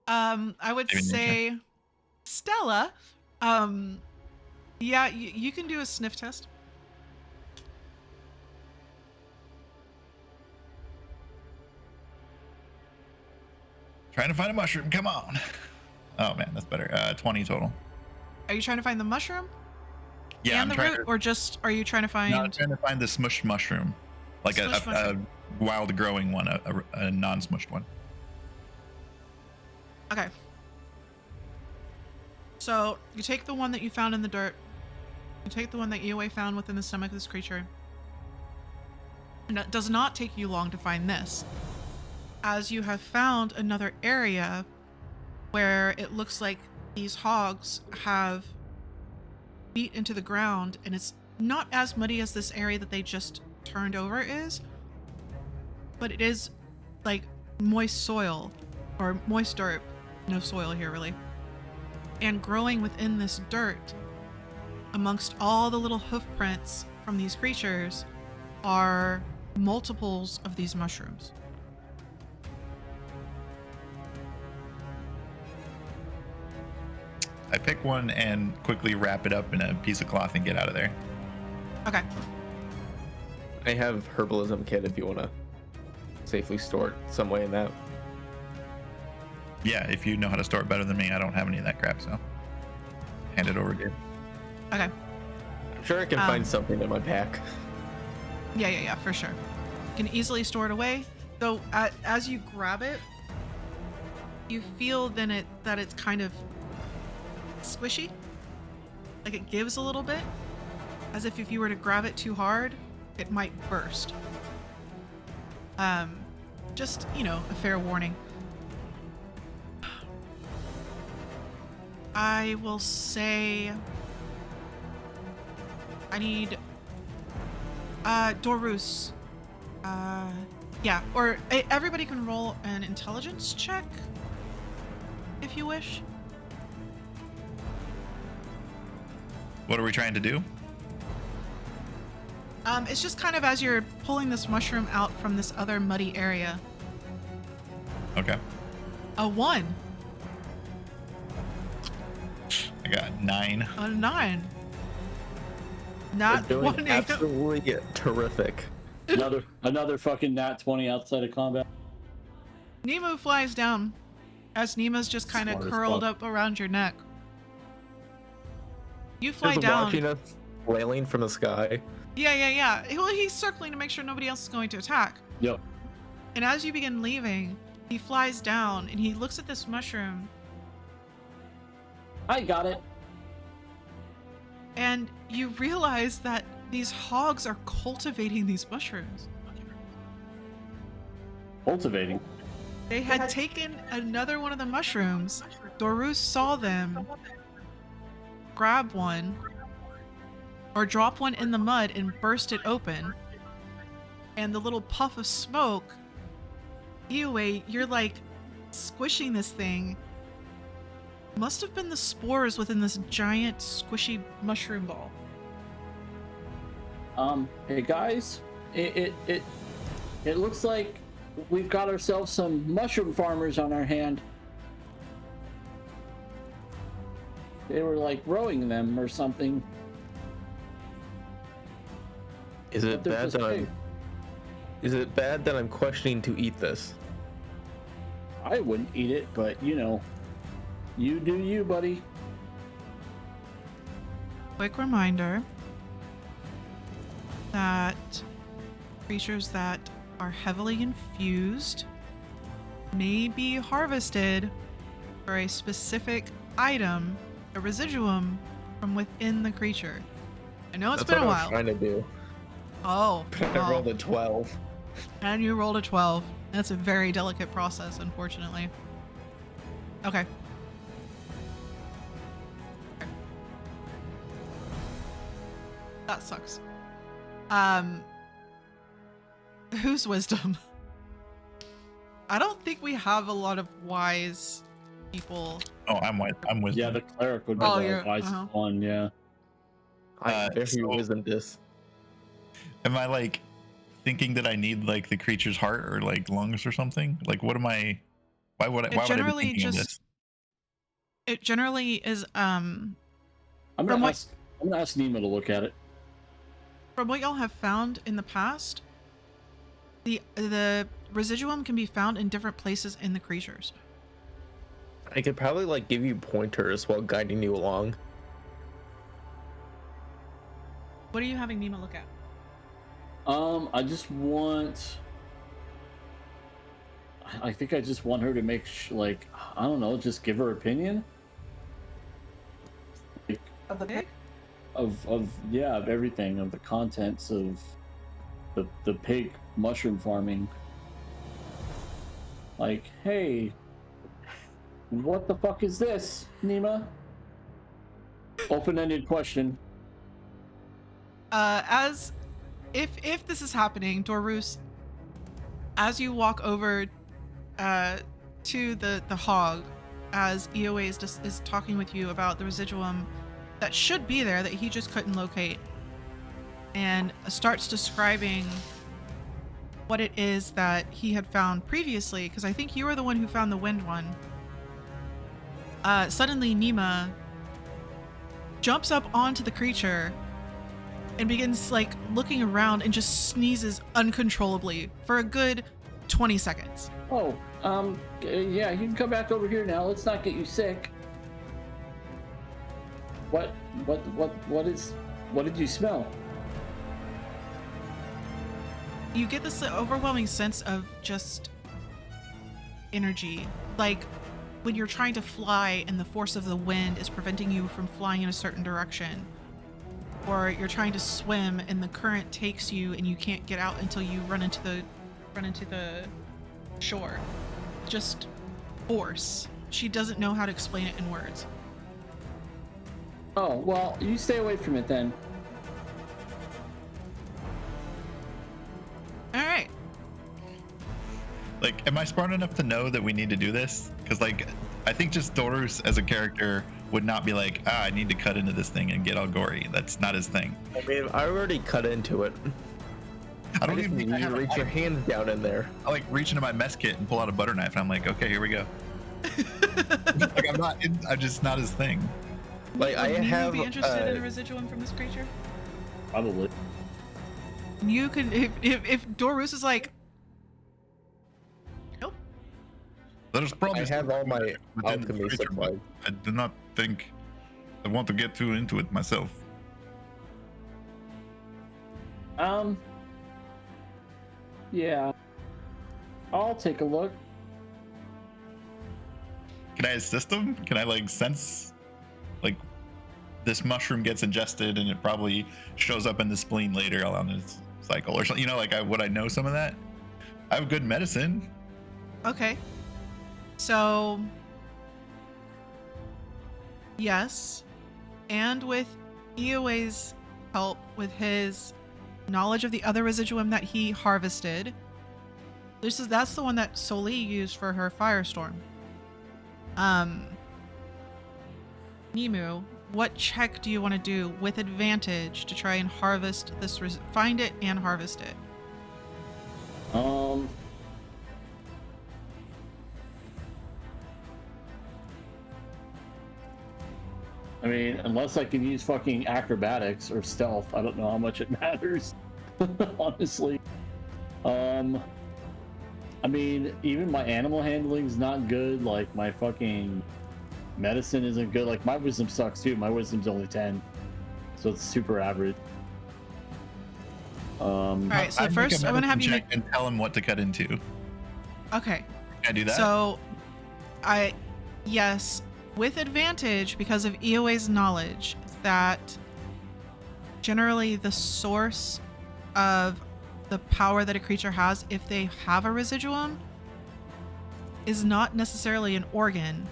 I would Maybe nature. say Stella. Yeah, you can do a sniff test. Trying to find a mushroom. Come on. Oh man, that's better. 20 total. Are you trying to find the mushroom Yeah, and I'm the trying root, to. or just are you trying to find? No, I'm trying to find the smushed mushroom, like Smushed a mushroom. wild growing one, a non-smushed one. Okay. So you take the one that you found in the dirt. You take the one that Eoway found within the stomach of this creature. And it does not take you long to find this, as you have found another area where it looks like these hogs have beat into the ground, and it's not as muddy as this area that they just turned over is, but it is like moist soil, or moist dirt, no soil here really. And growing within this dirt, amongst all the little hoof prints from these creatures, are multiples of these mushrooms. I pick one and quickly wrap it up in a piece of cloth and get out of there. Okay. I have herbalism kit if you want to safely store it some way in that. Yeah, if you know how to store it better than me, I don't have any of that crap, so hand it over to you. Okay. I'm sure I can find something in my pack. Yeah, for sure. You can easily store it away. Though, as you grab it, you feel then that it's kind of squishy. Like it gives a little bit. As if you were to grab it too hard, it might burst. Just, a fair warning. I will say I need Dorus. Yeah, or everybody can roll an intelligence check if you wish. What are we trying to do? It's just kind of as you're pulling this mushroom out from this other muddy area. Okay. A 1. I got 9. A 9. We're Not doing 1. absolutely terrific. Another fucking nat 20 outside of combat. Nemo flies down as Nemo's just kind of Smart as curled fuck. up around your neck. You fly Just down. watching us flailing from the sky. Yeah. Well, he's circling to make sure nobody else is going to attack. Yep. And as you begin leaving, he flies down and he looks at this mushroom, I got it. and you realize that these hogs are cultivating these mushrooms. Cultivating. They had taken another one of the mushrooms. Dorus saw them grab one or drop one in the mud and burst it open. And the little puff of smoke, Eoway, you're like squishing this thing. Must have been the spores within this giant squishy mushroom ball. Hey guys, it looks like we've got ourselves some mushroom farmers on our hand. They were like growing them or something. Is it They're bad just that big. I'm questioning to eat this? I wouldn't eat it, but you do you, buddy. Quick reminder that creatures that are heavily infused may be harvested for a specific item, a residuum from within the creature. I know it's That's been a what while. I'm trying to do. Oh, I rolled a 12. and you rolled a 12. That's a very delicate process, unfortunately. Okay. That sucks. Whose wisdom? I don't think we have a lot of wise people. Oh, I'm with Yeah, the cleric would be Oh, the you're- wisest uh-huh. one. Yeah. I very so- wisdom this. Am I like thinking that I need like the creature's heart or like lungs or something? Like, what am I? Why would I be generally thinking of just this? it generally is I'm From gonna what- ask. I'm gonna ask Nemo to look at it. from what y'all have found in the past, the residuum can be found in different places in the creatures. I could probably like give you pointers while guiding you along. What are you having Nima look at? I just want. I think I just want her to make like I don't know, just give her opinion Of the pig? of yeah, of everything, of the contents of the pig mushroom farming. Like, hey, what the fuck is this, Nima? Open-ended question. As if this is happening, Dorus, as you walk over to the hog, as EOA is talking with you about the residuum that should be there that he just couldn't locate, and starts describing what it is that he had found previously, because I think you were the one who found the wind one. Suddenly Nima jumps up onto the creature and begins like looking around and just sneezes uncontrollably for a good 20 seconds. Oh, yeah, you can come back over here now. Let's not get you sick. What did you smell? You get this overwhelming sense of just energy, like when you're trying to fly and the force of the wind is preventing you from flying in a certain direction, or you're trying to swim and the current takes you and you can't get out until you run into the shore. Just force. She doesn't know how to explain it in words. Oh, well, you stay away from it then. All right. Like, am I smart enough to know that we need to do this? Because, like, I think just Dorus as a character would not be like, I need to cut into this thing and get all gory. That's not his thing. I mean, I already cut into it. I don't just even need think I you to have a reach your knife. hands down in there. I like reach into my mess kit and pull out a butter knife, and I'm like, okay, here we go. Like, I'm just not his thing. Like I Would Nemo have. be interested in a residuum from this creature? Probably. You can, if Dorus is like, nope. There's probably I have all my within the alchemy creature, but supplies. I do not think I want to get too into it myself. Yeah. I'll take a look. Can I assist him? Can I like sense like this mushroom gets ingested and it probably shows up in the spleen later on his cycle or something? You know, like would I know some of that? I have good medicine. Okay. So, yes. And with EOA's help, with his knowledge of the other residuum that he harvested, that's the one that Soli used for her firestorm. Nemu, what check do you want to do with advantage to try and harvest this, find it and harvest it? I mean, unless I can use fucking acrobatics or stealth, I don't know how much it matters. Honestly. I mean, even my animal handling's not good. Like, my fucking medicine isn't good. Like, my wisdom sucks too. My wisdom's only 10. So it's super average. Alright, so first I'm gonna have you make... and tell him what to cut into. Okay. Can I do that? So, yes, with advantage because of EOA's knowledge that generally the source of the power that a creature has, if they have a residuum, is not necessarily an organ.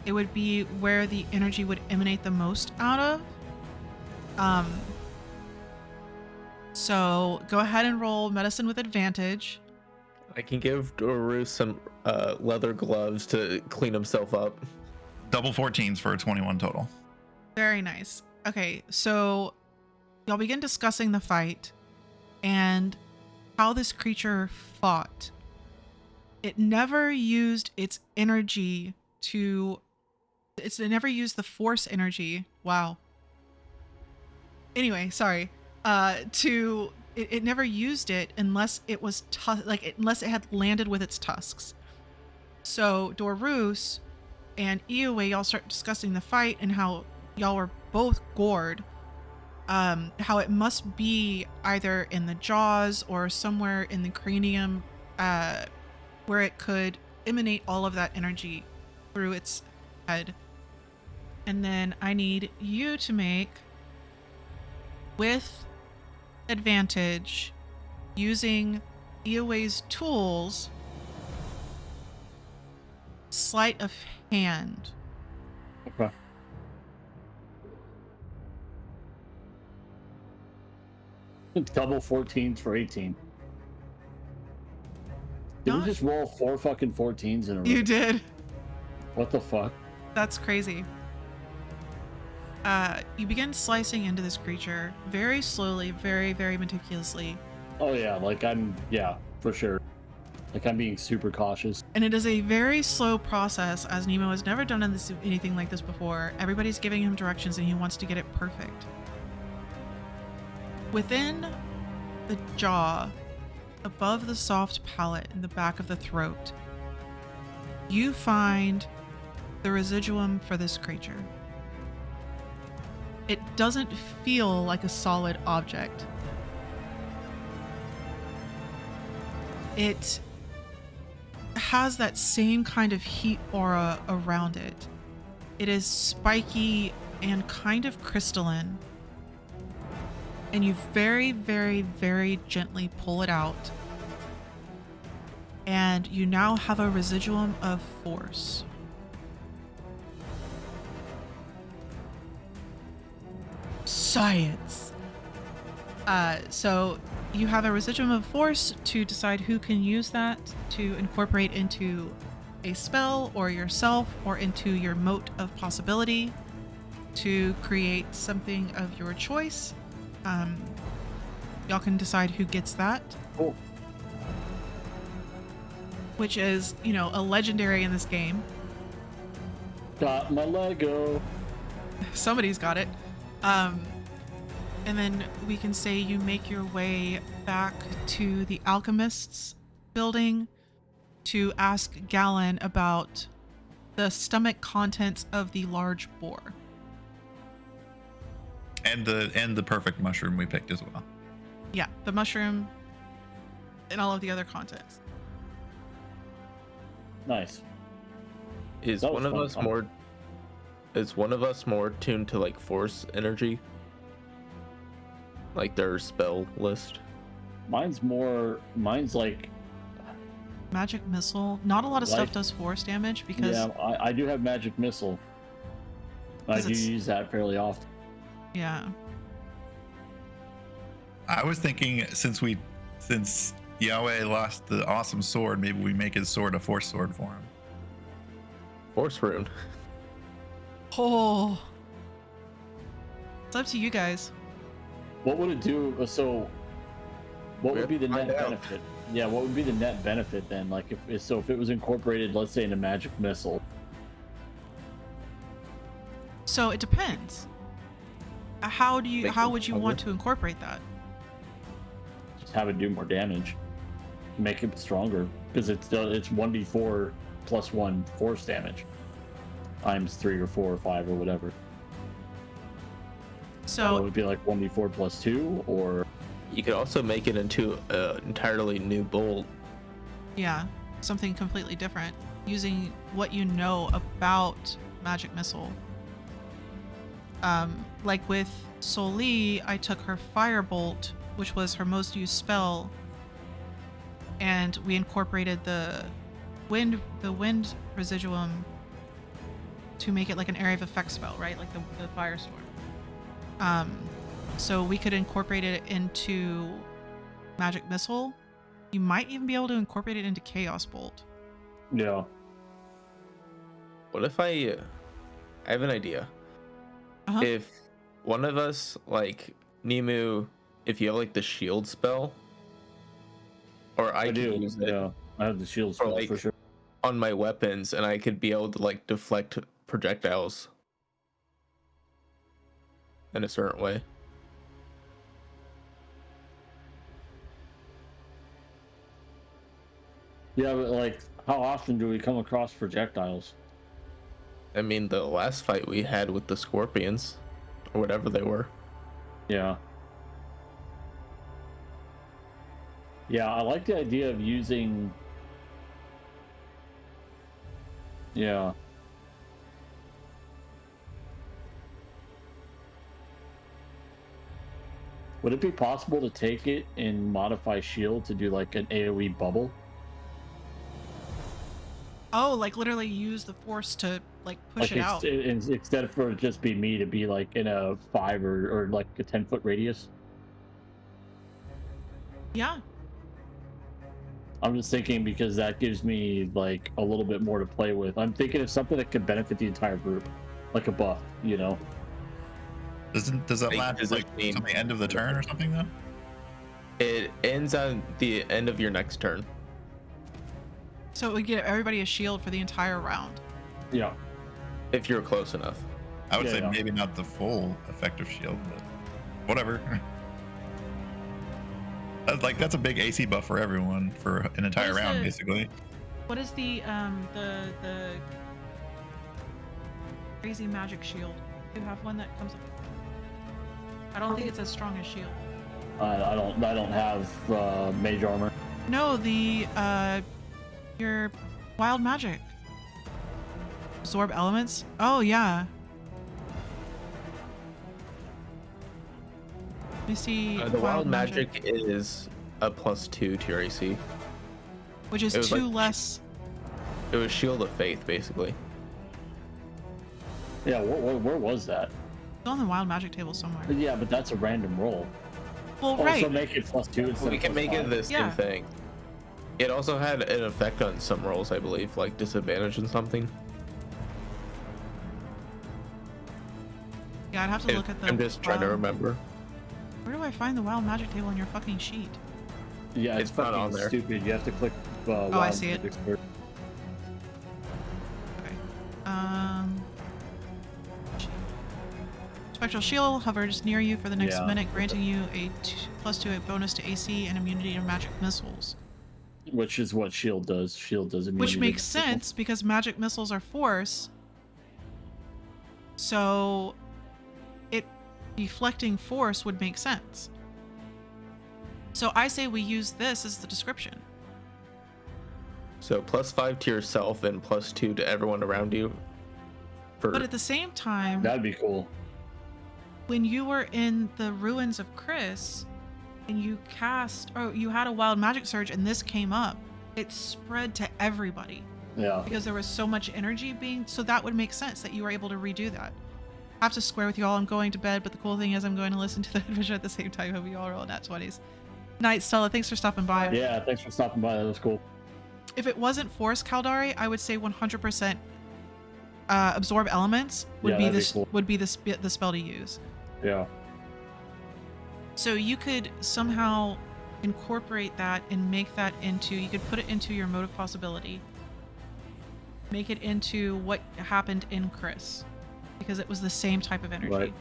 It would be where the energy would emanate the most out of. So go ahead and roll medicine with advantage. I can give Dorus some leather gloves to clean himself up. Double 14s for a 21 total. Very nice. Okay, so y'all begin discussing the fight, and how this creature fought. It never used its energy to. It never used the force energy. Wow. Anyway, sorry. It never used it unless it was unless it had landed with its tusks. So Dorus and Ioe, y'all start discussing the fight and how y'all were both gored. How it must be either in the jaws or somewhere in the cranium, where it could emanate all of that energy through its head. And then I need you to make, with advantage, using Ioe's tools, sleight of hand. Okay. Double 14s for 18. Did we Not- just roll 4 fucking 14s in a row? You did. What the fuck? That's crazy. You begin slicing into this creature very slowly, very, very meticulously. Oh yeah, yeah, for sure. Like I'm being super cautious. And it is a very slow process, as Nemo has never done anything like this before. Everybody's giving him directions and he wants to get it perfect. Within the jaw, above the soft palate in the back of the throat, you find the residuum for this creature. It doesn't feel like a solid object. It has that same kind of heat aura around it. It is spiky and kind of crystalline. And you very, very, very gently pull it out. And you now have a residuum of force. Science. So you have a residuum of force to decide who can use that to incorporate into a spell or yourself or into your mote of possibility to create something of your choice. Y'all can decide who gets that. Cool. Which is, a legendary in this game. Got my Lego. Somebody's got it. And then we can say you make your way back to the alchemist's building to ask Galen about the stomach contents of the large boar. And the perfect mushroom we picked as well. Yeah, the mushroom and all of the other contents. Nice. Is That was one of fun. us more? Is one of us more tuned to like force energy? Like their spell list? Mine's like, Magic missile. Not a lot of stuff Life- does force damage because yeah, I do have magic missile. I 'Cause do it's- use that fairly often. yeah. I was thinking since Yahweh lost the awesome sword, maybe we make his sword a force sword for him. Force rune. Oh. It's up to you guys. What would it do? So, what We would be the have to net find out. benefit? Yeah, what would be the net benefit then? Like, if it was incorporated, let's say, in a magic missile. So it depends. How would you stronger. want to incorporate that? Just have it do more damage, make it stronger, because it's 1d4 plus 1 force damage times 3 or 4 or 5 or whatever. So it So would be like 1d4 plus 2, or You could also make it into an entirely new bolt. yeah, something completely different using what you know about magic missile. Like with Soli, I took her firebolt, which was her most used spell, and we incorporated the wind residuum to make it like an area of effect spell, right? Like the firestorm. So we could incorporate it into magic missile. You might even be able to incorporate it into chaos bolt. yeah. What if I have an idea. Uh-huh. If one of us, like Nemu, if you have like the shield spell, or I could do. use it Yeah, I have the shield or spell like for sure. on my weapons, and I could be able to like deflect projectiles in a certain way. Yeah, but like, how often do we come across projectiles? I mean, the last fight we had with the scorpions, or whatever they were. Yeah. Yeah, I like the idea of using. Yeah. Would it be possible to take it and modify shield to do like an AoE bubble? Oh, like literally use the force to like push Like it out. instead for it just be me to be like in a 5 or like a 10-foot radius. Yeah. I'm just thinking because that gives me like a little bit more to play with. I'm thinking of something that could benefit the entire group, like a buff, you know? Does that Like, last does like it mean- till the end of the turn or something though? It ends on the end of your next turn. So it would give everybody a shield for the entire round. Yeah. If you're close enough. I would Yeah, say yeah. maybe not the full effective shield, but whatever. That's a big AC buff for everyone for an entire is round, the- basically. What is the crazy magic shield? You have one that comes up. I don't think it's as strong as shield. I don't have mage armor. No, the your wild magic. Absorb elements? Oh yeah. Let me see. The wild magic is a +2 to your AC. which is it was 2 like- less. It was Shield of Faith, basically. Yeah, where was that? It's on the wild magic table somewhere. Yeah, but that's a random roll. Well, Oh, right. so make it +2 instead We of can make it +5. the same Yeah. thing. It also had an effect on some rolls, I believe, like disadvantage and something. Yeah, I'd have to look at the. I'm just trying to wild- remember. Where do I find the wild magic table on your fucking sheet? Yeah, it's It's not fucking on there. stupid. You have to click. I wild see it. magic first. Okay. Spectral shield hovers near you for the next Yeah. minute, granting you a +2 bonus to AC and immunity to magic missiles. Which is what shield does. Shield does immunity. Which to makes missiles. sense because magic missiles are force. So it deflecting force would make sense. So I say we use this as the description. So +5 to yourself and +2 to everyone around you. But at the same time, That'd be cool. when you were in the ruins of Chris and you you had a wild magic surge and this came up, it spread to everybody Yeah. because there was so much energy so that would make sense that you were able to redo that. I have to square with you all. I'm going to bed, but the cool thing is I'm going to listen to the adventure at the same time. Hope you all roll nat 20s. Night, Stella. Thanks for stopping by. Yeah. Thanks for stopping by. That was cool. If it wasn't Force Caldari, I would say 100% absorb elements would Yeah, be that'd be this cool. would be the spell to use. Yeah. So you could somehow incorporate that and make that into, you could put it into your mode of possibility. Make it into what happened in Chris, because it was the same type of energy. Right.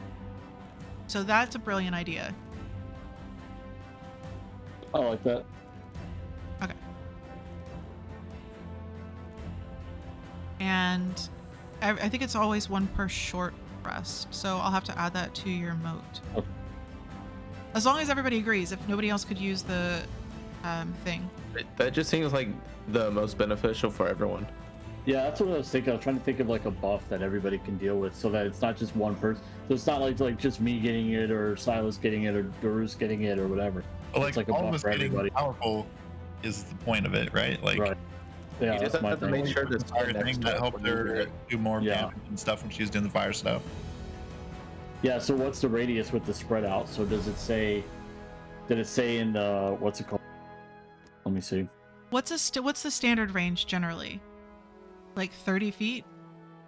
So that's a brilliant idea. I like that. Okay. And I think it's always 1 per short rest, so I'll have to add that to your moat. Okay. As long as everybody agrees, if nobody else could use the thing. That just seems like the most beneficial for everyone. Yeah, that's what I was thinking. I was trying to think of like a buff that everybody can deal with, so that it's not just one person. So it's not like just me getting it, or Silas getting it, or Durus getting it, or whatever. But It's like, like a all of buff us for getting everybody. powerful is the point of it, right? Like, Right. Yeah, You just that's my have to thing. make sure that fire thing that helped her do more Yeah. damage and stuff when she was doing the fire stuff. Yeah. So what's the radius with the spread out? So does it say? Did it say in the what's it called? Let me see. What's the standard range generally? Like 30 feet?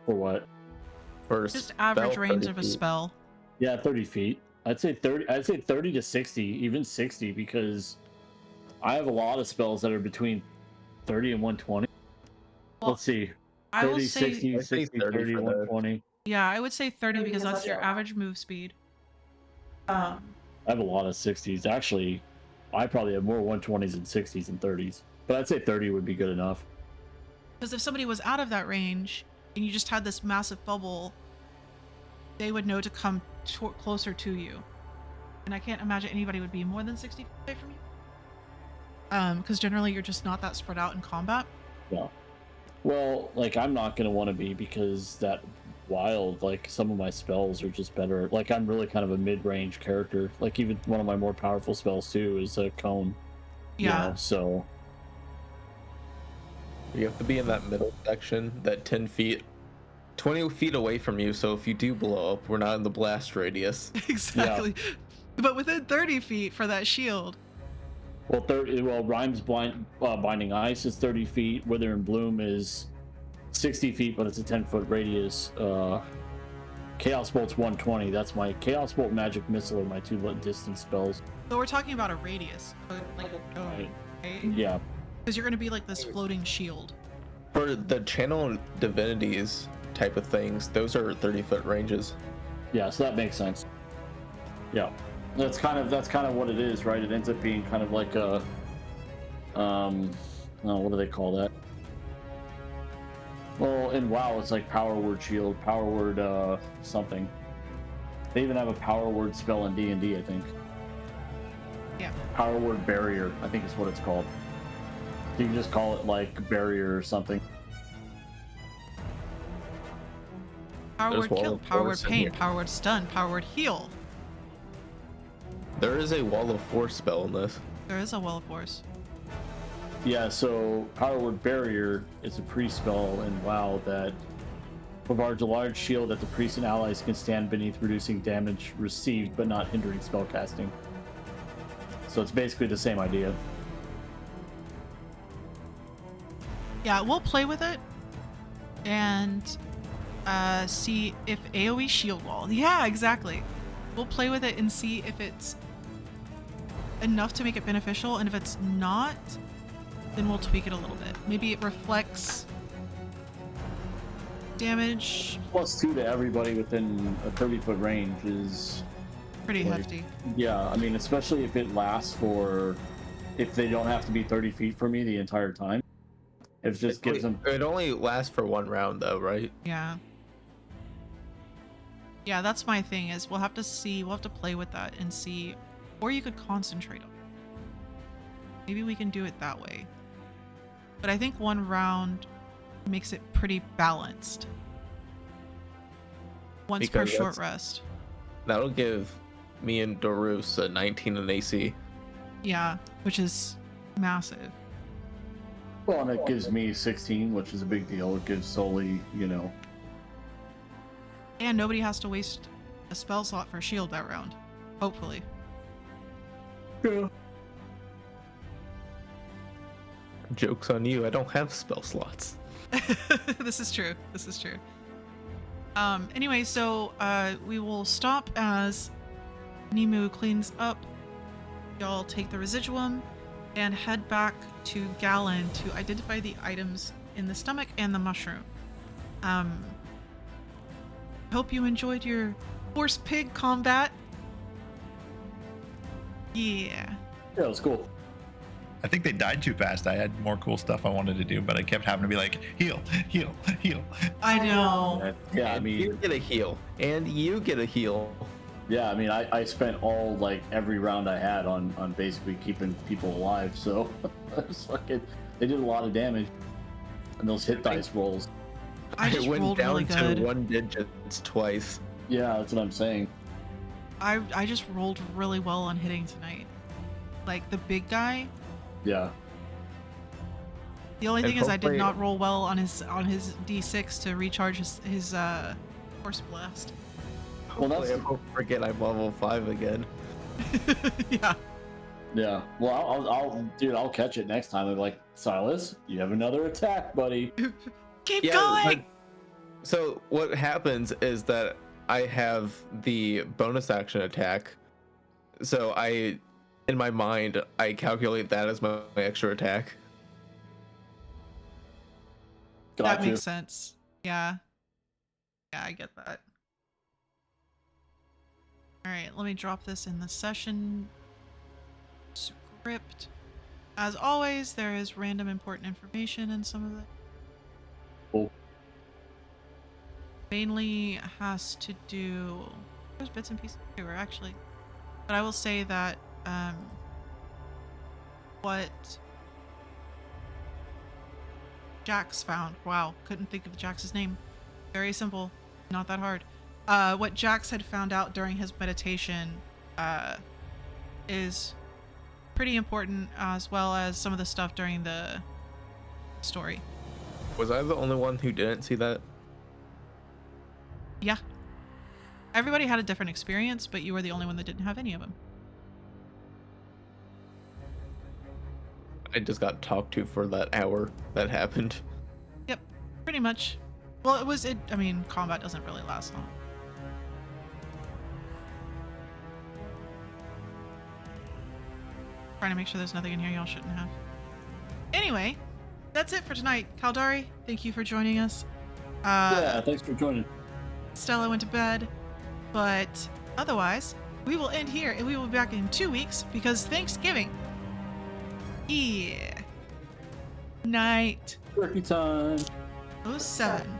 For what? For Just average spell, range 30 of a feet. spell. Yeah, 30 feet. I'd say 30. I'd say 30 to 60, even 60, because I have a lot of spells that are between 30 and 120. Well, Let's see. I will 30, say, 60, I say 60, 30 30, for the- 120. yeah, I would say 30 because that's your average move speed. I have a lot of 60s. Actually, I probably have more 120s and 60s and 30s. But I'd say 30 would be good enough. Because if somebody was out of that range and you just had this massive bubble, they would know to come closer to you. And I can't imagine anybody would be more than 60 feet away from you. Because generally you're just not that spread out in combat. Yeah. Well, like, I'm not going to want to be because that wild, like, some of my spells are just better. Like, I'm really kind of a mid-range character. Like, even one of my more powerful spells, too, is a cone. Yeah. You know, so... You have to be in that middle section, that 10 feet, 20 feet away from you. So if you do blow up, we're not in the blast radius. Exactly. But within 30 feet for that shield. Well, Rhyme's Binding Ice is 30 feet. Wither and Bloom is 60 feet, but it's a 10-foot radius. Chaos Bolt's 120. That's my Chaos Bolt, Magic Missile, are my two distance spells. So we're talking about a radius. So, like, right? Yeah. Because you're going to be like this floating shield. For the channel divinities type of things, those are 30-foot ranges. Yeah, so that makes sense. Yeah. That's kind of what it is, right? It ends up being kind of like a what do they call that? Well, in WoW it's like power word shield, power word something. They even have a power word spell in D&D, I think. Yeah. Power word barrier, I think is what it's called. You can just call it like barrier or something. Power There's word kill, wall of power word force in pain, here. power word stun, power word heal. There is a wall of force spell in this. There is a well of force. Yeah, so Power Word Barrier is a priest spell in WoW that provides a large shield that the priest and allies can stand beneath, reducing damage received but not hindering spellcasting. So it's basically the same idea. Yeah, we'll play with it and see if AoE shield wall. Yeah, exactly. We'll play with it and see if it's enough to make it beneficial, and if it's not, then we'll tweak it a little bit. Maybe it reflects damage. +2 to everybody within a 30-foot range is Pretty like, hefty. Yeah, I mean, especially if it lasts for, if they don't have to be 30 feet from me the entire time. It just gives them. It only lasts for one round, though, right? Yeah. Yeah, that's my thing, is we'll have to see, we'll have to play with that and see, or you could concentrate on it. Maybe we can do it that way. But I think one round makes it pretty balanced. Once per Because short that's- rest. That'll give me and Dorus a 19 in AC. Yeah, which is massive. Well, and it gives me 16, which is a big deal. It gives Sully, you know. And nobody has to waste a spell slot for shield that round. Hopefully. Yeah. Joke's on you, I don't have spell slots. This is true. This is true. Anyway, so we will stop as Nemu cleans up. Y'all take the residuum and head back to Gallon to identify the items in the stomach and the mushroom. Hope you enjoyed your horse pig combat. Yeah. Yeah, it was cool. I think they died too fast. I had more cool stuff I wanted to do, but I kept having to be like, heal, heal, heal. I know. Yeah, I And mean, you get a heal, and you get a heal. yeah, I mean, I spent all, like, every round I had on basically keeping people alive, so it was fucking, they did a lot of damage. And those hit dice rolls. I just went rolled down really to good. 1 digits twice. Yeah, that's what I'm saying. I just rolled really well on hitting tonight. Like the big guy. Yeah. The only And thing is I did hopefully- not roll well on his D6 to recharge his horse blast. Well, Hopefully that's, I won't forget I'm level 5 again. Yeah. yeah. Well, I'll catch it next time. I'm like, Silas, you have another attack, buddy. Keep Yeah, going. but- so what happens is that I have the bonus action attack. So I in my mind, I calculate that as my extra attack. That Gotcha. makes sense. Yeah. Yeah, I get that. All right, let me drop this in the session script. As always, there is random important information in some of it. Cool. Mainly has to do. There's bits and pieces here, actually. But I will say that what Jax found. Wow, couldn't think of Jax's name. Very simple, not that hard. What Jax had found out during his meditation is pretty important, as well as some of the stuff during the story. Was I the only one who didn't see that? Yeah. Everybody had a different experience, but you were the only one that didn't have any of them. I just got talked to for that hour that happened. Yep, pretty much. Well, I mean, combat doesn't really last long. Trying to make sure there's nothing in here y'all shouldn't have. Anyway, that's it for tonight. Kaldari, thank you for joining us. Yeah, thanks for joining. Stella went to bed, but otherwise, we will end here and we will be back in 2 weeks because Thanksgiving. Yeah. Night. Turkey time. 07.